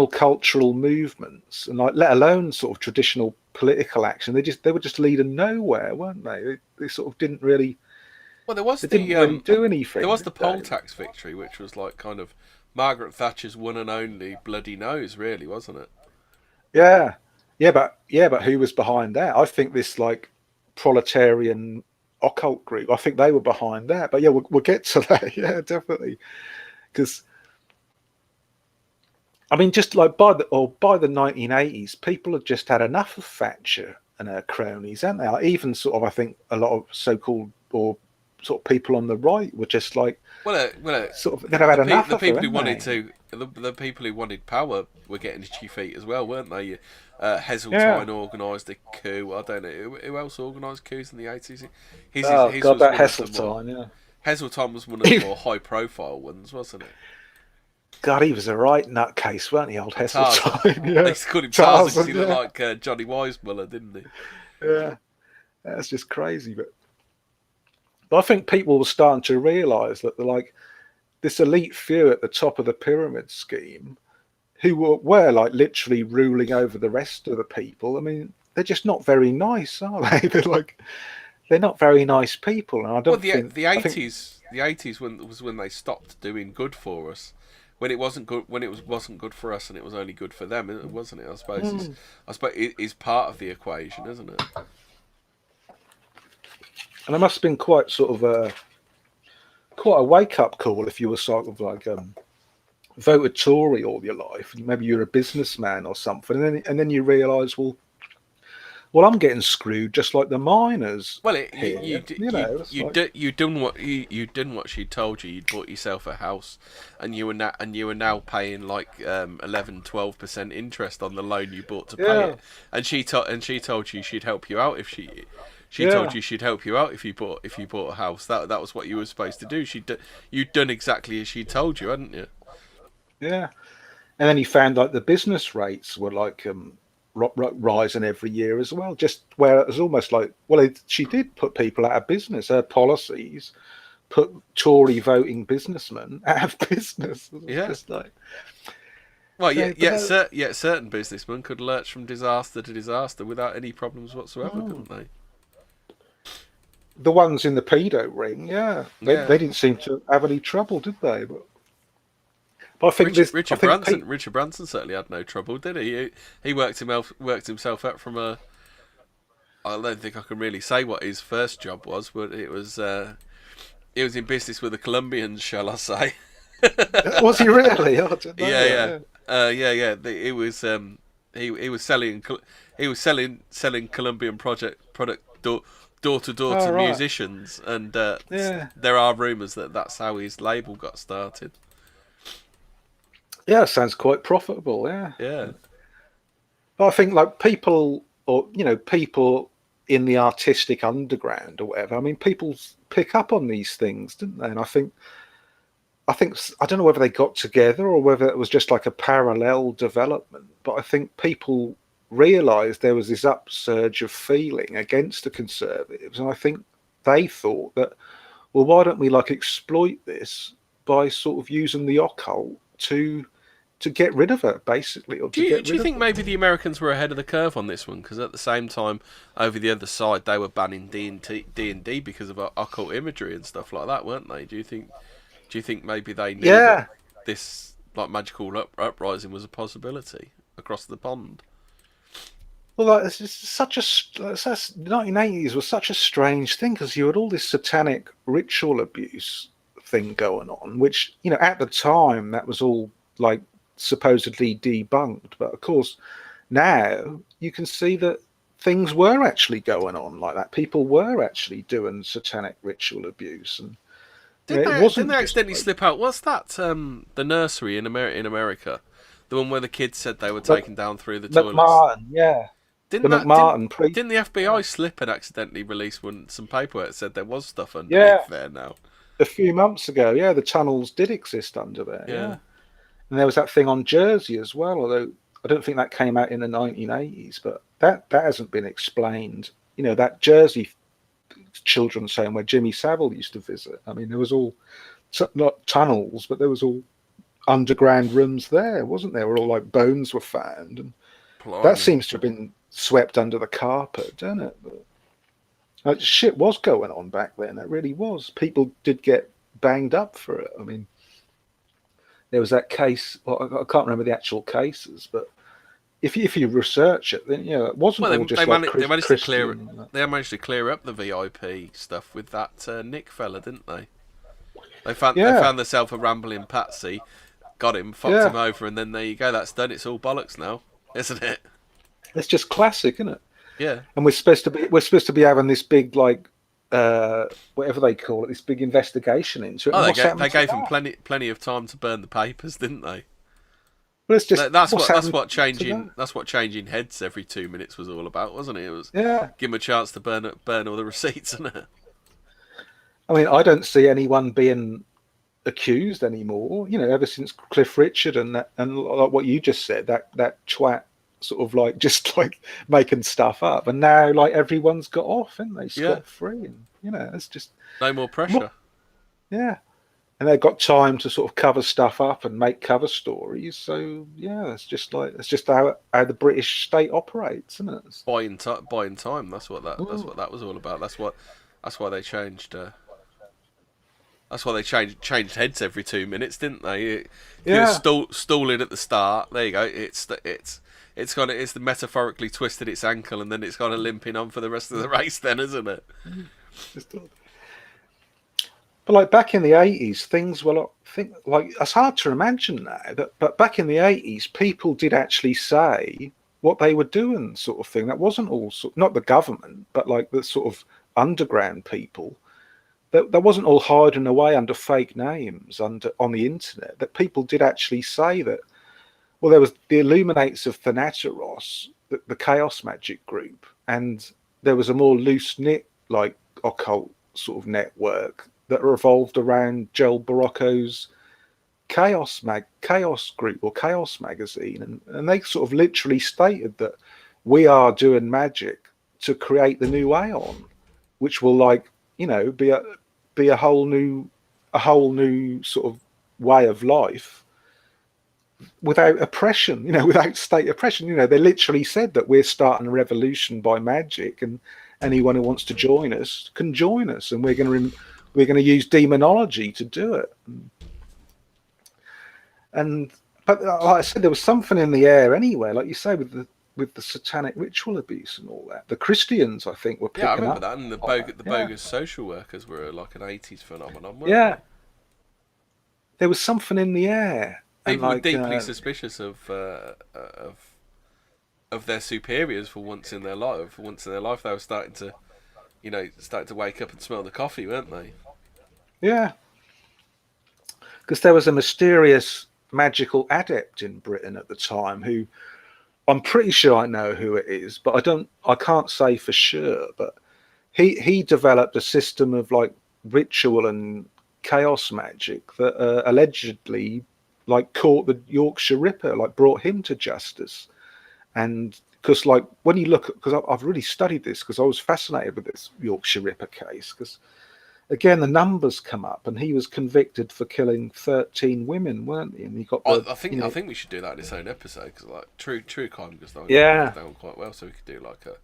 cultural movements, and like let alone sort of traditional political action, they were just leading nowhere, weren't they? They sort of didn't really Well, there was They didn't really do anything. there was the did poll they? tax victory, which was like kind of Margaret Thatcher's one and only bloody nose, really, wasn't it? Yeah, but who was behind that? I think this like proletarian occult group. I think they were behind that. But yeah, we'll get to that. Yeah, definitely. Because I mean, just like by the 1980s, people had just had enough of Thatcher and her cronies, hadn't they? Like, even sort of, I think a lot of so-called or sort of people on the right were just like, sort of, they'd have had enough the of her, people who hadn't wanted they? to the people who wanted power were getting itchy feet as well, weren't they? Yeah. Heseltine organised a coup. I don't know who else organised coups in the 80s. Oh His God, was that one of the more Heseltine, yeah. Heseltine was one of the more high profile ones, wasn't it? God, he was a right nutcase, weren't he, old Tarzan. Heseltine? They Yeah. called him Tarzan because Tarzan, he looked yeah. like Johnny Weissmuller, didn't he? Yeah. That's just crazy. But I think people were starting to realise that they're like this elite few at the top of the pyramid scheme who were like literally ruling over the rest of the people. I mean, they're just not very nice, are they? They're not very nice people, and I Well, don't think. the I think, eighties was when they stopped doing good for us. When it wasn't good, wasn't good for us, and it was only good for them, wasn't it? I suppose it is part of the equation, isn't it? and it must have been quite sort of quite a wake up call if you were sort of like voted Tory all your life, and maybe you're a businessman or something, and then you realise, well, I'm getting screwed just like the miners Well, here. You know, it's like, you done what she told you. You'd bought yourself a house, and you were now paying like 11-12% interest on the loan you bought to pay yeah, it. And she told you she'd help you out if she told yeah, you she'd help you out if you bought a house. That was what you were supposed to do. You'd done exactly as she told you, hadn't you? yeah. And then he found like the business rates were like rising every year as well. Just where it was almost like, well, she did put people out of business. Her policies put Tory voting businessmen out of business. It's Yeah. just like, Well, so, yet certain businessmen could lurch from disaster to disaster without any problems whatsoever, couldn't they? the ones in the pedo ring, yeah, Yeah. they didn't seem to have any trouble, did they? But I think this, I think people, Richard Branson certainly had no trouble, did he? He worked himself up from a. I don't think I can really say what his first job was, but it was. He was in business with the Colombians, shall I say? was he really? Oh, I didn't know Yeah, that, yeah. It was. He was selling Colombian product door to door Oh, to right. musicians, and Yeah. there are rumours that that's how his label got started. Yeah, sounds quite profitable. Yeah. Yeah. But I think like people, or people in the artistic underground or whatever. I mean, people pick up on these things, didn't they? And I think I don't know whether they got together or whether it was just like a parallel development. But I think people realised there was this upsurge of feeling against the Conservatives, and I think they thought that, well, why don't we like exploit this by sort of using the occult to get rid of her, basically, or to get Do you rid of think them. maybe the Americans were ahead of the curve on this one? Because at the same time, over the other side, they were banning D&D because of occult imagery and stuff like that, weren't they? Do you think maybe they knew that Yeah. this like magical uprising was a possibility across the pond? Well, like, it's just such a 1980s was such a strange thing because you had all this satanic ritual abuse thing going on, which at the time that was all like supposedly debunked, but of course now you can see that things were actually going on like that. People were actually doing satanic ritual abuse, and it Didn't wasn't they just accidentally like slip out? What's that? The nursery in America, the one where the kids said they were taken down through the toilets. McMartin, yeah, the Didn't that McMartin priest. didn't the FBI slip and accidentally release some paperwork that said there was stuff Yeah, underneath there now? a few months ago, yeah, the tunnels did exist under there, Yeah. yeah. And there was that thing on Jersey as well, although I don't think that came out in the 1980s, but that hasn't been explained. That Jersey children's home where Jimmy Savile used to visit. I mean, there was all, not tunnels, but there was all underground rooms there, wasn't there, where all like bones were found. And that Blimey. seems to have been swept under the carpet, doesn't it? Like, shit was going on back then. It really was. People did get banged up for it. I mean, there was that case. Well, I can't remember the actual cases, but if you research it, then it wasn't Well, all just like they managed to clear it. Christian. They managed to clear up the VIP stuff with that Nick fella, didn't they? They found themselves a rambling patsy, got him, fucked him over, and then there you go. That's done. It's all bollocks now, isn't it? It's just classic, isn't it? Yeah. And we're supposed to be having this big, like, whatever they call it, this big investigation into it. Oh, they gave him plenty of time to burn the papers, didn't they? But it's just that's what changing heads every 2 minutes was all about, wasn't it? It was give him a chance to burn all the receipts, isn't it? I mean, I don't see anyone being accused anymore. Ever since Cliff Richard and like what you just said, that twat sort of like just like making stuff up, and now like everyone's got off, and they scot free, and it's just no more pressure. Yeah, and they've got time to sort of cover stuff up and make cover stories. So it's just how the British state operates, isn't it? Buying time. That's what that was all about. That's why they changed. That's why they changed heads every 2 minutes, didn't they? Stalling at the start. There you go. It's the metaphorically twisted its ankle, and then it's kind of limping on for the rest of the race. Then, isn't it? But like back in the 80s, things were like it's hard to imagine now. But back in the 80s, people did actually say what they were doing, sort of thing. That wasn't all not the government, but like the sort of underground people. That wasn't all hiding away under fake names on the internet. That people did actually say that. Well, there was the Illuminates of Thanateros, the Chaos Magic group, and there was a more loose-knit, like, occult sort of network that revolved around Joel Barocco's Chaos group or Chaos magazine, and they sort of literally stated that we are doing magic to create the new Aeon, which will be a whole new sort of way of life without oppression, without state oppression. They literally said that we're starting a revolution by magic, and anyone who wants to join us can join us, and we're going to use demonology to do it. But like I said, there was something in the air anyway, like you say, with the satanic ritual abuse and all that. The Christians, I think, were picking up. Yeah, I remember that, and the bogus social workers were like an 80s phenomenon, weren't they? There was something in the air. People were deeply suspicious of their superiors for once in their life. They were starting to wake up and smell the coffee, weren't they? Yeah. Because there was a mysterious magical adept in Britain at the time who, I'm pretty sure I know who it is, but I can't say for sure. But he developed a system of like ritual and chaos magic that allegedly like caught the Yorkshire Ripper, like brought him to justice. And because like when you look, because I've really studied this because I was fascinated with this Yorkshire Ripper case, because again the numbers come up, and he was convicted for killing 13 women, weren't he? And he got I think we should do that in its own episode, because like true crime goes down quite well, so we could do like a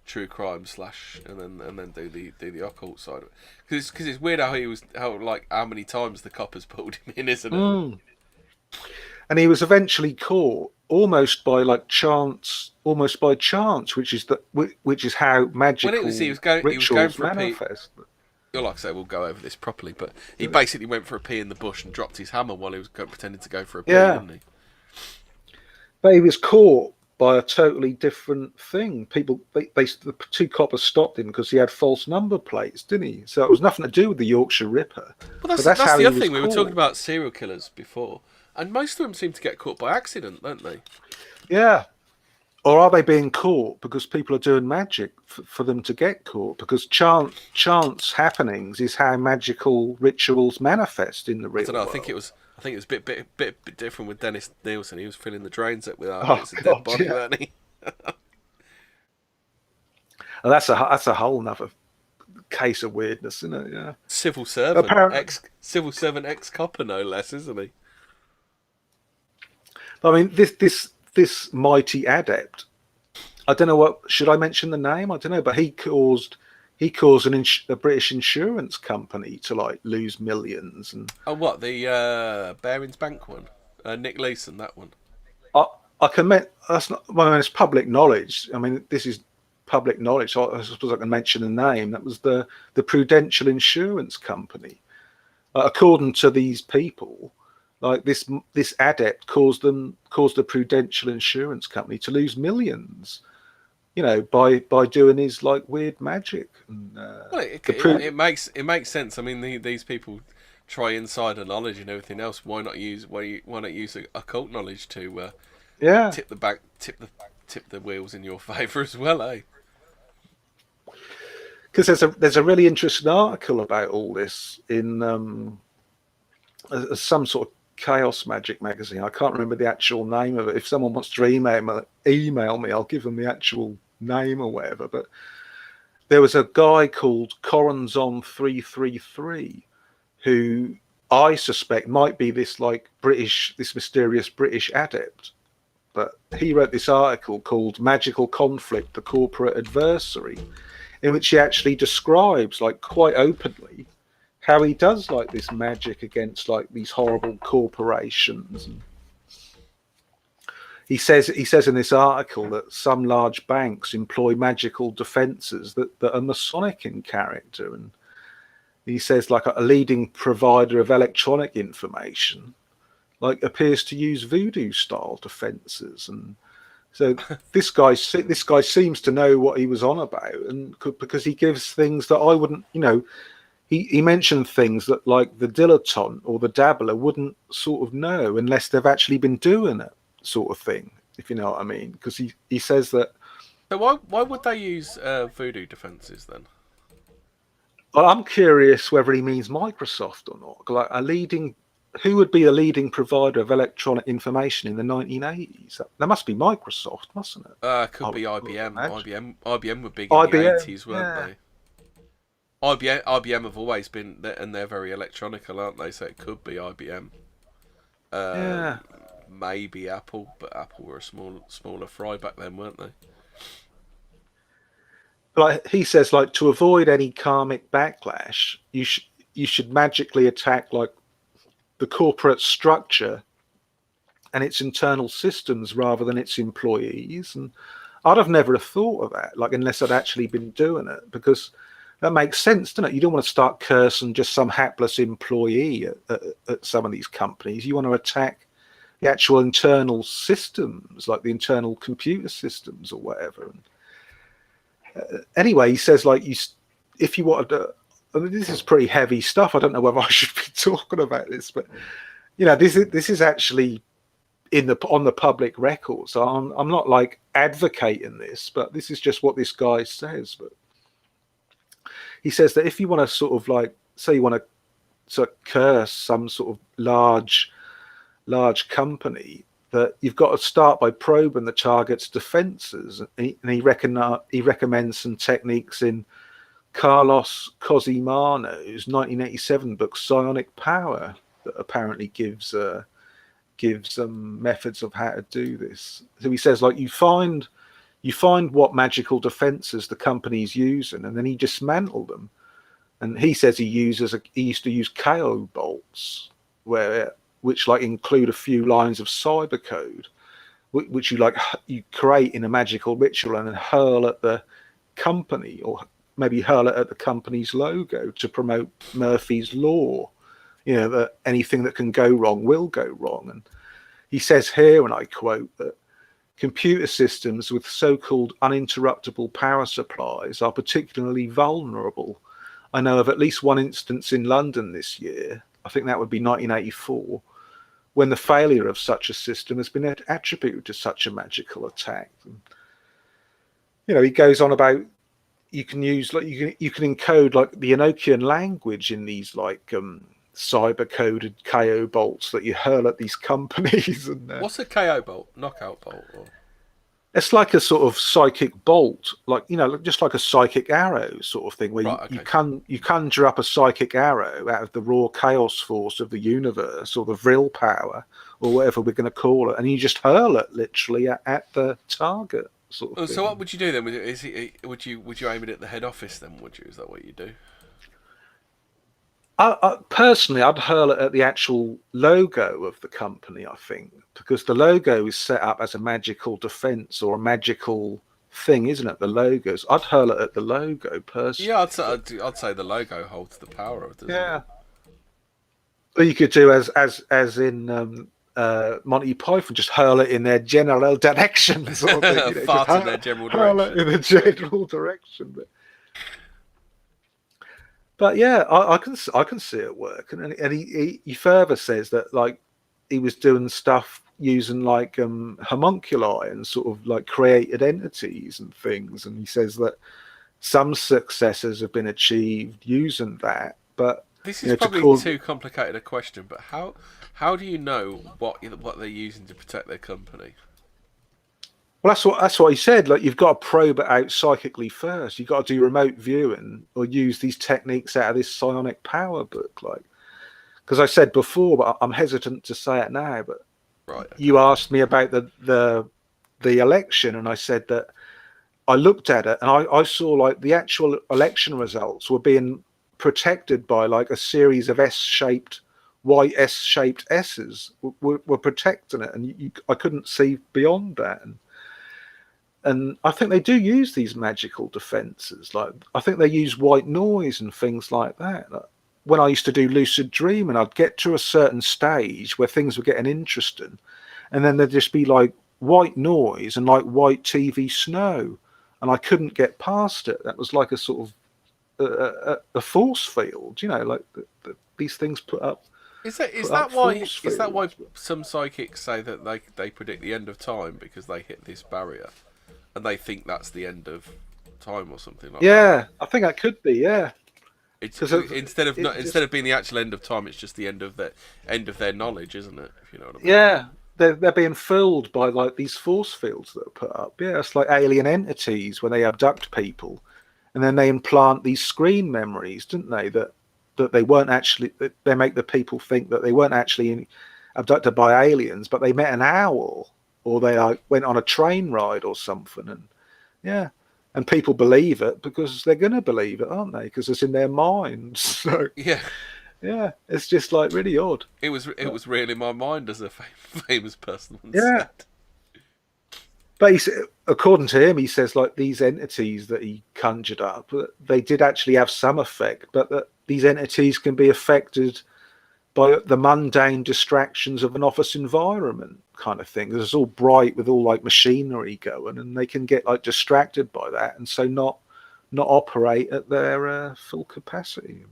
true crime / and then do the occult side of it, because it's weird how many times the coppers pulled him in, isn't it? And he was eventually caught almost by chance, which is how magical rituals manifest. Like I say, we'll go over this properly, but he basically went for a pee in the bush and dropped his hammer while he was pretending to go for a pee, didn't he? But he was caught by a totally different thing. The two coppers stopped him because he had false number plates, didn't he? So it was nothing to do with the Yorkshire Ripper. Well, that's the other thing. We were talking about serial killers before, and most of them seem to get caught by accident, don't they? Yeah. Or are they being caught because people are doing magic for them to get caught? Because chance happenings is how magical rituals manifest in the real world. I think it was a bit different with Dennis Nielsen. He was filling the drains up with a dead body, weren't he? And that's a whole nother case of weirdness, isn't it? Yeah. Civil servant, ex-copper, no less, isn't he? I mean, this mighty adept, I don't know should I mention the name? I don't know, but he he caused a British insurance company to like lose millions. And oh, what the Barings Bank one? Nick Leeson, that one. I, I can that's not. Well, it's public knowledge. I mean, this is public knowledge. So I suppose I can mention a name. That was the Prudential Insurance Company. According to these people, like this adept caused the Prudential Insurance Company to lose millions. You know, by doing his like weird magic. And, well, it makes sense. I mean, these people try insider knowledge and everything else. Why not use occult knowledge to tip the wheels in your favour as well, eh? Because there's a really interesting article about all this in some sort of chaos magic magazine. I can't remember the actual name of it. If someone wants to email me, I'll give them the actual name or whatever. But there was a guy called Corazon 333 who I suspect might be this mysterious British adept. But he wrote this article called Magical Conflict, the Corporate Adversary, in which he actually describes, like, quite openly how he does like this magic against like these horrible corporations. And he says in this article that some large banks employ magical defences that are Masonic in character. And he says like a leading provider of electronic information like appears to use voodoo style defences. And so this guy seems to know what he was on about, and because he gives things that I wouldn't, you know. He mentioned things that like the dilettante or the dabbler wouldn't sort of know unless they've actually been doing it, sort of thing, if you know what I mean. Because he says that. So why would they use voodoo defences then? Well, I'm curious whether he means Microsoft or not. Like who would be a leading provider of electronic information in the 1980s? That must be Microsoft, mustn't it? Could be IBM. IBM were big in the 80s, weren't they? IBM have always been, and they're very electronical, aren't they? So it could be IBM. Maybe Apple, but Apple were a smaller fry back then, weren't they? Like he says, like to avoid any karmic backlash, you should magically attack like the corporate structure and its internal systems rather than its employees. And I'd have never have thought of that, like unless I'd actually been doing it, because that makes sense, doesn't it? You don't want to start cursing just some hapless employee at some of these companies. You want to attack the actual internal systems, like the internal computer systems or whatever. Anyway, he says, like, if you wanted to, I mean, this is pretty heavy stuff. I don't know whether I should be talking about this, but you know, this is actually on the public record. So I'm not like advocating this, but this is just what this guy says. But he says that if you want to sort of like, say you want to sort of curse some sort of large company, that you've got to start by probing the target's defences. And he recommends some techniques in Carlos Cosimano's 1987 book Psionic Power that apparently gives methods of how to do this. So he says, like, you find what magical defences the company's using, and then he dismantled them. And he says he used to use KO bolts, which like include a few lines of cyber code, which you create in a magical ritual and then hurl at the company, or maybe hurl it at the company's logo to promote Murphy's Law. You know, that anything that can go wrong will go wrong. And he says here, and I quote, that computer systems with so-called uninterruptible power supplies are particularly vulnerable. I know of at least one instance in London this year, I think that would be 1984, when the failure of such a system has been attributed to such a magical attack. And, you know, he goes on about you can use like you can encode like the Enochian language in these like cyber coded KO bolts that you hurl at these companies. And what's a KO bolt? Knockout bolt? Or? It's like a sort of psychic bolt, like, you know, just like a psychic arrow sort of thing, where you conjure up a psychic arrow out of the raw chaos force of the universe, or the vril power, or whatever we're going to call it, and you just hurl it literally at the target. sort of thing. So what would you do then? Would you aim it at the head office then? Would you? Is that what you do? Personally, I'd hurl it at the actual logo of the company, I think, because the logo is set up as a magical defense or a magical thing, isn't it? The logos. I'd hurl it at the logo personally. Yeah, I'd say the logo holds the power of it. Yeah. Or you could do as in Monty Python, just hurl it in their general direction, sort of thing. Fart in their general direction. Hurl it in the general direction. But yeah, I can see it work, and he further says that like he was doing stuff using like homunculi and sort of like created entities and things, and he says that some successes have been achieved using that. But this is probably too complicated a question. But how do you know what they're using to protect their company? Well, that's what he said. Like, you've got to probe it out psychically first. You've got to do remote viewing or use these techniques out of this psionic power book. Like, because I said before, but I'm hesitant to say it now. But right, okay. You asked me about the election, and I said that I looked at it and I saw like the actual election results were being protected by like a series of white S-shaped S's were protecting it, and I couldn't see beyond that. And I think they do use these magical defenses. Like, I think they use white noise and things like that. Like, when I used to do lucid dreaming, I'd get to a certain stage where things were getting interesting, and then there'd just be like white noise and like white TV snow, and I couldn't get past it. That was like a sort of a force field, you know, like these things put up. Is that why some psychics say that they predict the end of time, because they hit this barrier? And they think that's the end of time or something like that. Yeah, I think that could be. Yeah, instead of being the actual end of time, it's just the end of their knowledge, isn't it? If you know what I mean. Yeah, they're being filled by like these force fields that are put up. Yeah, it's like alien entities when they abduct people, and then they implant these screen memories, didn't they? That they weren't actually. They make the people think that they weren't actually abducted by aliens, but they met an owl. Or they like went on a train ride or something, and yeah, and people believe it because they're going to believe it, aren't they? Because it's in their minds. So yeah, it's just like really odd. It was really in my mind, as a famous person once said. But according to him, he says like these entities that he conjured up, they did actually have some effect, but that these entities can be affected by the mundane distractions of an office environment kind of thing. It's all bright with all like machinery going, and they can get like distracted by that, and so not operate at their full capacity.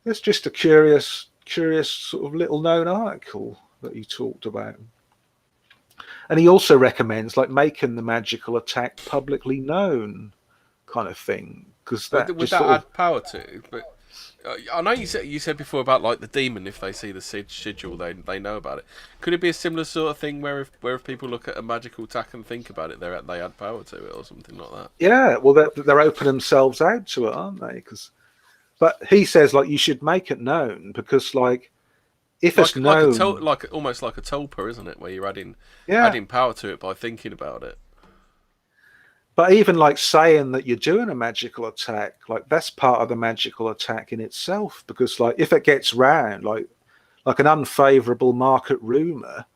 It's just a curious sort of little known article that he talked about. And he also recommends like making the magical attack publicly known kind of thing, because that would that add power to it? But I know you said before about like the demon, if they see the sigil, they know about it. Could it be a similar sort of thing where if people look at a magical attack and think about it, they add power to it or something like that? Yeah, well they're opening themselves out to it, aren't they? But he says like you should make it known, because like if it's known, almost like a tulpa, isn't it? Where you're adding power to it by thinking about it. But even like saying that you're doing a magical attack, like that's part of the magical attack in itself, because like if it gets round, like an unfavorable market rumor,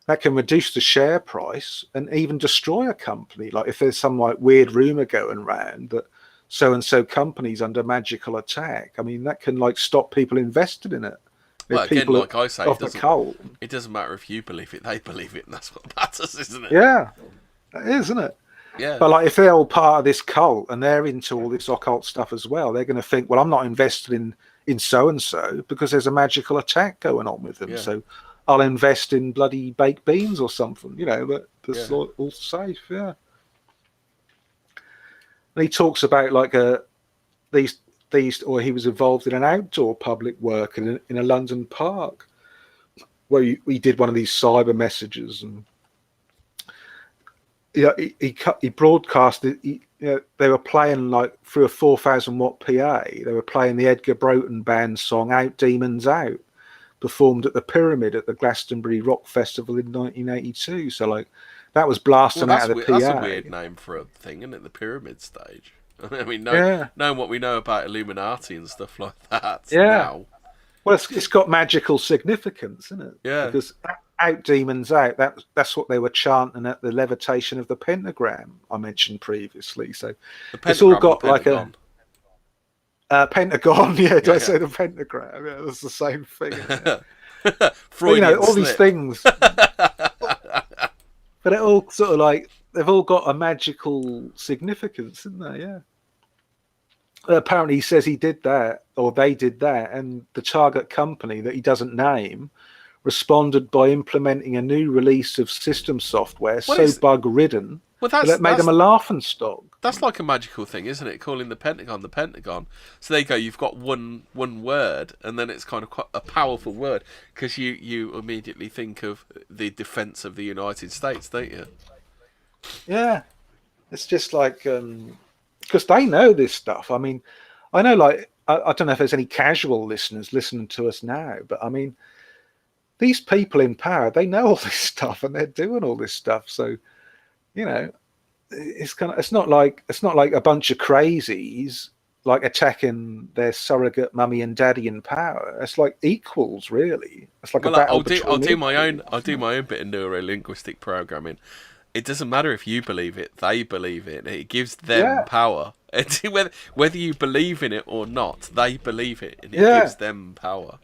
that can reduce the share price and even destroy a company. Like if there's some like weird rumor going around that so-and-so company's under magical attack, I mean, that can like stop people investing in it. Well, again, like I say, it doesn't matter if you believe it, they believe it, and that's what matters, isn't it? Yeah, it is, isn't it? Yeah. But like if they're all part of this cult and they're into all this occult stuff as well, they're going to think, well, I'm not invested in so-and-so because there's a magical attack going on with them. Yeah. So I'll invest in bloody baked beans or something, you know, that's all safe. Yeah. And he talks about like these, or he was involved in an outdoor public work in a London park where he did one of these cyber messages, and he broadcast it. They were playing like through a 4,000 watt PA. They were playing the Edgar Broughton band song "Out Demons Out," performed at the Pyramid at the Glastonbury Rock Festival in 1982. So like that was blasting out of the PA. That's a weird name for a thing, isn't it? The pyramid stage. I mean, knowing what we know about Illuminati and stuff like that now. Well, it's got magical significance, isn't it? Yeah. Because out demons out. That's what they were chanting at the levitation of the pentagram I mentioned previously. So it's all got like a pentagon. Yeah, don't say the pentagram. Yeah, that's the same thing. But, all these things. But it all sort of like they've all got a magical significance, isn't they? Yeah. Apparently he says he did that, or they did that, and the target company that he doesn't name responded by implementing a new release of system software bug-ridden that made them a laughingstock. That's like a magical thing, isn't it? Calling the Pentagon. So there you go, you've got one word, and then it's kind of quite a powerful word, because you immediately think of the defense of the United States, don't you? Yeah. It's just like... because they know this stuff. I mean, I know, like, I don't know if there's any casual listeners listening to us now, but I mean, these people in power, they know all this stuff and they're doing all this stuff. So, it's not like a bunch of crazies like attacking their surrogate mummy and daddy in power. It's like equals, really. It's like a battle. I'll do my own bit of neuro-linguistic programming. It doesn't matter if you believe it; they believe it. It gives them power. Whether you believe in it or not, they believe it, and it gives them power.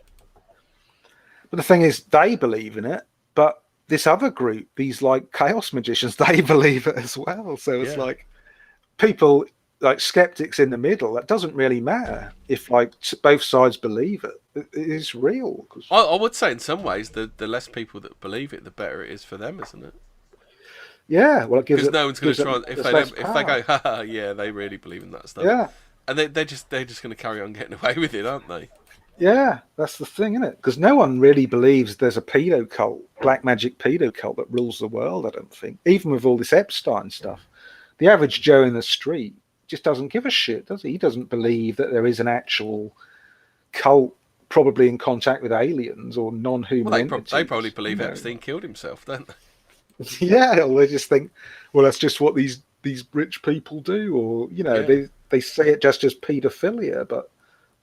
But the thing is, they believe in it, but this other group, these like chaos magicians, they believe it as well. So it's like people, like skeptics in the middle. That doesn't really matter if like both sides believe it. It is real. I would say in some ways, the less people that believe it, the better it is for them, isn't it? Yeah, well, it gives because no one's going to try. If they go, haha, yeah, they really believe in that stuff. Yeah, and they're just going to carry on getting away with it, aren't they? Yeah, that's the thing, isn't it? Because no one really believes there's a pedo cult, black magic pedo cult that rules the world. I don't think, even with all this Epstein stuff, the average Joe in the street just doesn't give a shit, does he? He doesn't believe that there is an actual cult, probably in contact with aliens or non-human entities. They probably believe Epstein killed himself, don't they? Yeah, or they just think, well, that's just what these rich people do, or they say it just as paedophilia, but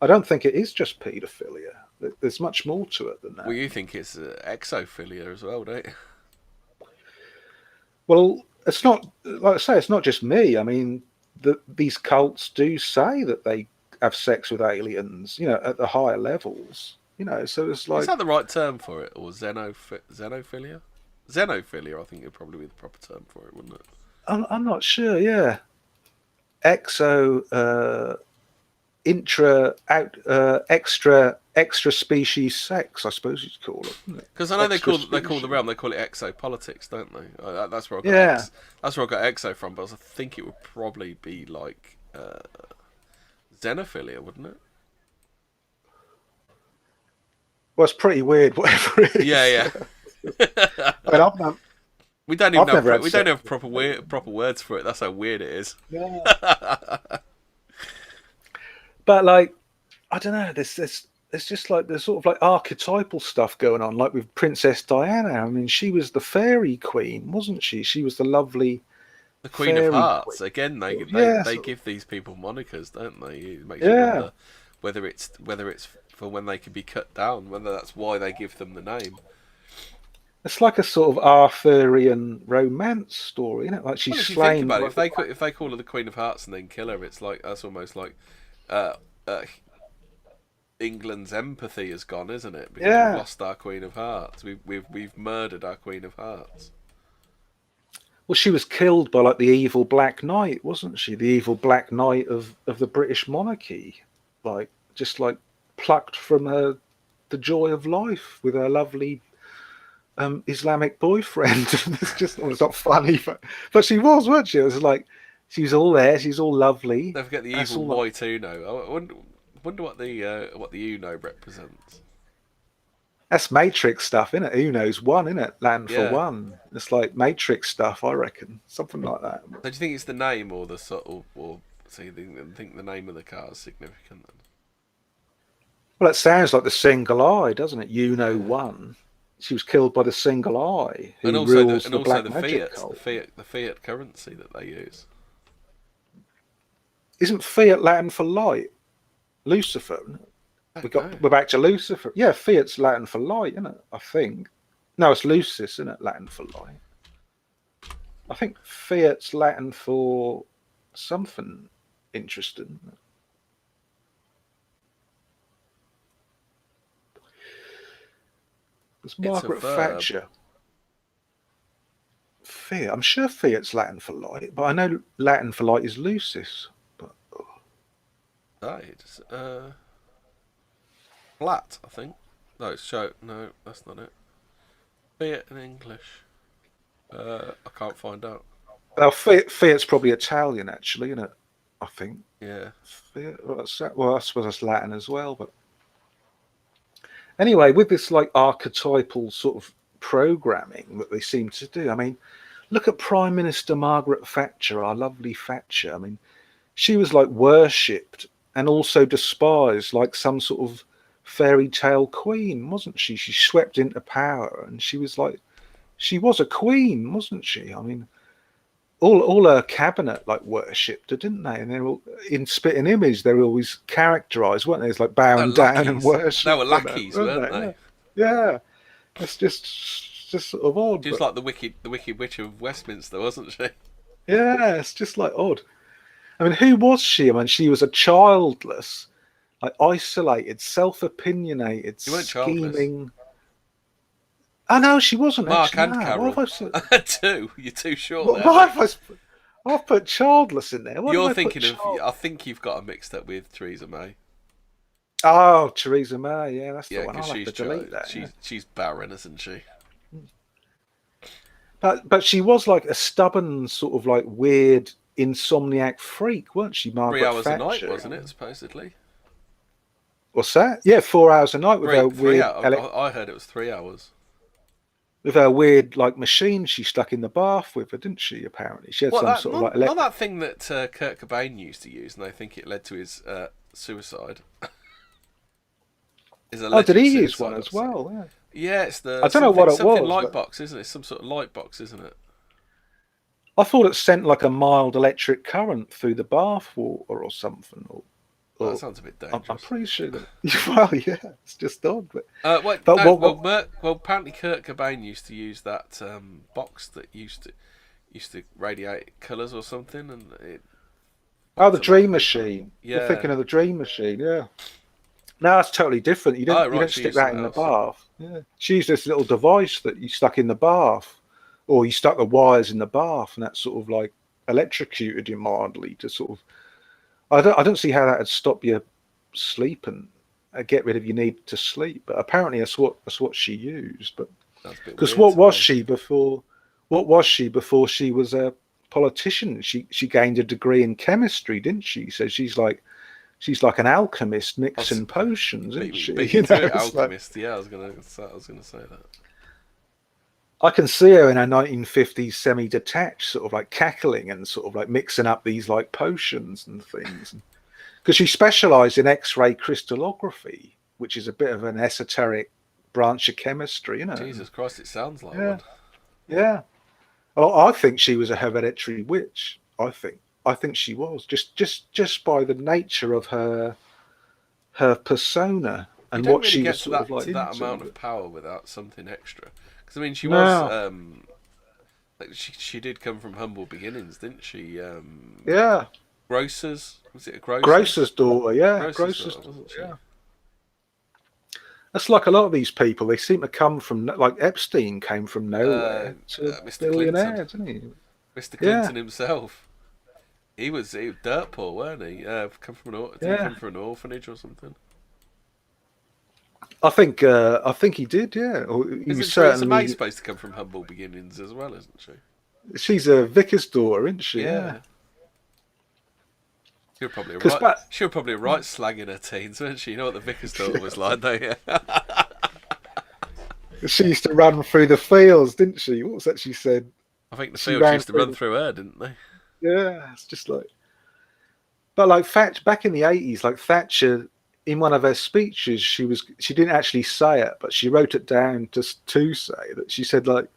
I don't think it is just paedophilia. There's much more to it than that. Well, you think it's exophilia as well, don't you? Well, it's not, like I say, it's not just me. I mean, these cults do say that they have sex with aliens, at the higher levels. So it's like... Is that the right term for it, or xenophilia? Xenophilia, I think would probably be the proper term for it, wouldn't it? I'm not sure. Yeah, extra species sex, I suppose you'd call it. Because I know they call the realm, they call it exopolitics, don't they? That's where I got that's where I got exo from. But I think it would probably be like xenophilia, wouldn't it? Well, it's pretty weird, whatever it is. Yeah. I mean, we don't have proper words for it. That's how weird it is. Yeah. But like, I don't know. There's just like there's sort of like archetypal stuff going on, like with Princess Diana. I mean, she was the fairy queen, wasn't she? She was the lovely, the Queen of Hearts. Queen. Again, they give these people monikers, don't they? It makes you wonder whether it's for when they can be cut down, whether that's why they give them the name. It's like a sort of Arthurian romance story, isn't it? Like she's slain. Think about it, if they call her the Queen of Hearts and then kill her, it's like that's almost like England's empathy has gone, isn't it? Because we've lost our Queen of Hearts. We've murdered our Queen of Hearts. Well, she was killed by like the evil Black Knight, wasn't she? The evil Black Knight of the British monarchy, like just like plucked from her the joy of life with her lovely Islamic boyfriend. It's not funny, but she was, wasn't she? It was like she was all there. She's all lovely. Don't forget the evil white Uno. I wonder what the Uno represents. That's Matrix stuff, isn't it? Uno's one, isn't it? Land for one. It's like Matrix stuff, I reckon. Something like that. So do you think it's the name or the or so you think the name of the car is significant then? Well, it sounds like the single eye, doesn't it? Uno one. she was killed by the single eye, And who also rules the black the magic fiat, cult. the fiat currency that they use. Isn't fiat Latin for light? Lucifer. We're back to Lucifer. Yeah, fiat's Latin for light, isn't it? I think. No, it's lucis, isn't it? Latin for light. I think fiat's Latin for something interesting. It's Margaret Thatcher. Fiat. I'm sure fiat's Latin for light, but I know Latin for light is lucis. But it's flat, I think. No, it's show. No, that's not it. Fiat in English. I can't find out. Well, fiat's probably Italian, actually, isn't it? I think. Yeah. Fiat. Well, I suppose that's Latin as well. But anyway, with this like archetypal sort of programming that they seem to do, I mean, look at Prime Minister Margaret Thatcher, our lovely Thatcher. I mean, she was like worshipped and also despised like some sort of fairy tale queen, wasn't she? She swept into power, and she was a queen, wasn't she? I mean, all her cabinet like worshipped her, didn't they? And they're all in spitting image. They were always characterised, weren't they? It's like bowing down and worship. They were lackeys, weren't they? Yeah, it's just sort of odd. She was like the wicked witch of Westminster, wasn't she? Yeah, it's just like odd. I mean, who was she? I mean, she was a childless, like isolated, self-opinionated, scheming. Oh no, she wasn't. Mark actually, and Carol. Two. You're too short. I've put childless in there. You're thinking of. I think you've got her mixed up with Theresa May. Oh, Theresa May. Yeah, that's the one. I'll have to delete that. She's barren, isn't she? But she was like a stubborn, sort of like weird insomniac freak, weren't she, Margaret 3 hours Thatcher? a night, wasn't it? Supposedly. What's that? Yeah, 4 hours a night with her weird. I heard it was 3 hours. With her weird like machine she stuck in the bath with her, didn't she? Apparently, she had sort of like. Not that thing that Kurt Cobain used to use, and I think it led to his suicide. Did he use one as well? Yeah. Yeah, it's the. I don't know what it was. Something light box, isn't it? Some sort of light box, isn't it? I thought it sent like a mild electric current through the bath water or something. That sounds a bit dangerous. I'm pretty sure that. Well, yeah, it's just odd. But apparently Kurt Cobain used to use that box that used to radiate colours or something, and it. Oh, the Dream Machine. Yeah. You're thinking of the Dream Machine, yeah. No, that's totally different. You don't stick that in the bath. Yeah. She used this little device that you stuck in the bath, or you stuck the wires in the bath, and that sort of like electrocuted you mildly to sort of. I don't see how that would stop you sleeping, get rid of your need to sleep. But apparently that's what she used. But because what was she before? What was she before she was a politician? She gained a degree in chemistry, didn't she? So she's like an alchemist mixing potions, isn't she? Alchemist, yeah. I was gonna say that. I can see her in her 1950s semi-detached, sort of like cackling and sort of like mixing up these like potions and things. Because she specialised in X-ray crystallography, which is a bit of an esoteric branch of chemistry, you know. Jesus Christ, it sounds like one. Yeah. Well, I think she was a hereditary witch. I think she was just by the nature of her persona and what she was sort of like to that amount of power without something extra. Because I mean, she was she did come from humble beginnings, didn't she? Yeah. Grocers, was it a grocer? Grocer's daughter, yeah. Grocer's daughter, yeah. That's like a lot of these people. They seem to come from like Epstein came from nowhere to Mr. billionaire, didn't he? Mr. Clinton himself. He was dirt poor, weren't he? Come from an orphanage or something. I think he did, yeah. Or he was certainly. Theresa May supposed to come from humble beginnings as well, isn't she? She's a vicar's daughter, isn't she? Yeah. She was probably right slagging her teens, wasn't she? You know what the vicar's daughter was like, don't you? She used to run through the fields, didn't she? What was that she said? I think the fields used to run through her, didn't they? Yeah, it's just like. But like back in the 80s, like Thatcher in one of her speeches, she didn't actually say it, but she wrote it down just to say that she said like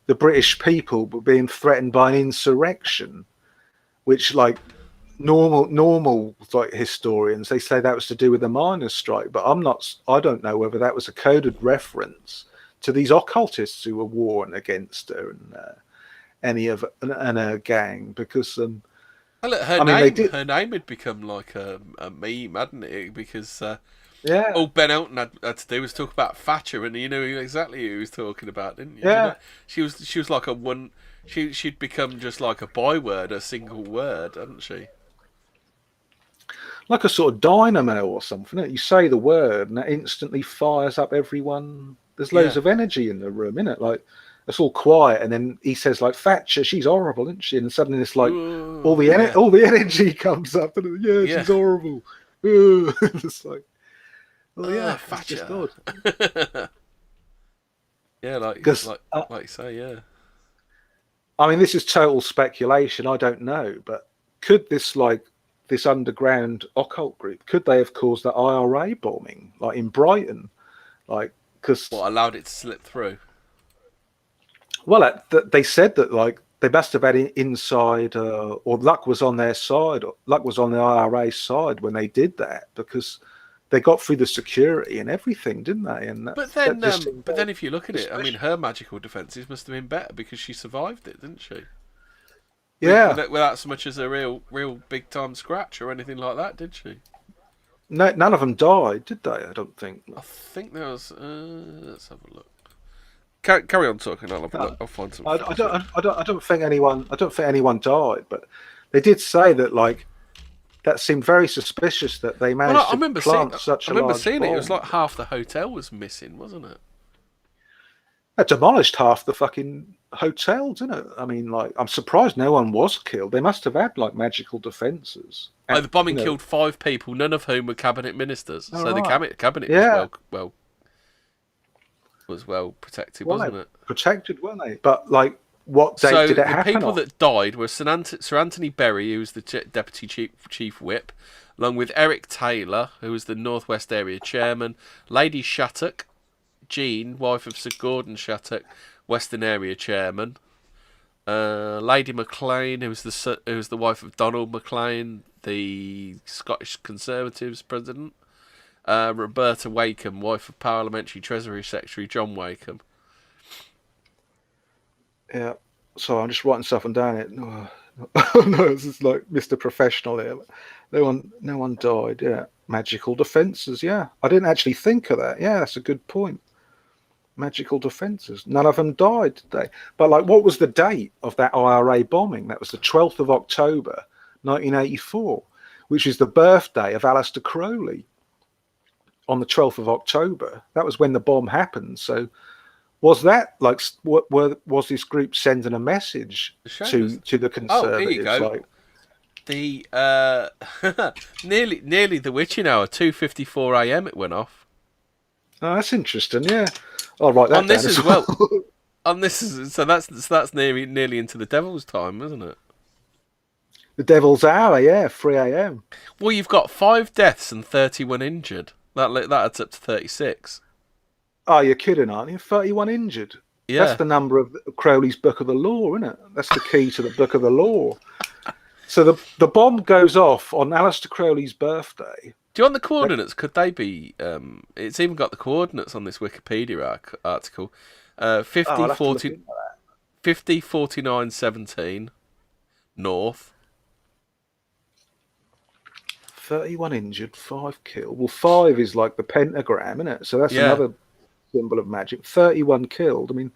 the British people were being threatened by an insurrection, which like normal like historians, they say that was to do with the miners' strike, but I don't know whether that was a coded reference to these occultists who were warring against her and her gang, because well, look, her name had become like a meme, hadn't it? Because all Ben Elton had to do was talk about Thatcher, and you knew exactly who he was talking about, didn't you? Yeah. You know, she was like a one. She'd become just like a byword, a single word, hadn't she? Like a sort of dynamo or something. You say the word and that instantly fires up everyone. There's loads of energy in the room, isn't it? Like it's all quiet, and then he says like Thatcher, she's horrible, isn't she? And suddenly it's like all the energy comes up, and she's horrible. It's like, Thatcher. It's just odd. Yeah, like you say, yeah. I mean, this is total speculation. I don't know, but could this underground occult group, could they have caused that IRA bombing, like in Brighton, like because what allowed it to slip through? Well, they said that like they must have had inside, or luck was on their side, or luck was on the IRA side when they did that, because they got through the security and everything, didn't they? And but then if you look at it, I mean, her magical defences must have been better because she survived it, didn't she? Yeah, without so much as a real big time scratch or anything like that, did she? No, none of them died, did they? I don't think. I think there was. Let's have a look. Carry on talking. I'll have a look. I'll find some. I don't think anyone died, but they did say that like that seemed very suspicious that they managed to plant such a large bomb. I remember seeing it. It was like half the hotel was missing, wasn't it? They demolished half the fucking hotel, didn't it? I mean, like, I'm surprised no one was killed. They must have had like magical defences. The bombing killed 5 people, none of whom were cabinet ministers. So the cabinet was well protected, wasn't it? Protected, weren't they? But like, what date did it happen? The people that died were Sir Anthony Berry, who was the deputy chief whip, along with Eric Taylor, who was the Northwest Area chairman, Lady Shattuck, Jean, wife of Sir Gordon Shattuck, Western Area chairman, Lady McLean, who was the wife of Donald McLean, the Scottish Conservatives president, Roberta Wakeham, wife of Parliamentary Treasury Secretary John Wakeham. Yeah, so I'm just writing stuff down. No, this is like Mr. Professional here. No one died. Yeah, magical defences. Yeah, I didn't actually think of that. Yeah, that's a good point. Magical defences. None of them died, did they? But like, what was the date of that IRA bombing? That was the 12th of October, 1984, which is the birthday of Aleister Crowley. On the 12th of October, that was when the bomb happened. So, was that like was this group sending a message to the Conservatives? Oh, here you go. Like, the nearly the witching hour, 2:54 a.m. It went off. Oh, that's interesting. Yeah, I'll write that on this as well. On this, so that's nearly into the devil's time, isn't it? The devil's hour, yeah, 3 a.m. Well, you've got 5 deaths and 31 injured. That adds up to 36. Oh, you're kidding, aren't you? 31 injured. Yeah. That's the number of Crowley's Book of the Law, isn't it? That's the key to the Book of the Law. So the bomb goes off on Aleister Crowley's birthday. Do you want the coordinates? Could they be... it's even got the coordinates on this Wikipedia article. 50, 49, 17, north. 31 injured, 5 killed. Well, 5 is like the pentagram, isn't it? So that's another symbol of magic. 31 killed. I mean,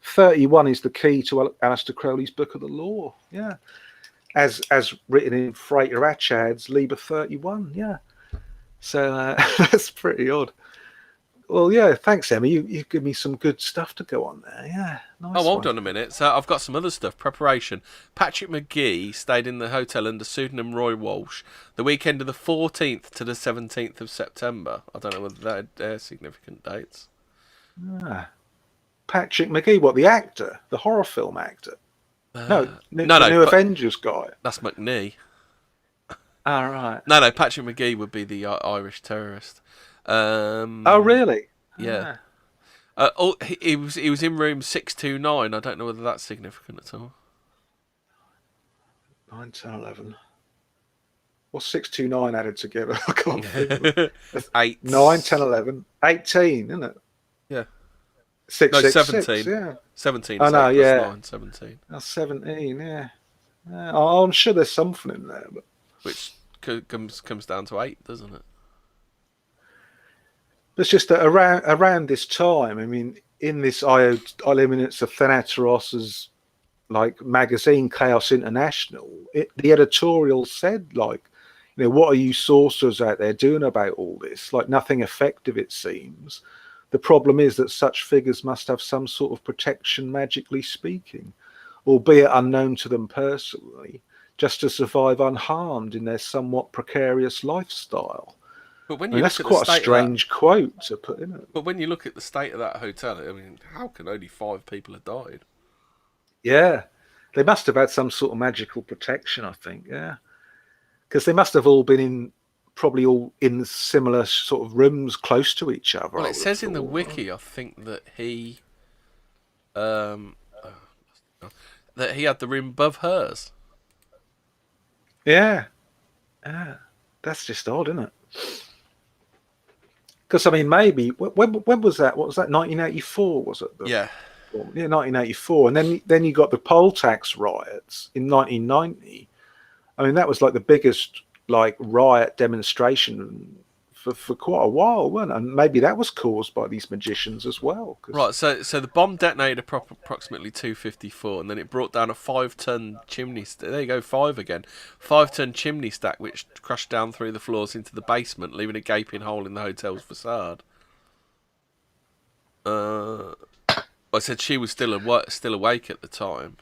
31 is the key to Aleister Crowley's Book of the Law. Yeah. As written in Frater Atchad's Liber 31. Yeah. So that's pretty odd. Well, yeah, thanks, Emma. You give me some good stuff to go on there. Yeah, nice. Hold on a minute. So I've got some other stuff. Preparation. Patrick McGee stayed in the hotel under pseudonym Roy Walsh the weekend of the 14th to the 17th of September. I don't know whether they're significant dates. Patrick McGee, what, the actor? The horror film actor? No, the new Avengers guy. That's McNee. All right. No, Patrick McGee would be the Irish terrorist. Oh, really? Yeah. Ah. He was in room 629. I don't know whether that's significant at all. 9, 10, 11. What's 629 added together? I can't think. 8. 9, 10, 11. 18, isn't it? Yeah. 6, No, 6, 17. 6, yeah. 17. I know, yeah. 9, 17. That's 17, yeah. I'm sure there's something in there. But... Which comes down to 8, doesn't it? It's just that around this time, I mean, in this Eliminate of Thanataros's like magazine, Chaos International, the editorial said, like, you know, what are you sorcerers out there doing about all this? Like, nothing effective, it seems. The problem is that such figures must have some sort of protection, magically speaking, albeit unknown to them personally, just to survive unharmed in their somewhat precarious lifestyle. But when I mean, that's quite a strange quote to put in it. But when you look at the state of that hotel, I mean, how can only 5 people have died? Yeah, they must have had some sort of magical protection, I think. Yeah, because they must have all been probably all in similar sort of rooms close to each other. Well, it says in the wiki, I think, that he that he had the room above hers. Yeah, that's just odd, isn't it? Because I mean, maybe when was that? What was that? 1984, was it? Yeah. Yeah, 1984, and then you got the poll tax riots in 1990. I mean, that was like the biggest like riot demonstration for quite a while, wasn't it? And maybe that was caused by these magicians as well. Right. So the bomb detonated approximately 2:54, and then it brought down a 5-ton chimney. There you go, 5 again. 5-ton chimney stack, which crashed down through the floors into the basement, leaving a gaping hole in the hotel's facade. I said she was still awake at the time.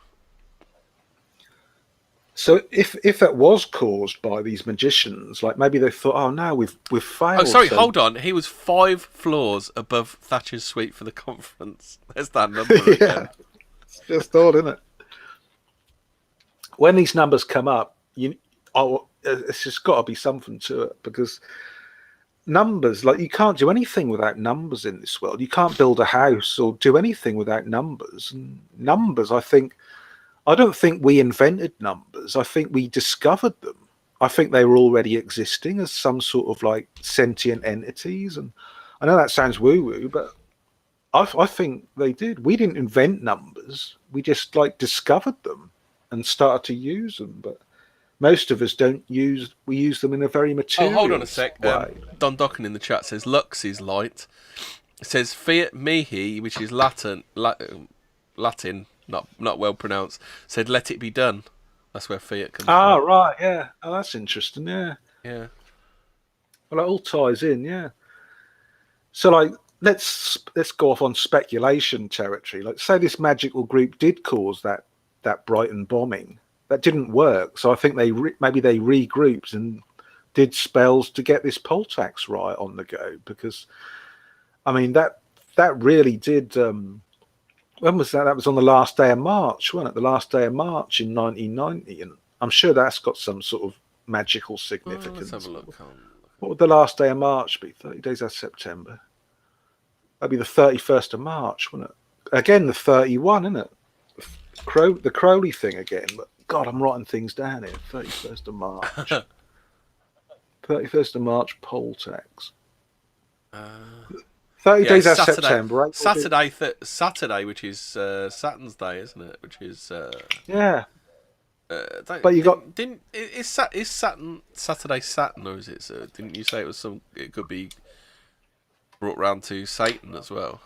So if that was caused by these magicians, like maybe they thought, oh no, we've failed. Oh, sorry, hold on. He was 5 floors above Thatcher's suite for the conference. There's that number again. Yeah, it's just odd, isn't it? When these numbers come up, it's just got to be something to it, because numbers, like, you can't do anything without numbers in this world. You can't build a house or do anything without numbers. And numbers, I don't think we invented numbers. I think we discovered them. I think they were already existing as some sort of like sentient entities. And I know that sounds woo-woo, but I think they did. We didn't invent numbers. We just like discovered them and started to use them. But most of us we use them in a very material way. Oh, hold on a sec. Don Docken in the chat says Lux is light. It says fiat mihi, which is Latin, not well pronounced, said let it be done. That's where fiat comes from. Ah, right, yeah. Oh, that's interesting, yeah. Yeah. Well, it all ties in, yeah. So, like, let's go off on speculation territory. Like, say this magical group did cause that Brighton bombing. That didn't work, so I think maybe they regrouped and did spells to get this poll tax riot on the go. Because, I mean, that really did. When was that? That was on the last day of March, wasn't it? The last day of March in 1990, and I'm sure that's got some sort of magical significance. Let's have a look. What would the last day of March be? 30 days of September. That'd be the 31st of March, wouldn't it? Again, the 31, isn't it? The Crowley thing again. But God, I'm writing things down here. 31st of March. 31st of March, poll tax. 30 days out of September, right? Saturday, which is Saturn's Day, isn't it? Which is yeah. But you got is Saturday Saturn, or is it? Didn't you say it was it could be brought round to Satan as well?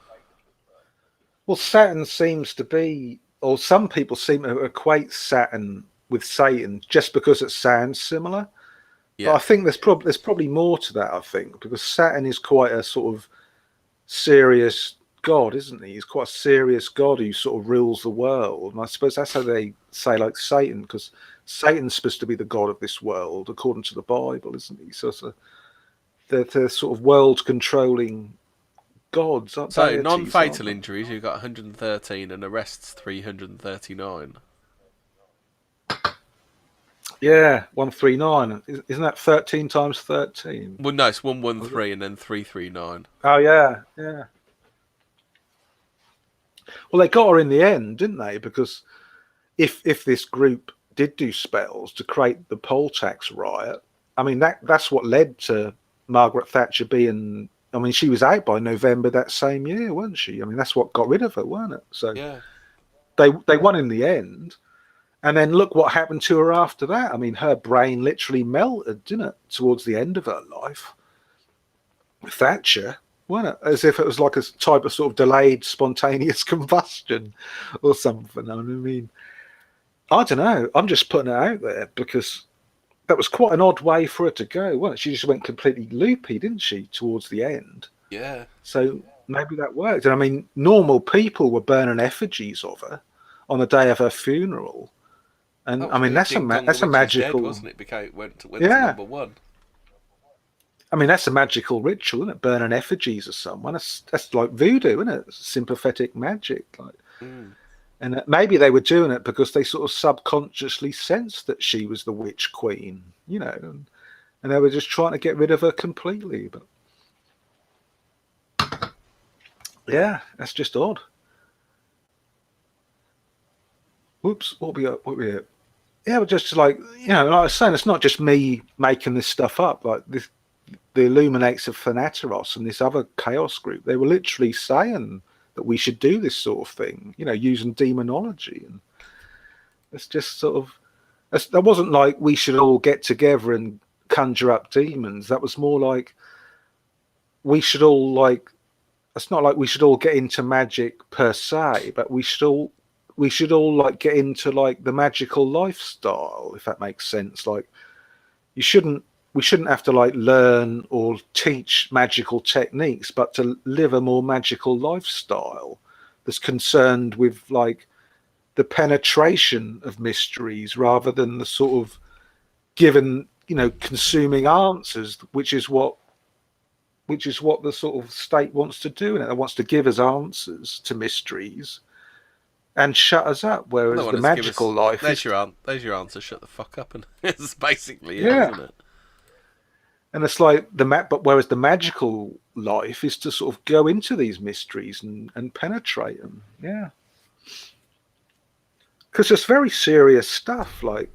Well, Saturn seems to be, or some people seem to equate Saturn with Satan just because it sounds similar. Yeah. But I think there's probably more to that. I think because Saturn is quite a sort of serious god, isn't he? He's quite a serious god who sort of rules the world. And I suppose that's how they say like Satan, because Satan's supposed to be the god of this world according to the Bible, isn't he? So they're sort of world controlling gods. So non-fatal injuries, you've got 113 and arrests 339. Yeah, 139. Isn't that 13 times 13? Well, no, it's 113 and then 339. Oh yeah, yeah. Well, they got her in the end, didn't they? Because if this group did do spells to create the poll tax riot, I mean that's what led to Margaret Thatcher being. I mean, she was out by November that same year, wasn't she? I mean, that's what got rid of her, weren't it? So Yeah. they won in the end. And then look what happened to her after that. I mean, her brain literally melted, didn't it, towards the end of her life? Thatcher, wasn't it? As if it was like a type of sort of delayed spontaneous combustion or something. I mean, I don't know. I'm just putting it out there because that was quite an odd way for her to go, wasn't it? She just went completely loopy, didn't she, towards the end? Yeah. So maybe that worked. And I mean, normal people were burning effigies of her on the day of her funeral. And I mean, that's a magical, dead, wasn't it? Went to number one. I mean, that's a magical ritual, isn't it? Burning effigies of someone. That's like voodoo, isn't it? Sympathetic magic. Like, and maybe they were doing it because they sort of subconsciously sensed that she was the witch queen, you know, and they were just trying to get rid of her completely. But yeah, that's just odd. Whoops, what we at? Yeah, but just like, you know, like I was saying, it's not just me making this stuff up. Like this, the Illuminates of Thanateros and this other chaos group, they were literally saying that we should do this sort of thing, you know, using demonology. And it's just sort of, that wasn't like we should all get together and conjure up demons. That was more like we should all like, it's not like we should all get into magic per se, but we should all like get into like the magical lifestyle, if that makes sense. Like we shouldn't have to like learn or teach magical techniques, but to live a more magical lifestyle that's concerned with like the penetration of mysteries rather than the sort of given, you know, consuming answers, which is what the sort of state wants to do. And it wants to give us answers to mysteries and shut us up, whereas the magical life there's your answer, shut the fuck up. And it's basically it, isn't it? And it's like but whereas the magical life is to sort of go into these mysteries and penetrate them. Yeah, because it's very serious stuff. Like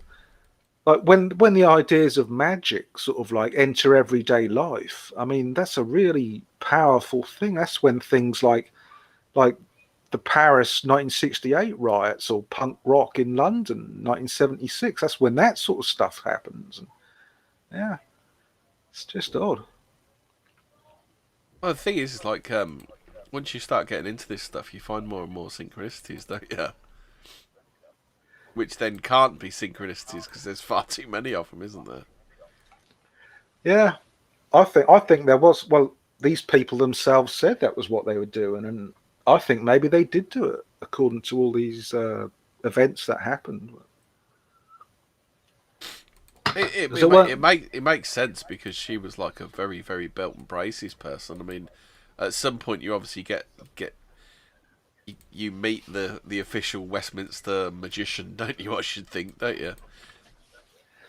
when the ideas of magic sort of like enter everyday life, I mean, that's a really powerful thing. That's when things like the Paris 1968 riots or punk rock in London 1976, that's when that sort of stuff happens. And yeah, it's just odd. Well, the thing is like, once you start getting into this stuff, you find more and more synchronicities, don't you? Which then can't be synchronicities because there's far too many of them, isn't there? Yeah, I think there was. Well, these people themselves said that was what they were doing, and I think maybe they did do it according to all these events that happened. It makes sense because she was like a very, very belt and braces person. I mean, at some point you obviously you meet the official Westminster magician, don't you? I should think, don't you?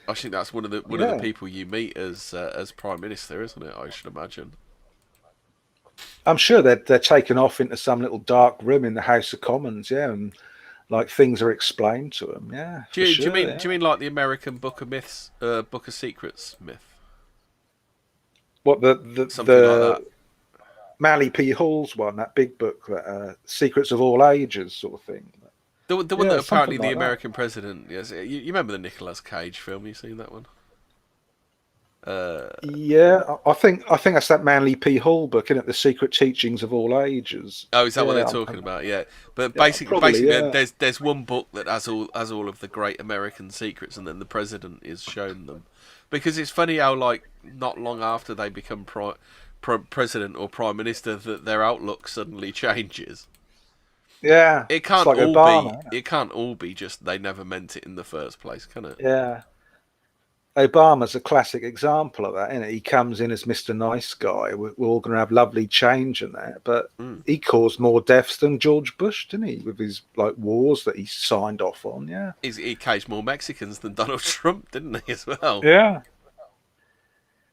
I think that's one of the people you meet as Prime Minister, isn't it? I should imagine. I'm sure they're taken off into some little dark room in the House of Commons, yeah, and like things are explained to them, yeah. Do you mean like the American Book of Myths, Book of Secrets myth? What Something like that. Mally P. Hall's one, that big book, that Secrets of All Ages sort of thing. The one that apparently the American president. Yes, you remember the Nicolas Cage film? You seen that one? Yeah, I think that's that Manly P. Hall book, isn't it? The Secret Teachings of All Ages. Oh, is that what they're talking about? Yeah, but basically, there's one book that has all of the great American secrets, and then the president is shown them. Because it's funny how like not long after they become president or prime minister, that their outlook suddenly changes. Yeah, it can't like all Obama, be. It can't all be just they never meant it in the first place, can it? Yeah. Obama's a classic example of that, isn't it? He comes in as Mr. Nice Guy. We're all going to have lovely change and that, but he caused more deaths than George Bush, didn't he? With his like wars that he signed off on. Yeah, He caged more Mexicans than Donald Trump, didn't he, as well? Yeah.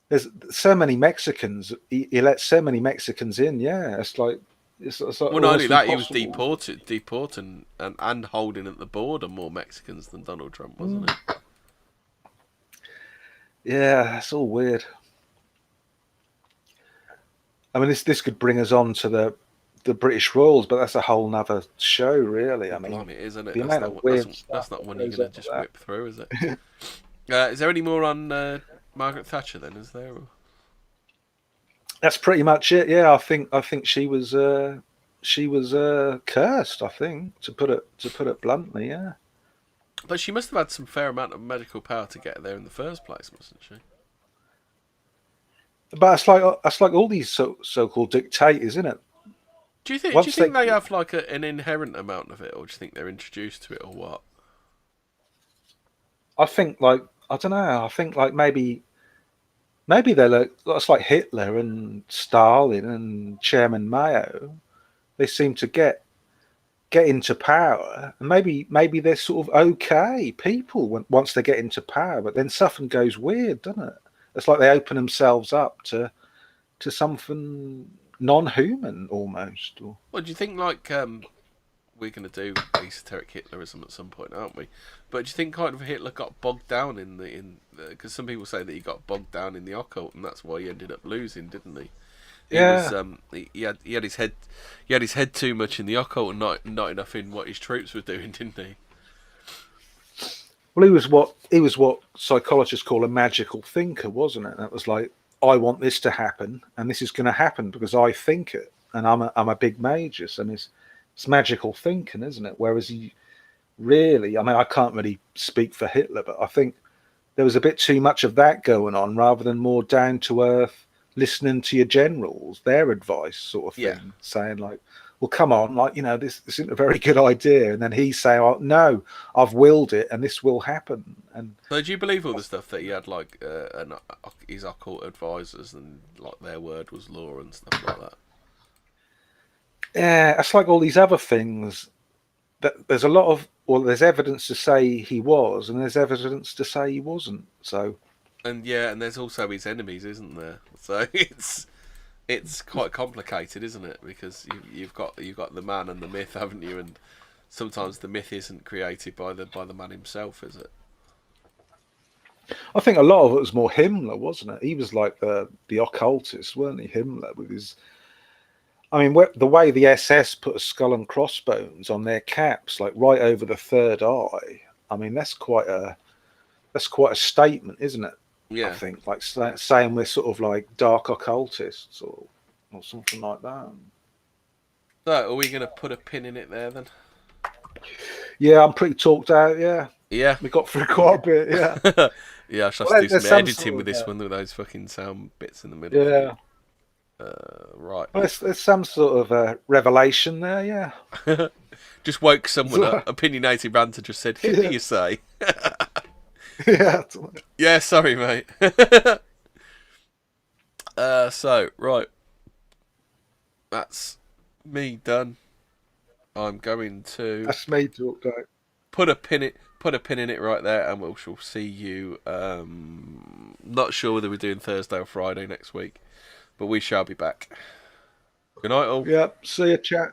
There's so many Mexicans. He let so many Mexicans in. Yeah, it's like Well, not only that, he was impossible. deporting and holding at the border more Mexicans than Donald Trump, wasn't he? Yeah, it's all weird. I mean, this could bring us on to the British Royals, but that's a whole nother show, really. I mean, Blimey, isn't it? the amount of weird That's not one you're goes going on to with just that. whip through, is it? Is there any more on Margaret Thatcher then? Is there? Or? That's pretty much it. Yeah, I think she was cursed. I think to put it bluntly. Yeah. But she must have had some fair amount of magical power to get there in the first place, mustn't she? But it's like all these so-called dictators, isn't it? Do you think they have like an inherent amount of it, or do you think they're introduced to it, or what? I think like I don't know. I think like maybe they're like that's like Hitler and Stalin and Chairman Mao. They seem to get into power, and maybe they're sort of okay people once they get into power, but then something goes weird, doesn't it? It's like they open themselves up to something non-human almost. Or... Well, do you think like we're going to do esoteric Hitlerism at some point, aren't we? But do you think kind of Hitler got bogged down because some people say that he got bogged down in the occult, and that's why he ended up losing, didn't he? Yeah. He had his head too much in the occult and not enough in what his troops were doing, didn't he? Well, he was what psychologists call a magical thinker, wasn't it? That was like, I want this to happen, and this is going to happen because I think it, and I'm a big magus, and it's magical thinking, isn't it? Whereas he really, I mean, I can't really speak for Hitler, but I think there was a bit too much of that going on rather than more down to earth, listening to your generals, their advice, sort of thing, saying like, well, come on, like, you know, this isn't a very good idea. And then he's saying, oh, no, I've willed it and this will happen. And so do you believe all the stuff that he had, like, his occult advisors and, like, their word was law and stuff like that? Yeah, it's like all these other things that there's a lot of, well, there's evidence to say he was, and there's evidence to say he wasn't. So, and there's also his enemies, isn't there? So it's quite complicated, isn't it? Because you've got the man and the myth, haven't you? And sometimes the myth isn't created by the man himself, is it? I think a lot of it was more Himmler, wasn't it? He was like the occultist, weren't he? Himmler with his. I mean, the way the SS put a skull and crossbones on their caps, like right over the third eye. I mean, that's quite a statement, isn't it? Yeah. I think like saying we're sort of like dark occultists or something like that. So, are we going to put a pin in it there then? Yeah, I'm pretty talked out. Yeah. Yeah. We got through quite a bit. Yeah. Yeah, I shall have to do some editing with this one with those fucking sound bits in the middle. Yeah. Right. Well, there's some sort of revelation there. Yeah. Just woke someone up. Opinionated ranter just said, "Hitler, you say?" Yeah. Yeah. Sorry, mate. So right. That's me done. I'm going to. That's me talked out. Put a pin in it right there, and we shall see you. Not sure whether we're doing Thursday or Friday next week, but we shall be back. Good night, all. Yep. See you, chat.